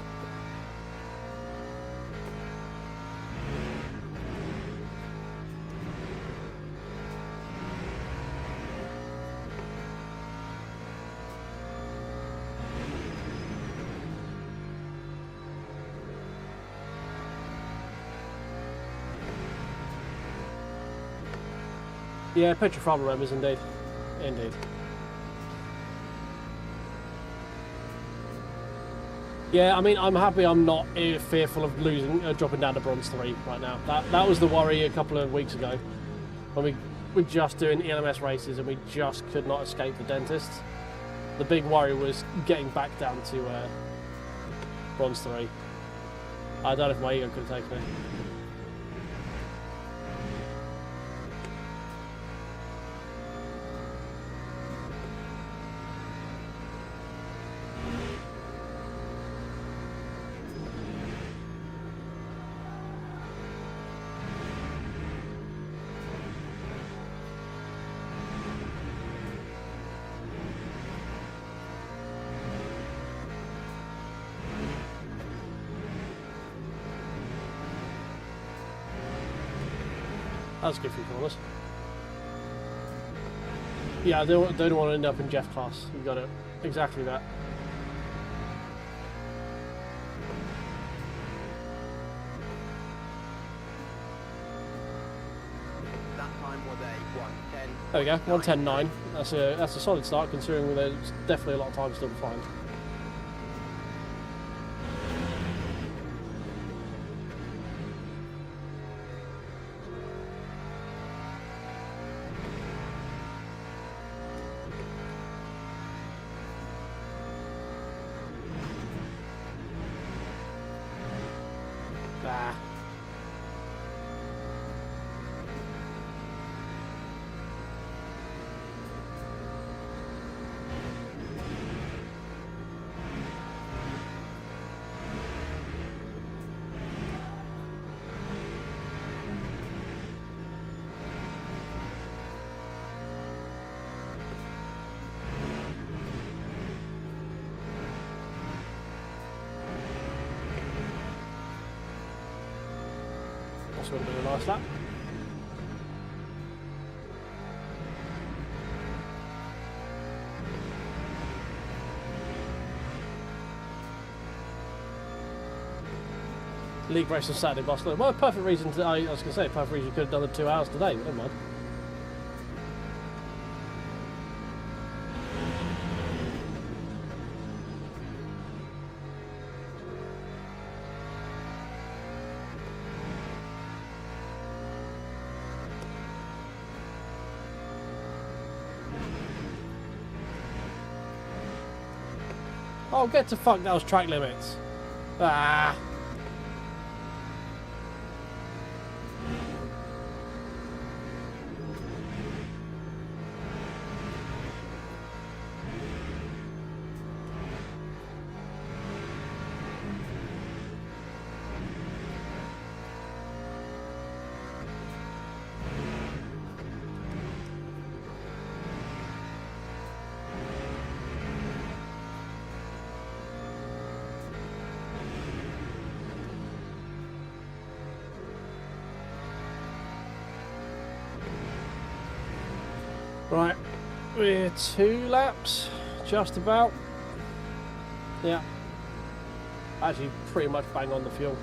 Yeah, Petrofarm remembers indeed. Indeed. Yeah, I mean, I'm happy I'm not fearful of dropping down to Bronze 3 right now. That was the worry a couple of weeks ago when we were just doing ELMS races and we just could not escape the dentist. The big worry was getting back down to Bronze 3. I don't know if my ego could have taken it. That's good for corners. Yeah, I don't want to end up in Jeff class. You got it. Exactly that.
That time was a 1:10.
There we go, 1:10.9. That's a solid start considering there's definitely a lot of time still to find. Would have been a nice lap. League race on Saturday, Barcelona. Well, perfect reason to. I was going to say, perfect reason you could have done the 2 hours today, but never mind. Oh, get to fuck those track limits. Ah. Right, we're 2 laps, just about. Yeah, actually pretty much bang on the fuel.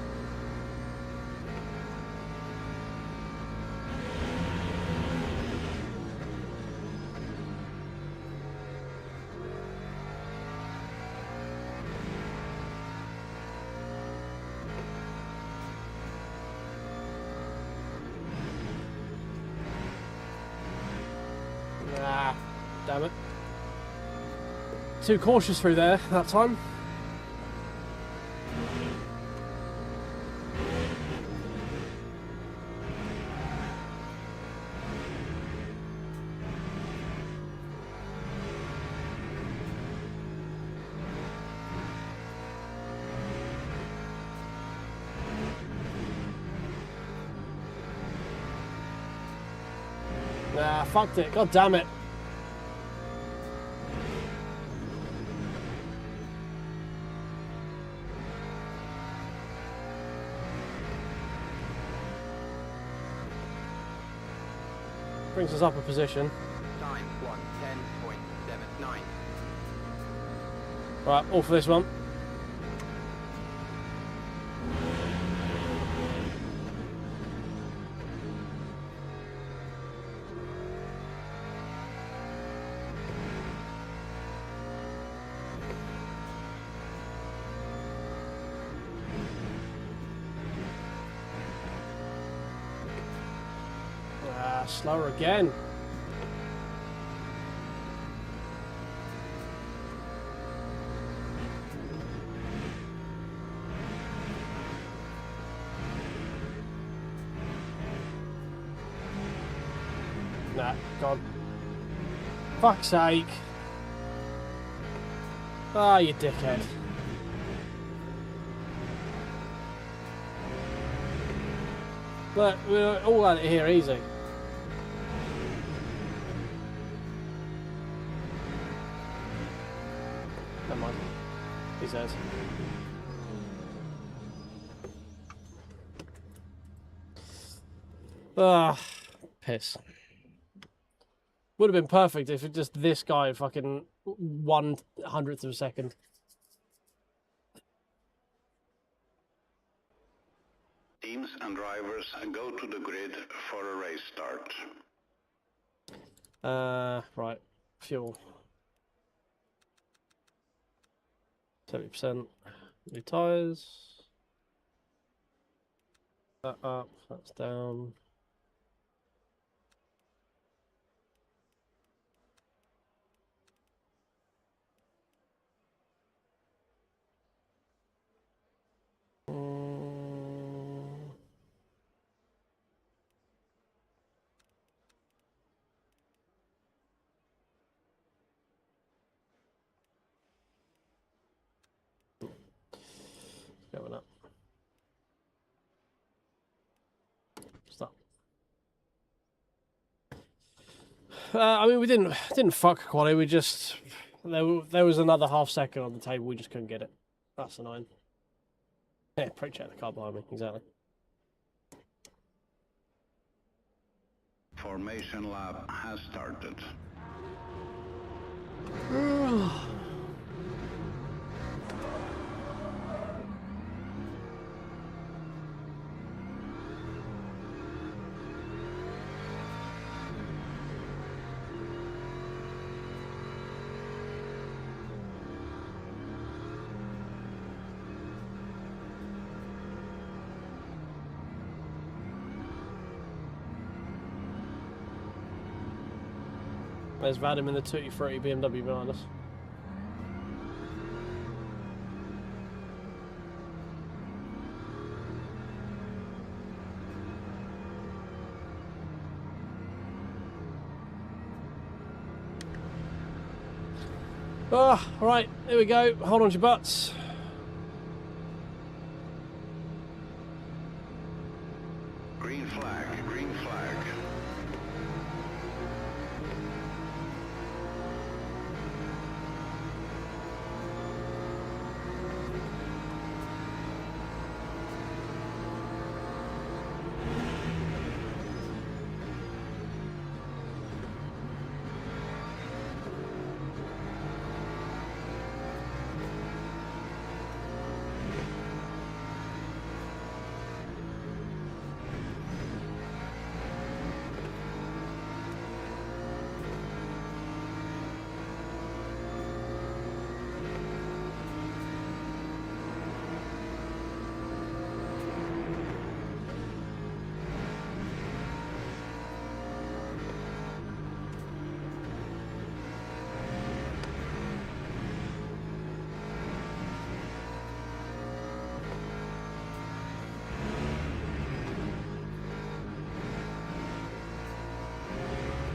Ah, damn it. Too cautious through there that time. Nah, fucked it. God damn it. Brings us up a position.
Time 1:10.79.
Right, all for this one. Slower again. Nah, God. Fuck's sake. Ah, you dickhead. But we're all at it here easy. Never mind. He says. Ah, piss. Would have been perfect if it just this guy fucking 1/100th of a second.
Teams and drivers go to the grid for a race start.
Right. Fuel. 70%. New tyres. That up, that's down. Going up. Stop. I mean, we didn't fuck quality. We just there was another half second on the table. We just couldn't get it. That's annoying. Yeah, probably check the car behind me. Exactly.
Formation lap has started.
There's Vadim in the Tutti Frutti BMW behind us. Ah, right, here we go. Hold on to your butts.
Green flag, green flag.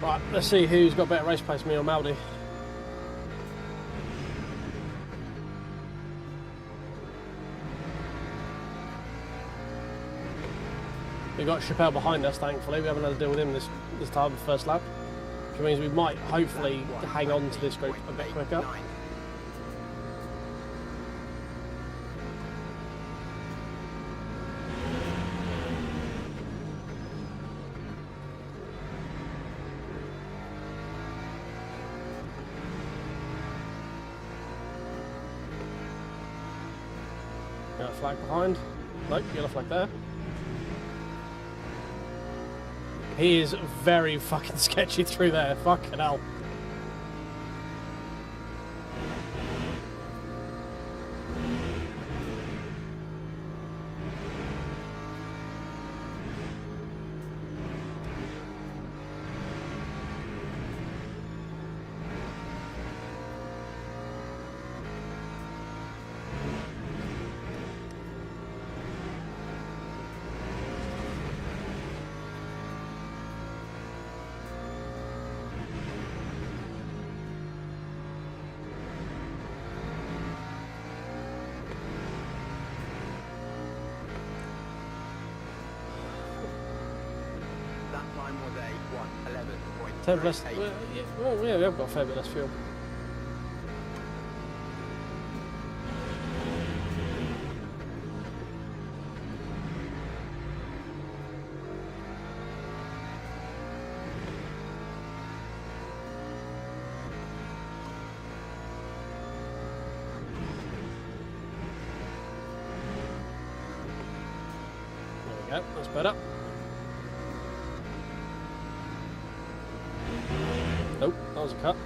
Right, let's see who's got better race pace, me or Maldi. We've got Chappelle behind us, thankfully. We haven't had to deal with him this time, the first lap. Which means we might hopefully hang on to this group a bit quicker. Yellow flag behind. Nope, yellow flag there. He is very fucking sketchy through there. Fucking hell.
That time was a
10 less.
1:11.38.
Well, yeah, we have got a fair bit less fuel. There we go, that's better. Nope, that was a cut.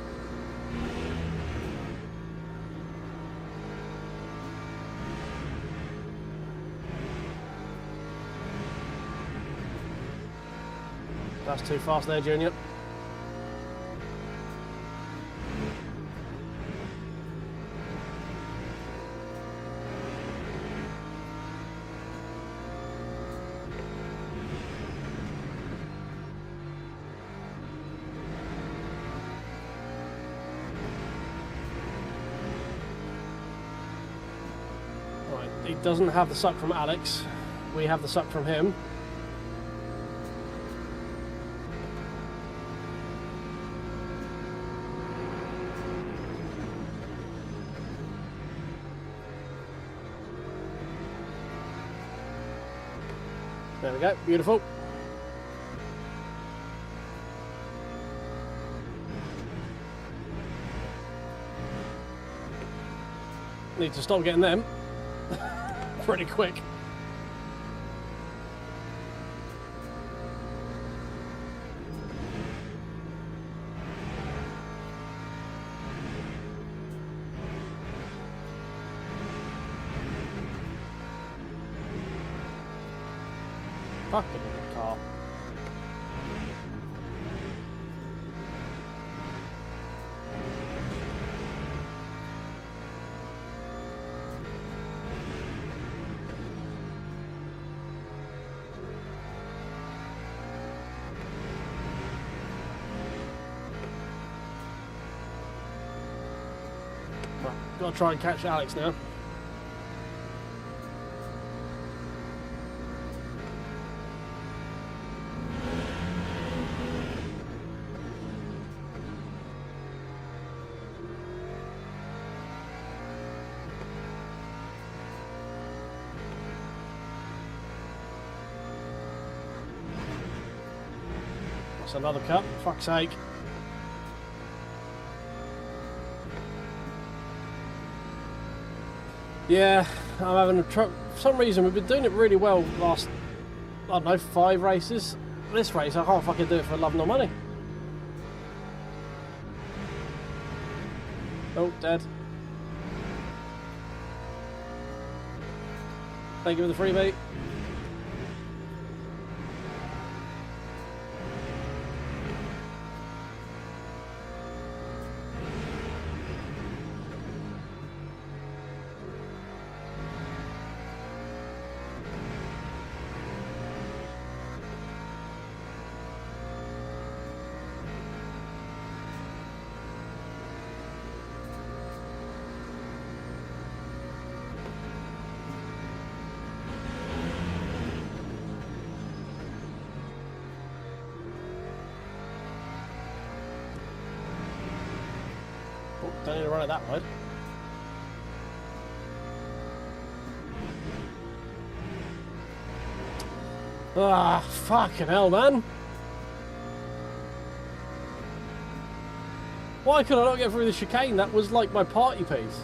That's too fast there, Junior. He doesn't have the suck from Alex. We have the suck from him. There we go, beautiful. Need to stop getting them. Pretty quick. Fucking car.
Got to try and catch Alex now. That's another cut, fuck's sake. Yeah, I'm having a for some reason we've been doing it really well last, I don't know, 5 races. This race I can't fucking do it for love nor money. Oh, dead. Thank you for the freebie. Don't need to run it that wide. Ah, fucking hell, man. Why could I not get through the chicane? That was like my party piece.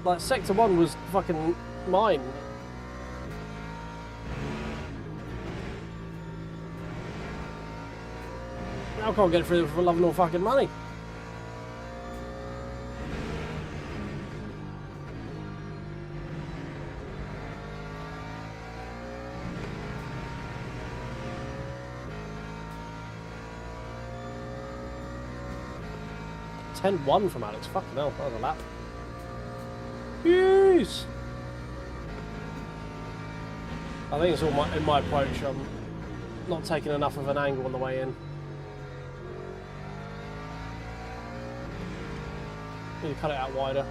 Like, Sector 1 was fucking mine. I can't get through for love nor fucking money. (10-1) from Alex. Fucking hell, that was a lap. Yes. I think it's all in my approach. I'm not taking enough of an angle on the way in. Need to cut it out wider.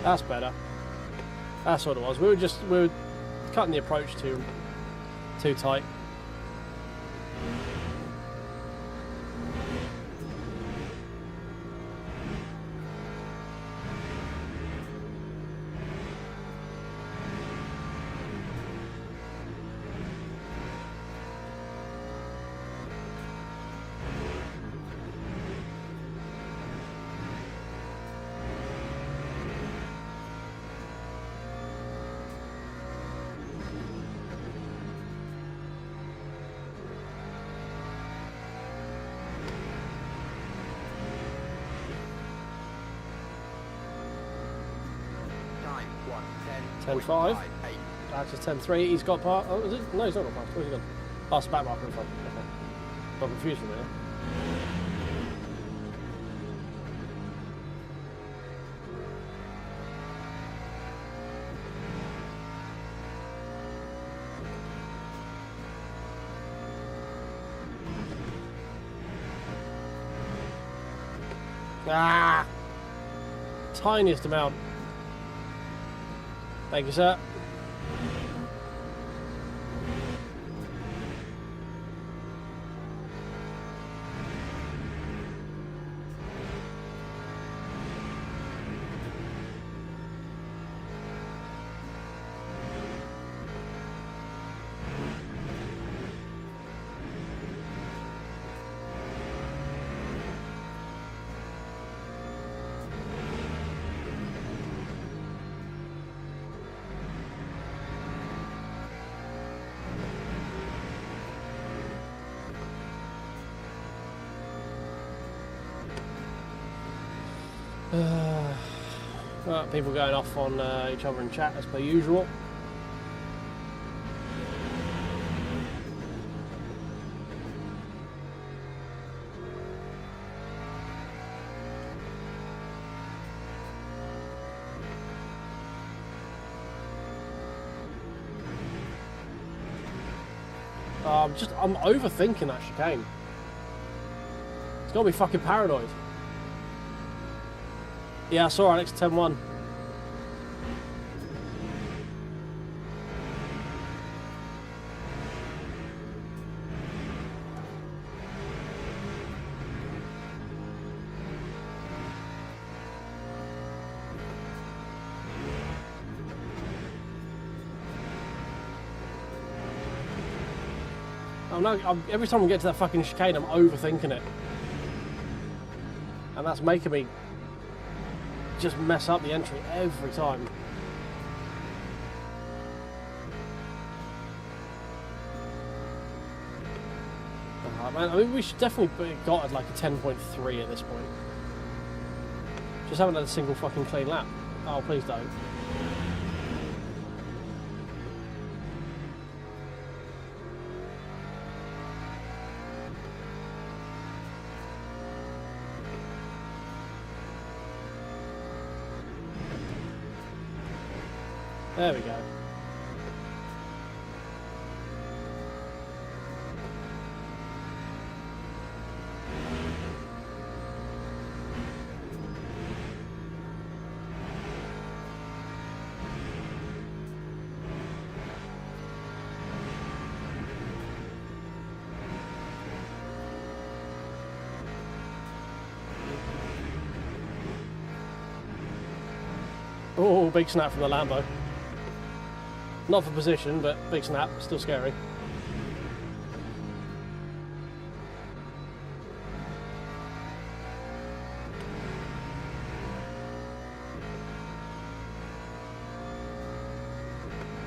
That's better. That's what it was. We were cutting the approach too tight.
Time
10.5. That's just 10.3. He's got part. Oh, is it? No, he's not got part. Where's he gone? Oh, it's back marker in front. Okay. Got confused for a minute. Ah! Tiniest amount. Thank you, sir. Well, people going off on each other in chat as per usual. I'm overthinking that chicane. It's got me fucking paranoid. Yeah, I saw Alex 10-1. Every time we get to that fucking chicane, I'm overthinking it. And that's making me just mess up the entry every time. Man, I mean, we should definitely got at like a 10.3 at this point. Just haven't had a single fucking clean lap. Oh, please don't. There we go. Oh, big snap from the Lambo. Not for position, but big snap, still scary.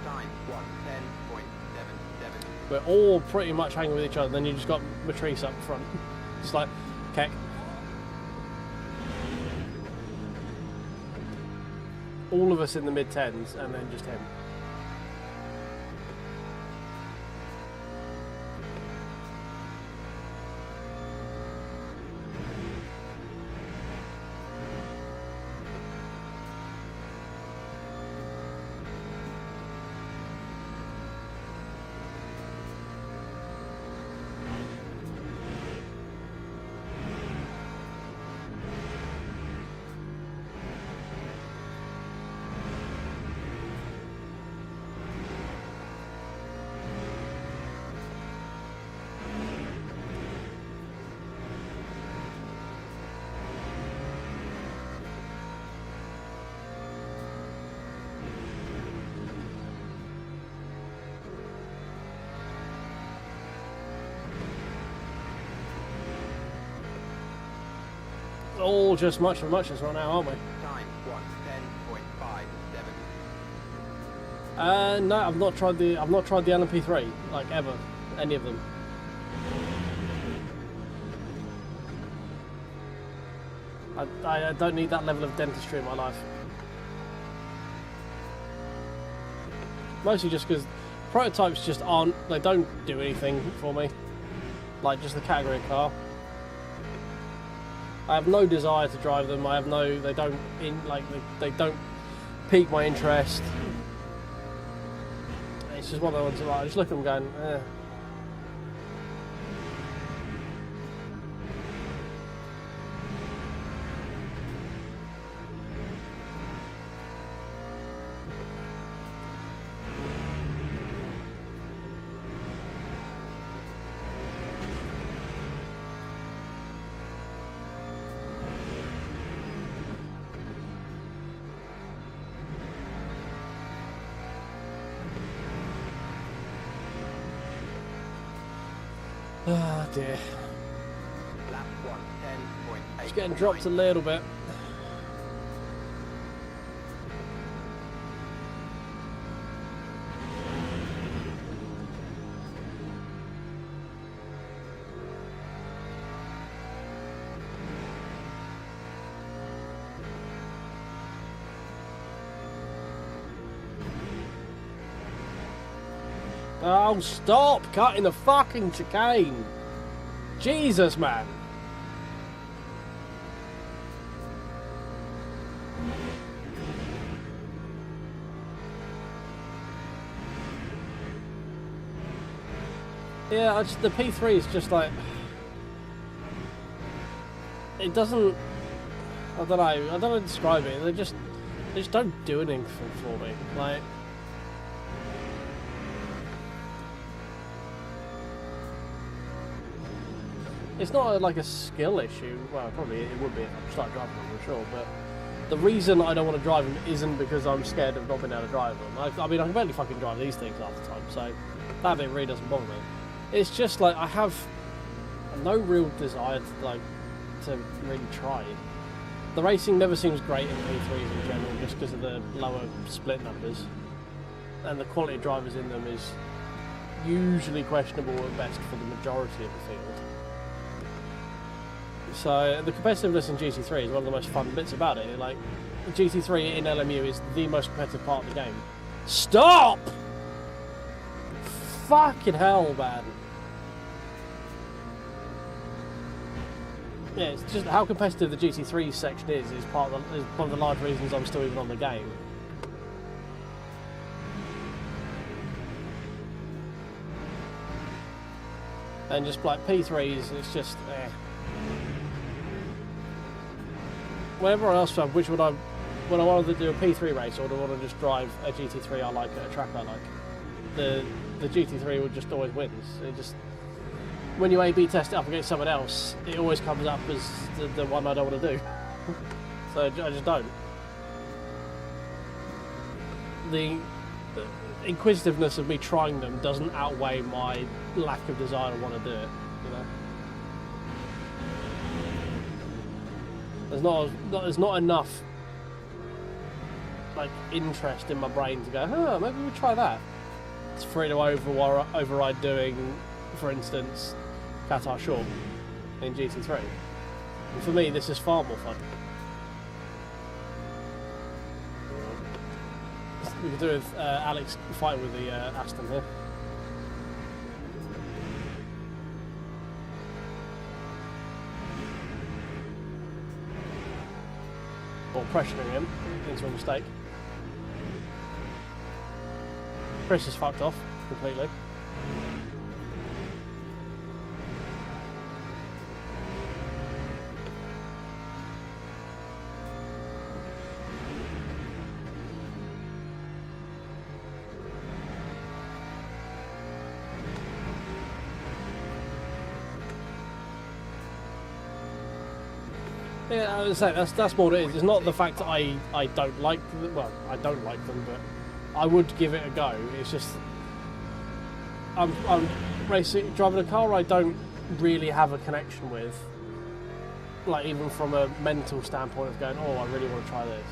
Time 1:10.77.
We're all pretty much hanging with each other, then you just got Matrice up front. Just like, Keck. All of us in the mid-10s, and then just him. All just much for muchness right now, aren't we?
Time 1:10.57.
No, I've not tried the LMP3 like ever, any of them. I don't need that level of dentistry in my life. Mostly just because prototypes just aren't, they don't do anything for me. Like just the category car. I have no desire to drive them. I have no, they don't they pique my interest. It's just one of the ones that I just look at them going, eh. Ah, dear.
Lap 1:10.8.
It's getting dropped a little bit. Oh, stop cutting the fucking chicane. Jesus, man.
Yeah, the P3 is just like, it doesn't. I don't know. I don't know how to describe it. They just don't do anything for me. Like, it's not like a skill issue. Well, probably it would be if I start driving them, for sure. But the reason I don't want to drive them isn't because I'm scared of not being able to drive them. I mean, I can barely fucking drive these things half the time, so that bit really doesn't bother me. It's just like I have no real desire to really try. The racing never seems great in P3s in general, just because of the lower split numbers, and the quality of drivers in them is usually questionable at best for the majority of the field. So the competitiveness in GT3 is one of the most fun bits about it. Like, GT3 in LMU is the most competitive part of the game. Stop! Fucking hell, man. Yeah, it's just how competitive the GT3 section is one of the large reasons I'm still even on the game. And just like P3s, it's just whenever I ask myself when I wanted to do a P3 race, or do I want to just drive a GT3 I like at a track I like, the GT3 would just always wins. It just, when you A/B test it up against someone else, it always comes up as the one I don't want to do. So I just don't. The inquisitiveness of me trying them doesn't outweigh my lack of desire to want to do it, you know. There's not enough like interest in my brain to go, huh, maybe we'll try that. It's free to override doing, for instance, Qatar Short in GT3. And for me, this is far more fun. We could do with Alex fighting with the Aston here. Or pressuring him into a mistake. Chris is fucked off completely. Yeah, I would say that's more what it is. It's not the fact that I don't like them. Well, I don't like them, but I would give it a go. It's just I'm driving a car I don't really have a connection with. Like, even from a mental standpoint of going, oh, I really want to try this.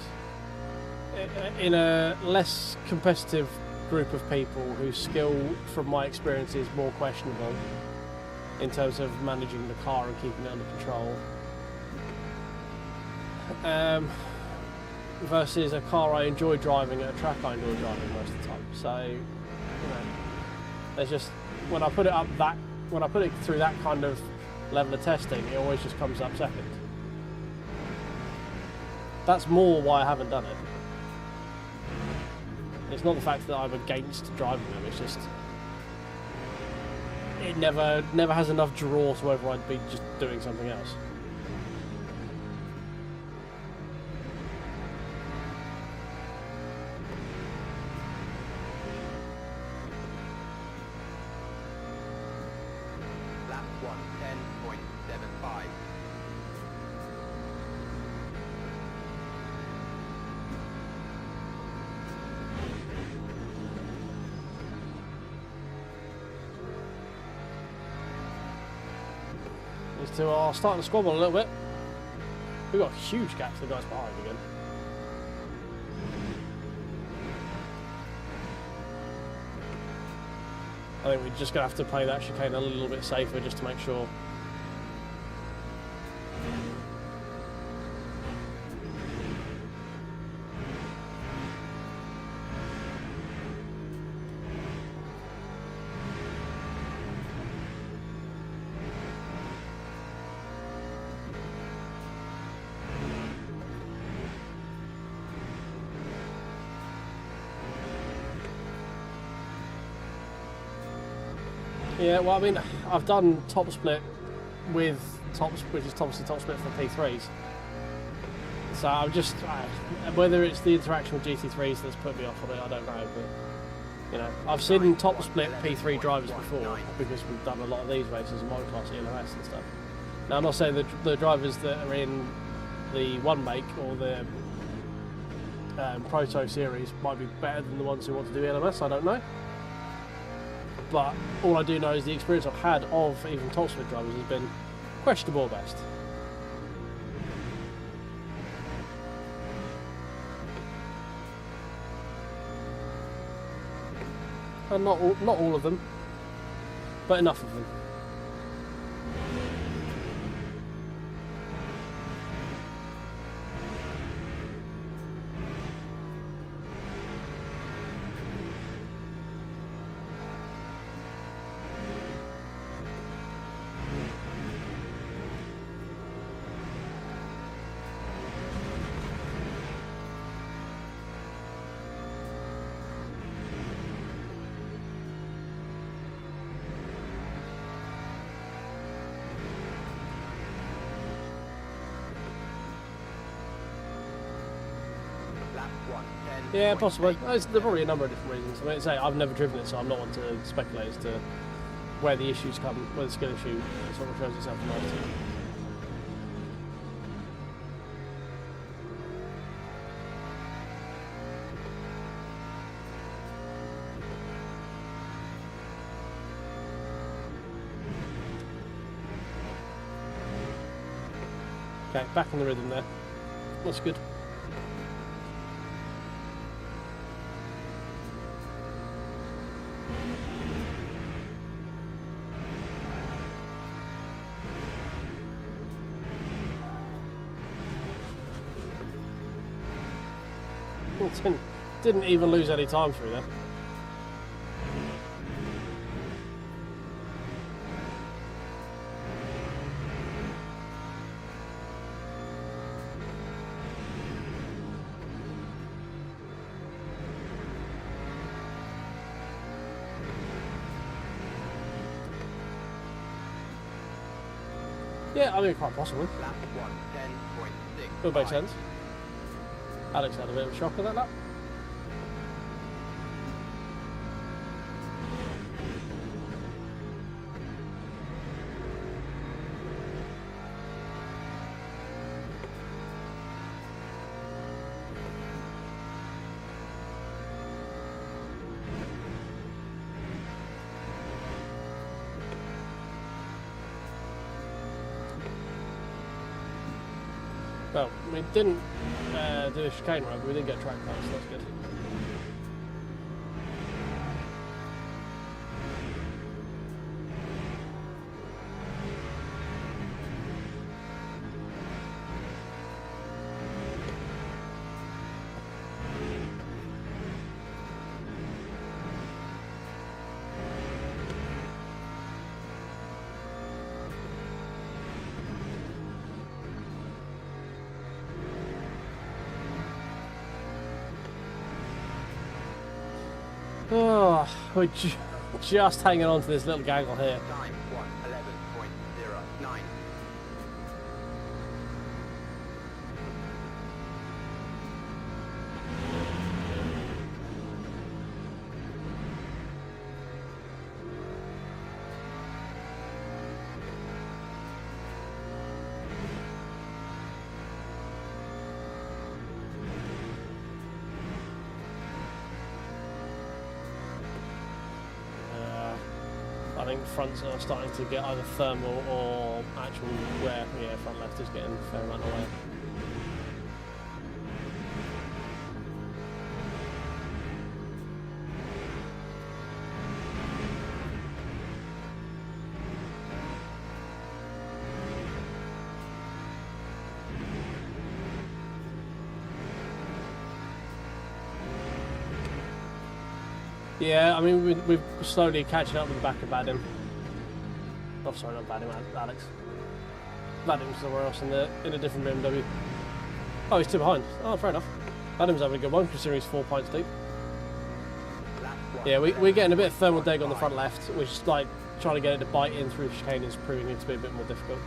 In a less competitive group of people whose skill, from my experience, is more questionable in terms of managing the car and keeping it under control. Versus a car I enjoy driving at a track I enjoy driving most of the time. So, you know, there's just, when I put it through that kind of level of testing, it always just comes up second. That's more why I haven't done it. It's not the fact that I'm against driving them, it's just it never has enough draw to override me just doing something else.
Lap 110.75.
These two are starting to squabble a little bit. We've got a huge gap to the guys behind again. I think we're just going to have to play that chicane a little bit safer just to make sure.
Yeah, well, I mean, I've done top split with which is obviously top split for P3s. So I'm just whether it's the interaction with GT3s that's put me off on it, I don't know. But you know, I've seen top split P3 drivers before because we've done a lot of these races in motocross, LMS and stuff. Now I'm not saying the drivers that are in the one make or the Proto series might be better than the ones who want to do LMS. I don't know. But all I do know is the experience I've had of even top split drivers has been questionable at best. And not all of them, but enough of them. Yeah, possibly. There's probably a number of different reasons. I mean, say I've never driven it, so I'm not one to speculate as to where the issues come, where the skill issue sort of shows itself in life. Okay, back in the rhythm there. That's good. Didn't even lose any time through there. Yeah, I mean, quite possibly.
Lap 1, 10.6.
Would make sense. Alex had a bit of a shock at that lap. Well, we didn't do a chicane run, but we did get track pass, so that's good. Oh, we're just hanging on to this little gaggle here.
Time 1:11.09.
I think fronts are starting to get either thermal or actual wear. Yeah, front left is getting a fair amount of wear. Yeah, I mean, we're slowly catching up with the back of Vadim. Oh, sorry, not Vadim, Alex. Vadim's somewhere else in a different BMW. Oh, he's 2 behind. Oh, fair enough. Vadim's having a good one, considering he's 4 pints deep. Yeah, we're getting a bit of thermal deg on the front left, which is like trying to get it to bite in through chicane is proving it to be a bit more difficult.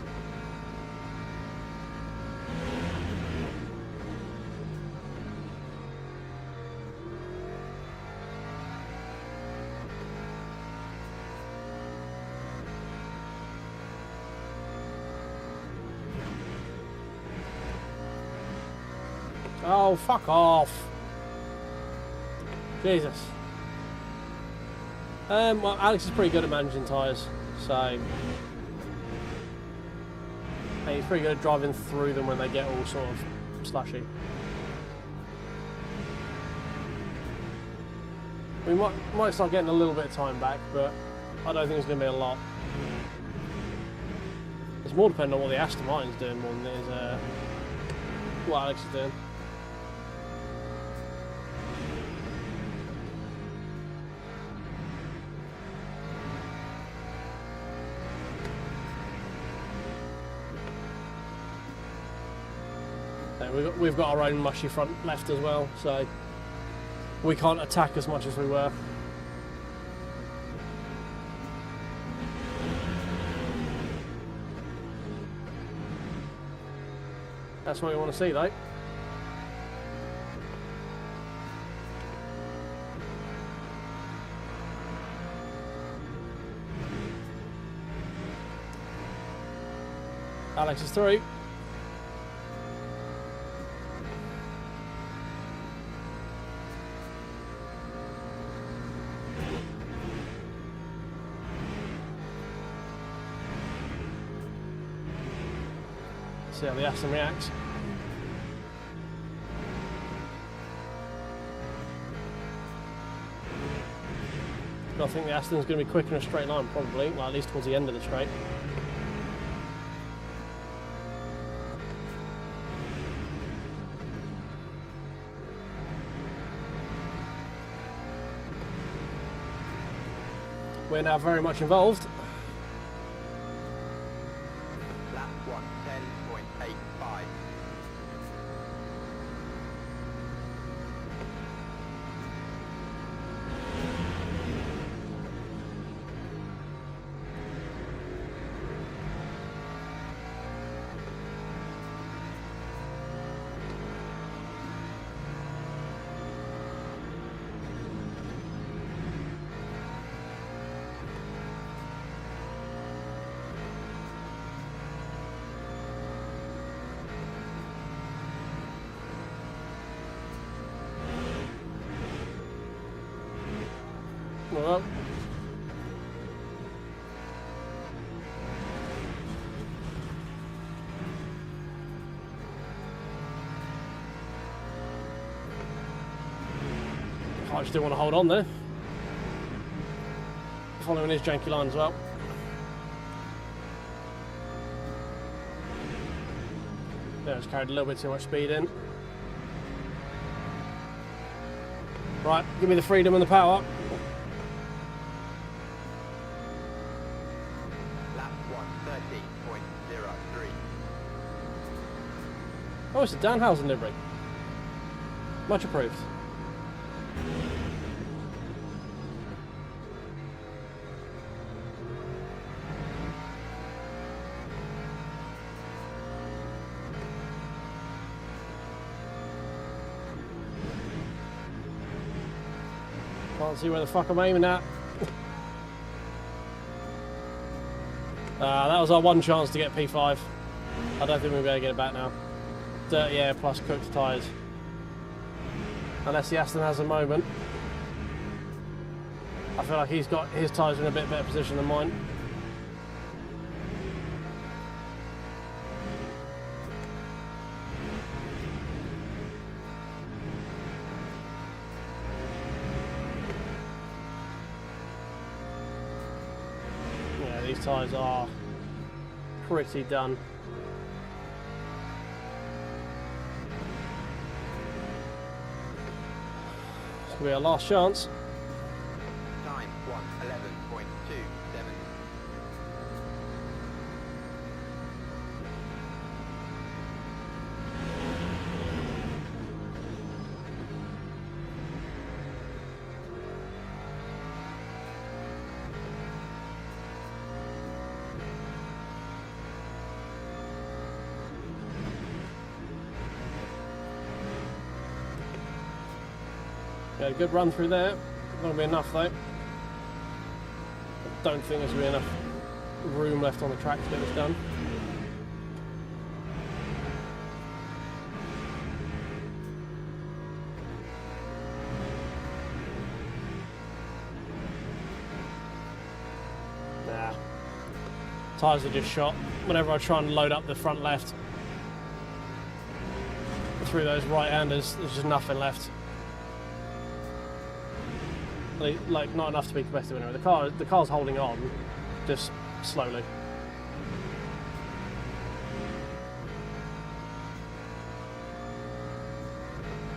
Oh, fuck off. Jesus. Well, Alex is pretty good at managing tyres, so... And he's pretty good at driving through them when they get all sort of slushy. We might start getting a little bit of time back, but I don't think it's going to be a lot. It's more dependent on what the Aston Martin's doing more than it is what Alex is doing. We've got our own mushy front left as well, so we can't attack as much as we were. That's what we want to see, though. Alex is through. See how the Aston reacts. I think the Aston's going to be quick in a straight line, probably. Well, at least towards the end of the straight. We're now very much involved.
Lap 110.85.
Well, I still want to hold on there. Following his janky line as well. Yeah, it's carried a little bit too much speed in. Right, give me the freedom and the power.
Lap 130.03.
Oh, it's a Danhausen livery. Much approved. Can't see where the fuck I'm aiming at. That was our one chance to get P5. I don't think we'll be able to get it back now. Dirty air plus cooked tyres. Unless the Aston has a moment. I feel like he's got his tyres in a bit better position than mine. Yeah, these tyres are pretty done. This will be our last chance.
Time 111.27.
We had a good run through there. Not going to be enough though. Don't think there's going to be enough room left on the track to get this done. Nah. Tyres are just shot. Whenever I try and load up the front left through those right-handers, there's just nothing left. Like, not enough to be competitive anyway. The car's holding on, just slowly.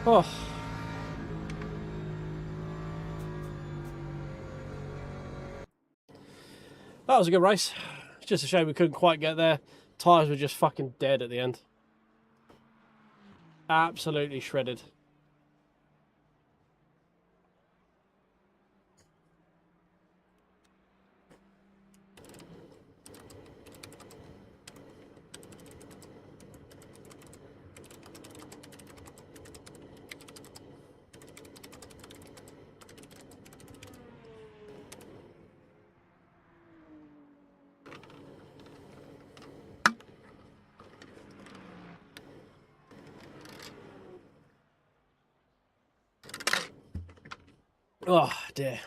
Oh. That was a good race. It's just a shame we couldn't quite get there. Tyres were just fucking dead at the end. Absolutely shredded. Oh dear.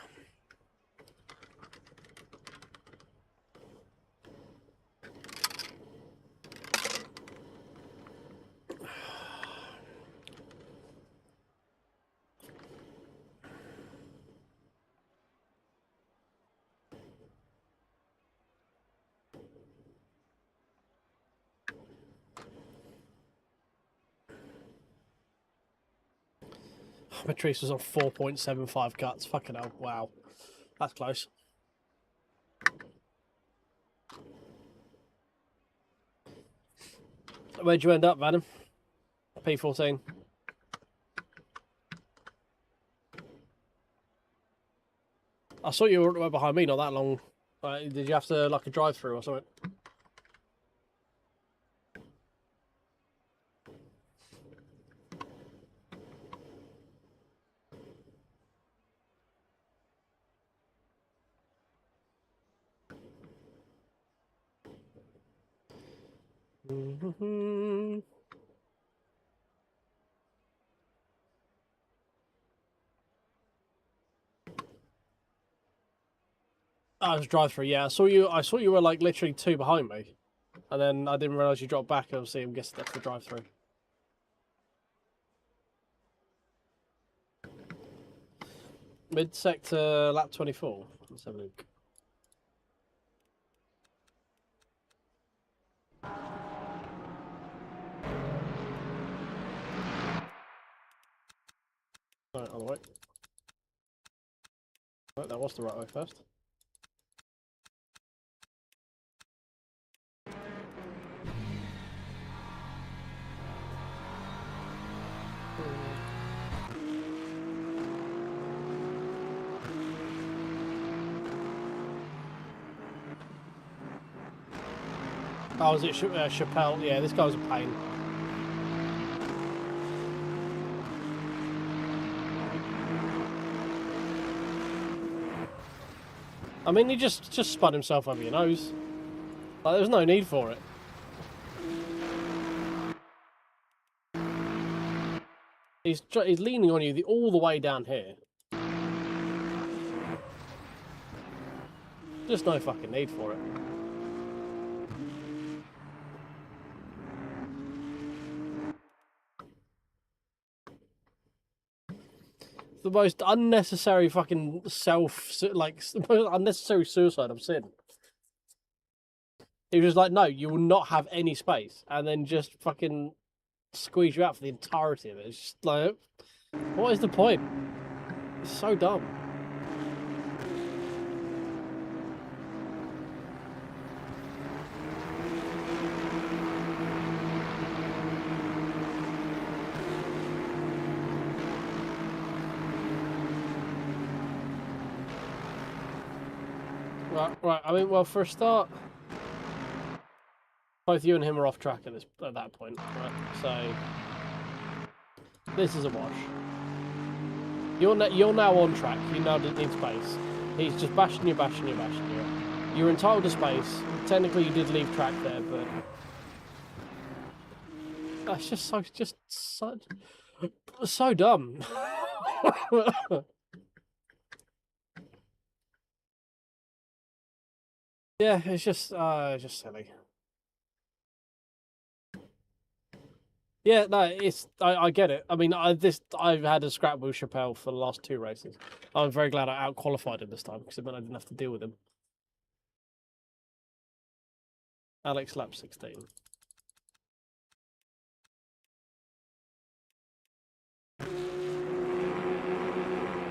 Patrice was on 4.75 cuts. Fucking hell. Wow. That's close. Where'd you end up, Adam? P14. I saw you were behind me not that long. Did you have to, like, a drive-through or something? I was drive-through, yeah. I saw you were like literally 2 behind me. And then I didn't realise you dropped back. Obviously, I'm guessing that's the drive-through. Mid-sector, lap 24. Let's have a look. Right, on the way. Right, that was the right way first. Oh, was it Chappelle? Yeah, this guy was a pain. I mean, he just spun himself over your nose. Like, there was no need for it. He's leaning on you all the way down here. Just no fucking need for it. The most unnecessary fucking the most unnecessary suicide I've seen. He was like, no, you will not have any space, and then just fucking squeeze you out for the entirety of it. It's just like, what is the point? It's so dumb. Right. I mean, well, for a start, both you and him are off track at that point, right? So this is a wash. You're now on track. You now don't need space. He's just bashing you. You're entitled to space. Technically, you did leave track there, but that's just so dumb. Yeah, it's just silly. Yeah, no, I get it. I mean, I've had a scrap with Chappelle for the last 2 races. I'm very glad I out-qualified him this time because it meant I didn't have to deal with him. Alex lap 16. I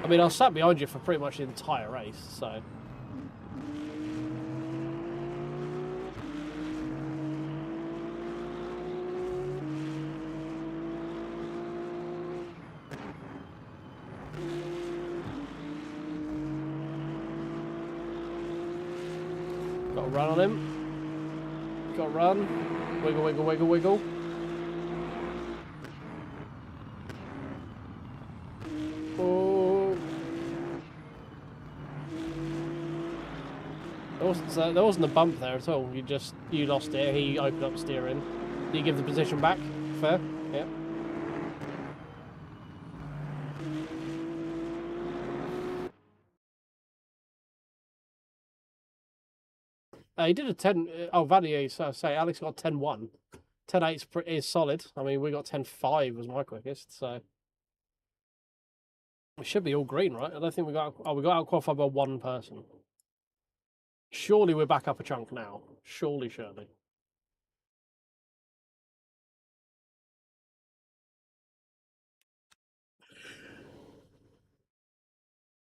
mean, I sat behind you for pretty much the entire race, so. Got to run on him. Got to run. Wiggle, wiggle, wiggle, wiggle. Oh. There wasn't a bump there at all. You lost it. He opened up steering. Do you give the position back? Fair. Yeah. He did a 10. Oh, value. So I say Alex got 10-1. 10-8 is solid. I mean, we got 10-5 was my quickest, so we should be all green, right? I don't think we got. Oh, we got out qualified by 1 person. Surely we're back up a chunk now. Surely.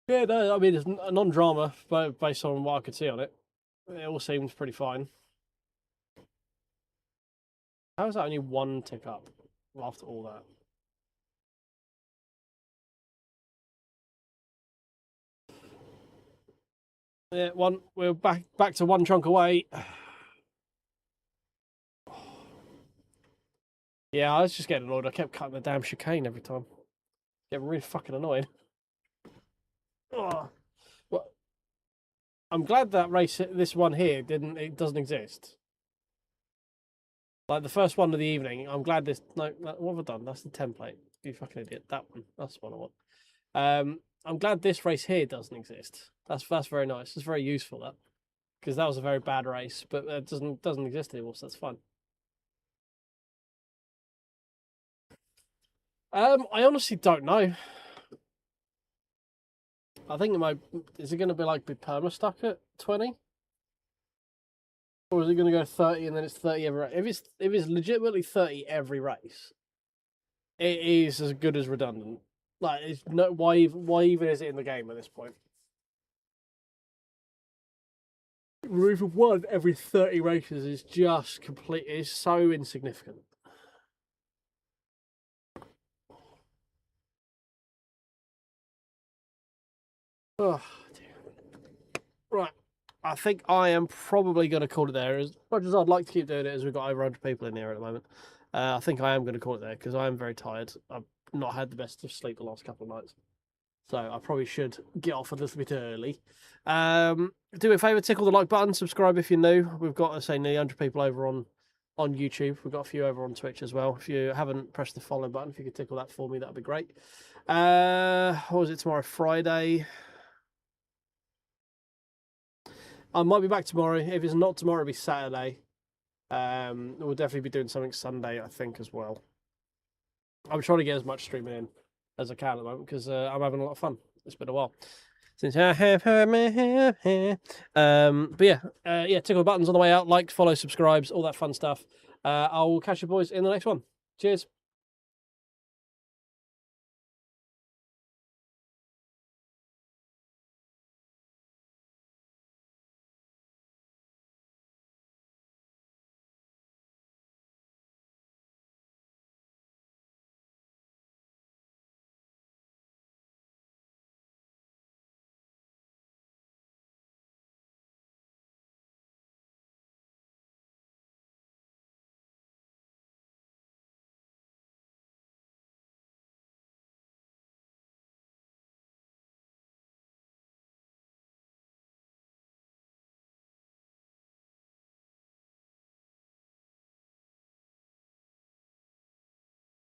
Yeah, no, I mean it's a non-drama, but based on what I could see on it. It all seems pretty fine. How is that only 1 tick up after all that? Yeah, we're back to 1 chunk away. Yeah, I was just getting annoyed. I kept cutting the damn chicane every time. Getting really fucking annoyed. Oh. Well, I'm glad that this one here doesn't exist. Like the first one of the evening, I'm glad this. No, what have I done? That's the template. You fucking idiot. That one. That's the one I want. I'm glad this race here doesn't exist. That's very nice. It's very useful that, because that was a very bad race, but it doesn't exist anymore, so that's fine. I honestly don't know. I think is it going to be perma stuck at 20? Or is it going to go 30 and then it's 30 every race? If it's legitimately 30 every race, it is as good as redundant. Like, it's no, why even is it in the game at this point? Removing 1 every 30 races is just is so insignificant. Oh, dear. Right. I think I am probably going to call it there. As much as I'd like to keep doing it, as we've got over 100 people in here at the moment, I think I am going to call it there because I am very tired. I've not had the best of sleep the last couple of nights. So I probably should get off a little bit early. Do me a favour, tickle the like button, subscribe if you're new. We've got, nearly 100 people over on YouTube. We've got a few over on Twitch as well. If you haven't pressed the follow button, if you could tickle that for me, that'd be great. What was it tomorrow? Friday. I might be back tomorrow. If it's not tomorrow, it'll be Saturday. We'll definitely be doing something Sunday, I think, as well. I'm trying to get as much streaming in as I can at the moment because I'm having a lot of fun. It's been a while since I have but yeah, tickle the buttons on the way out. Like, follow, subscribes, all that fun stuff. I will catch you boys in the next one. Cheers.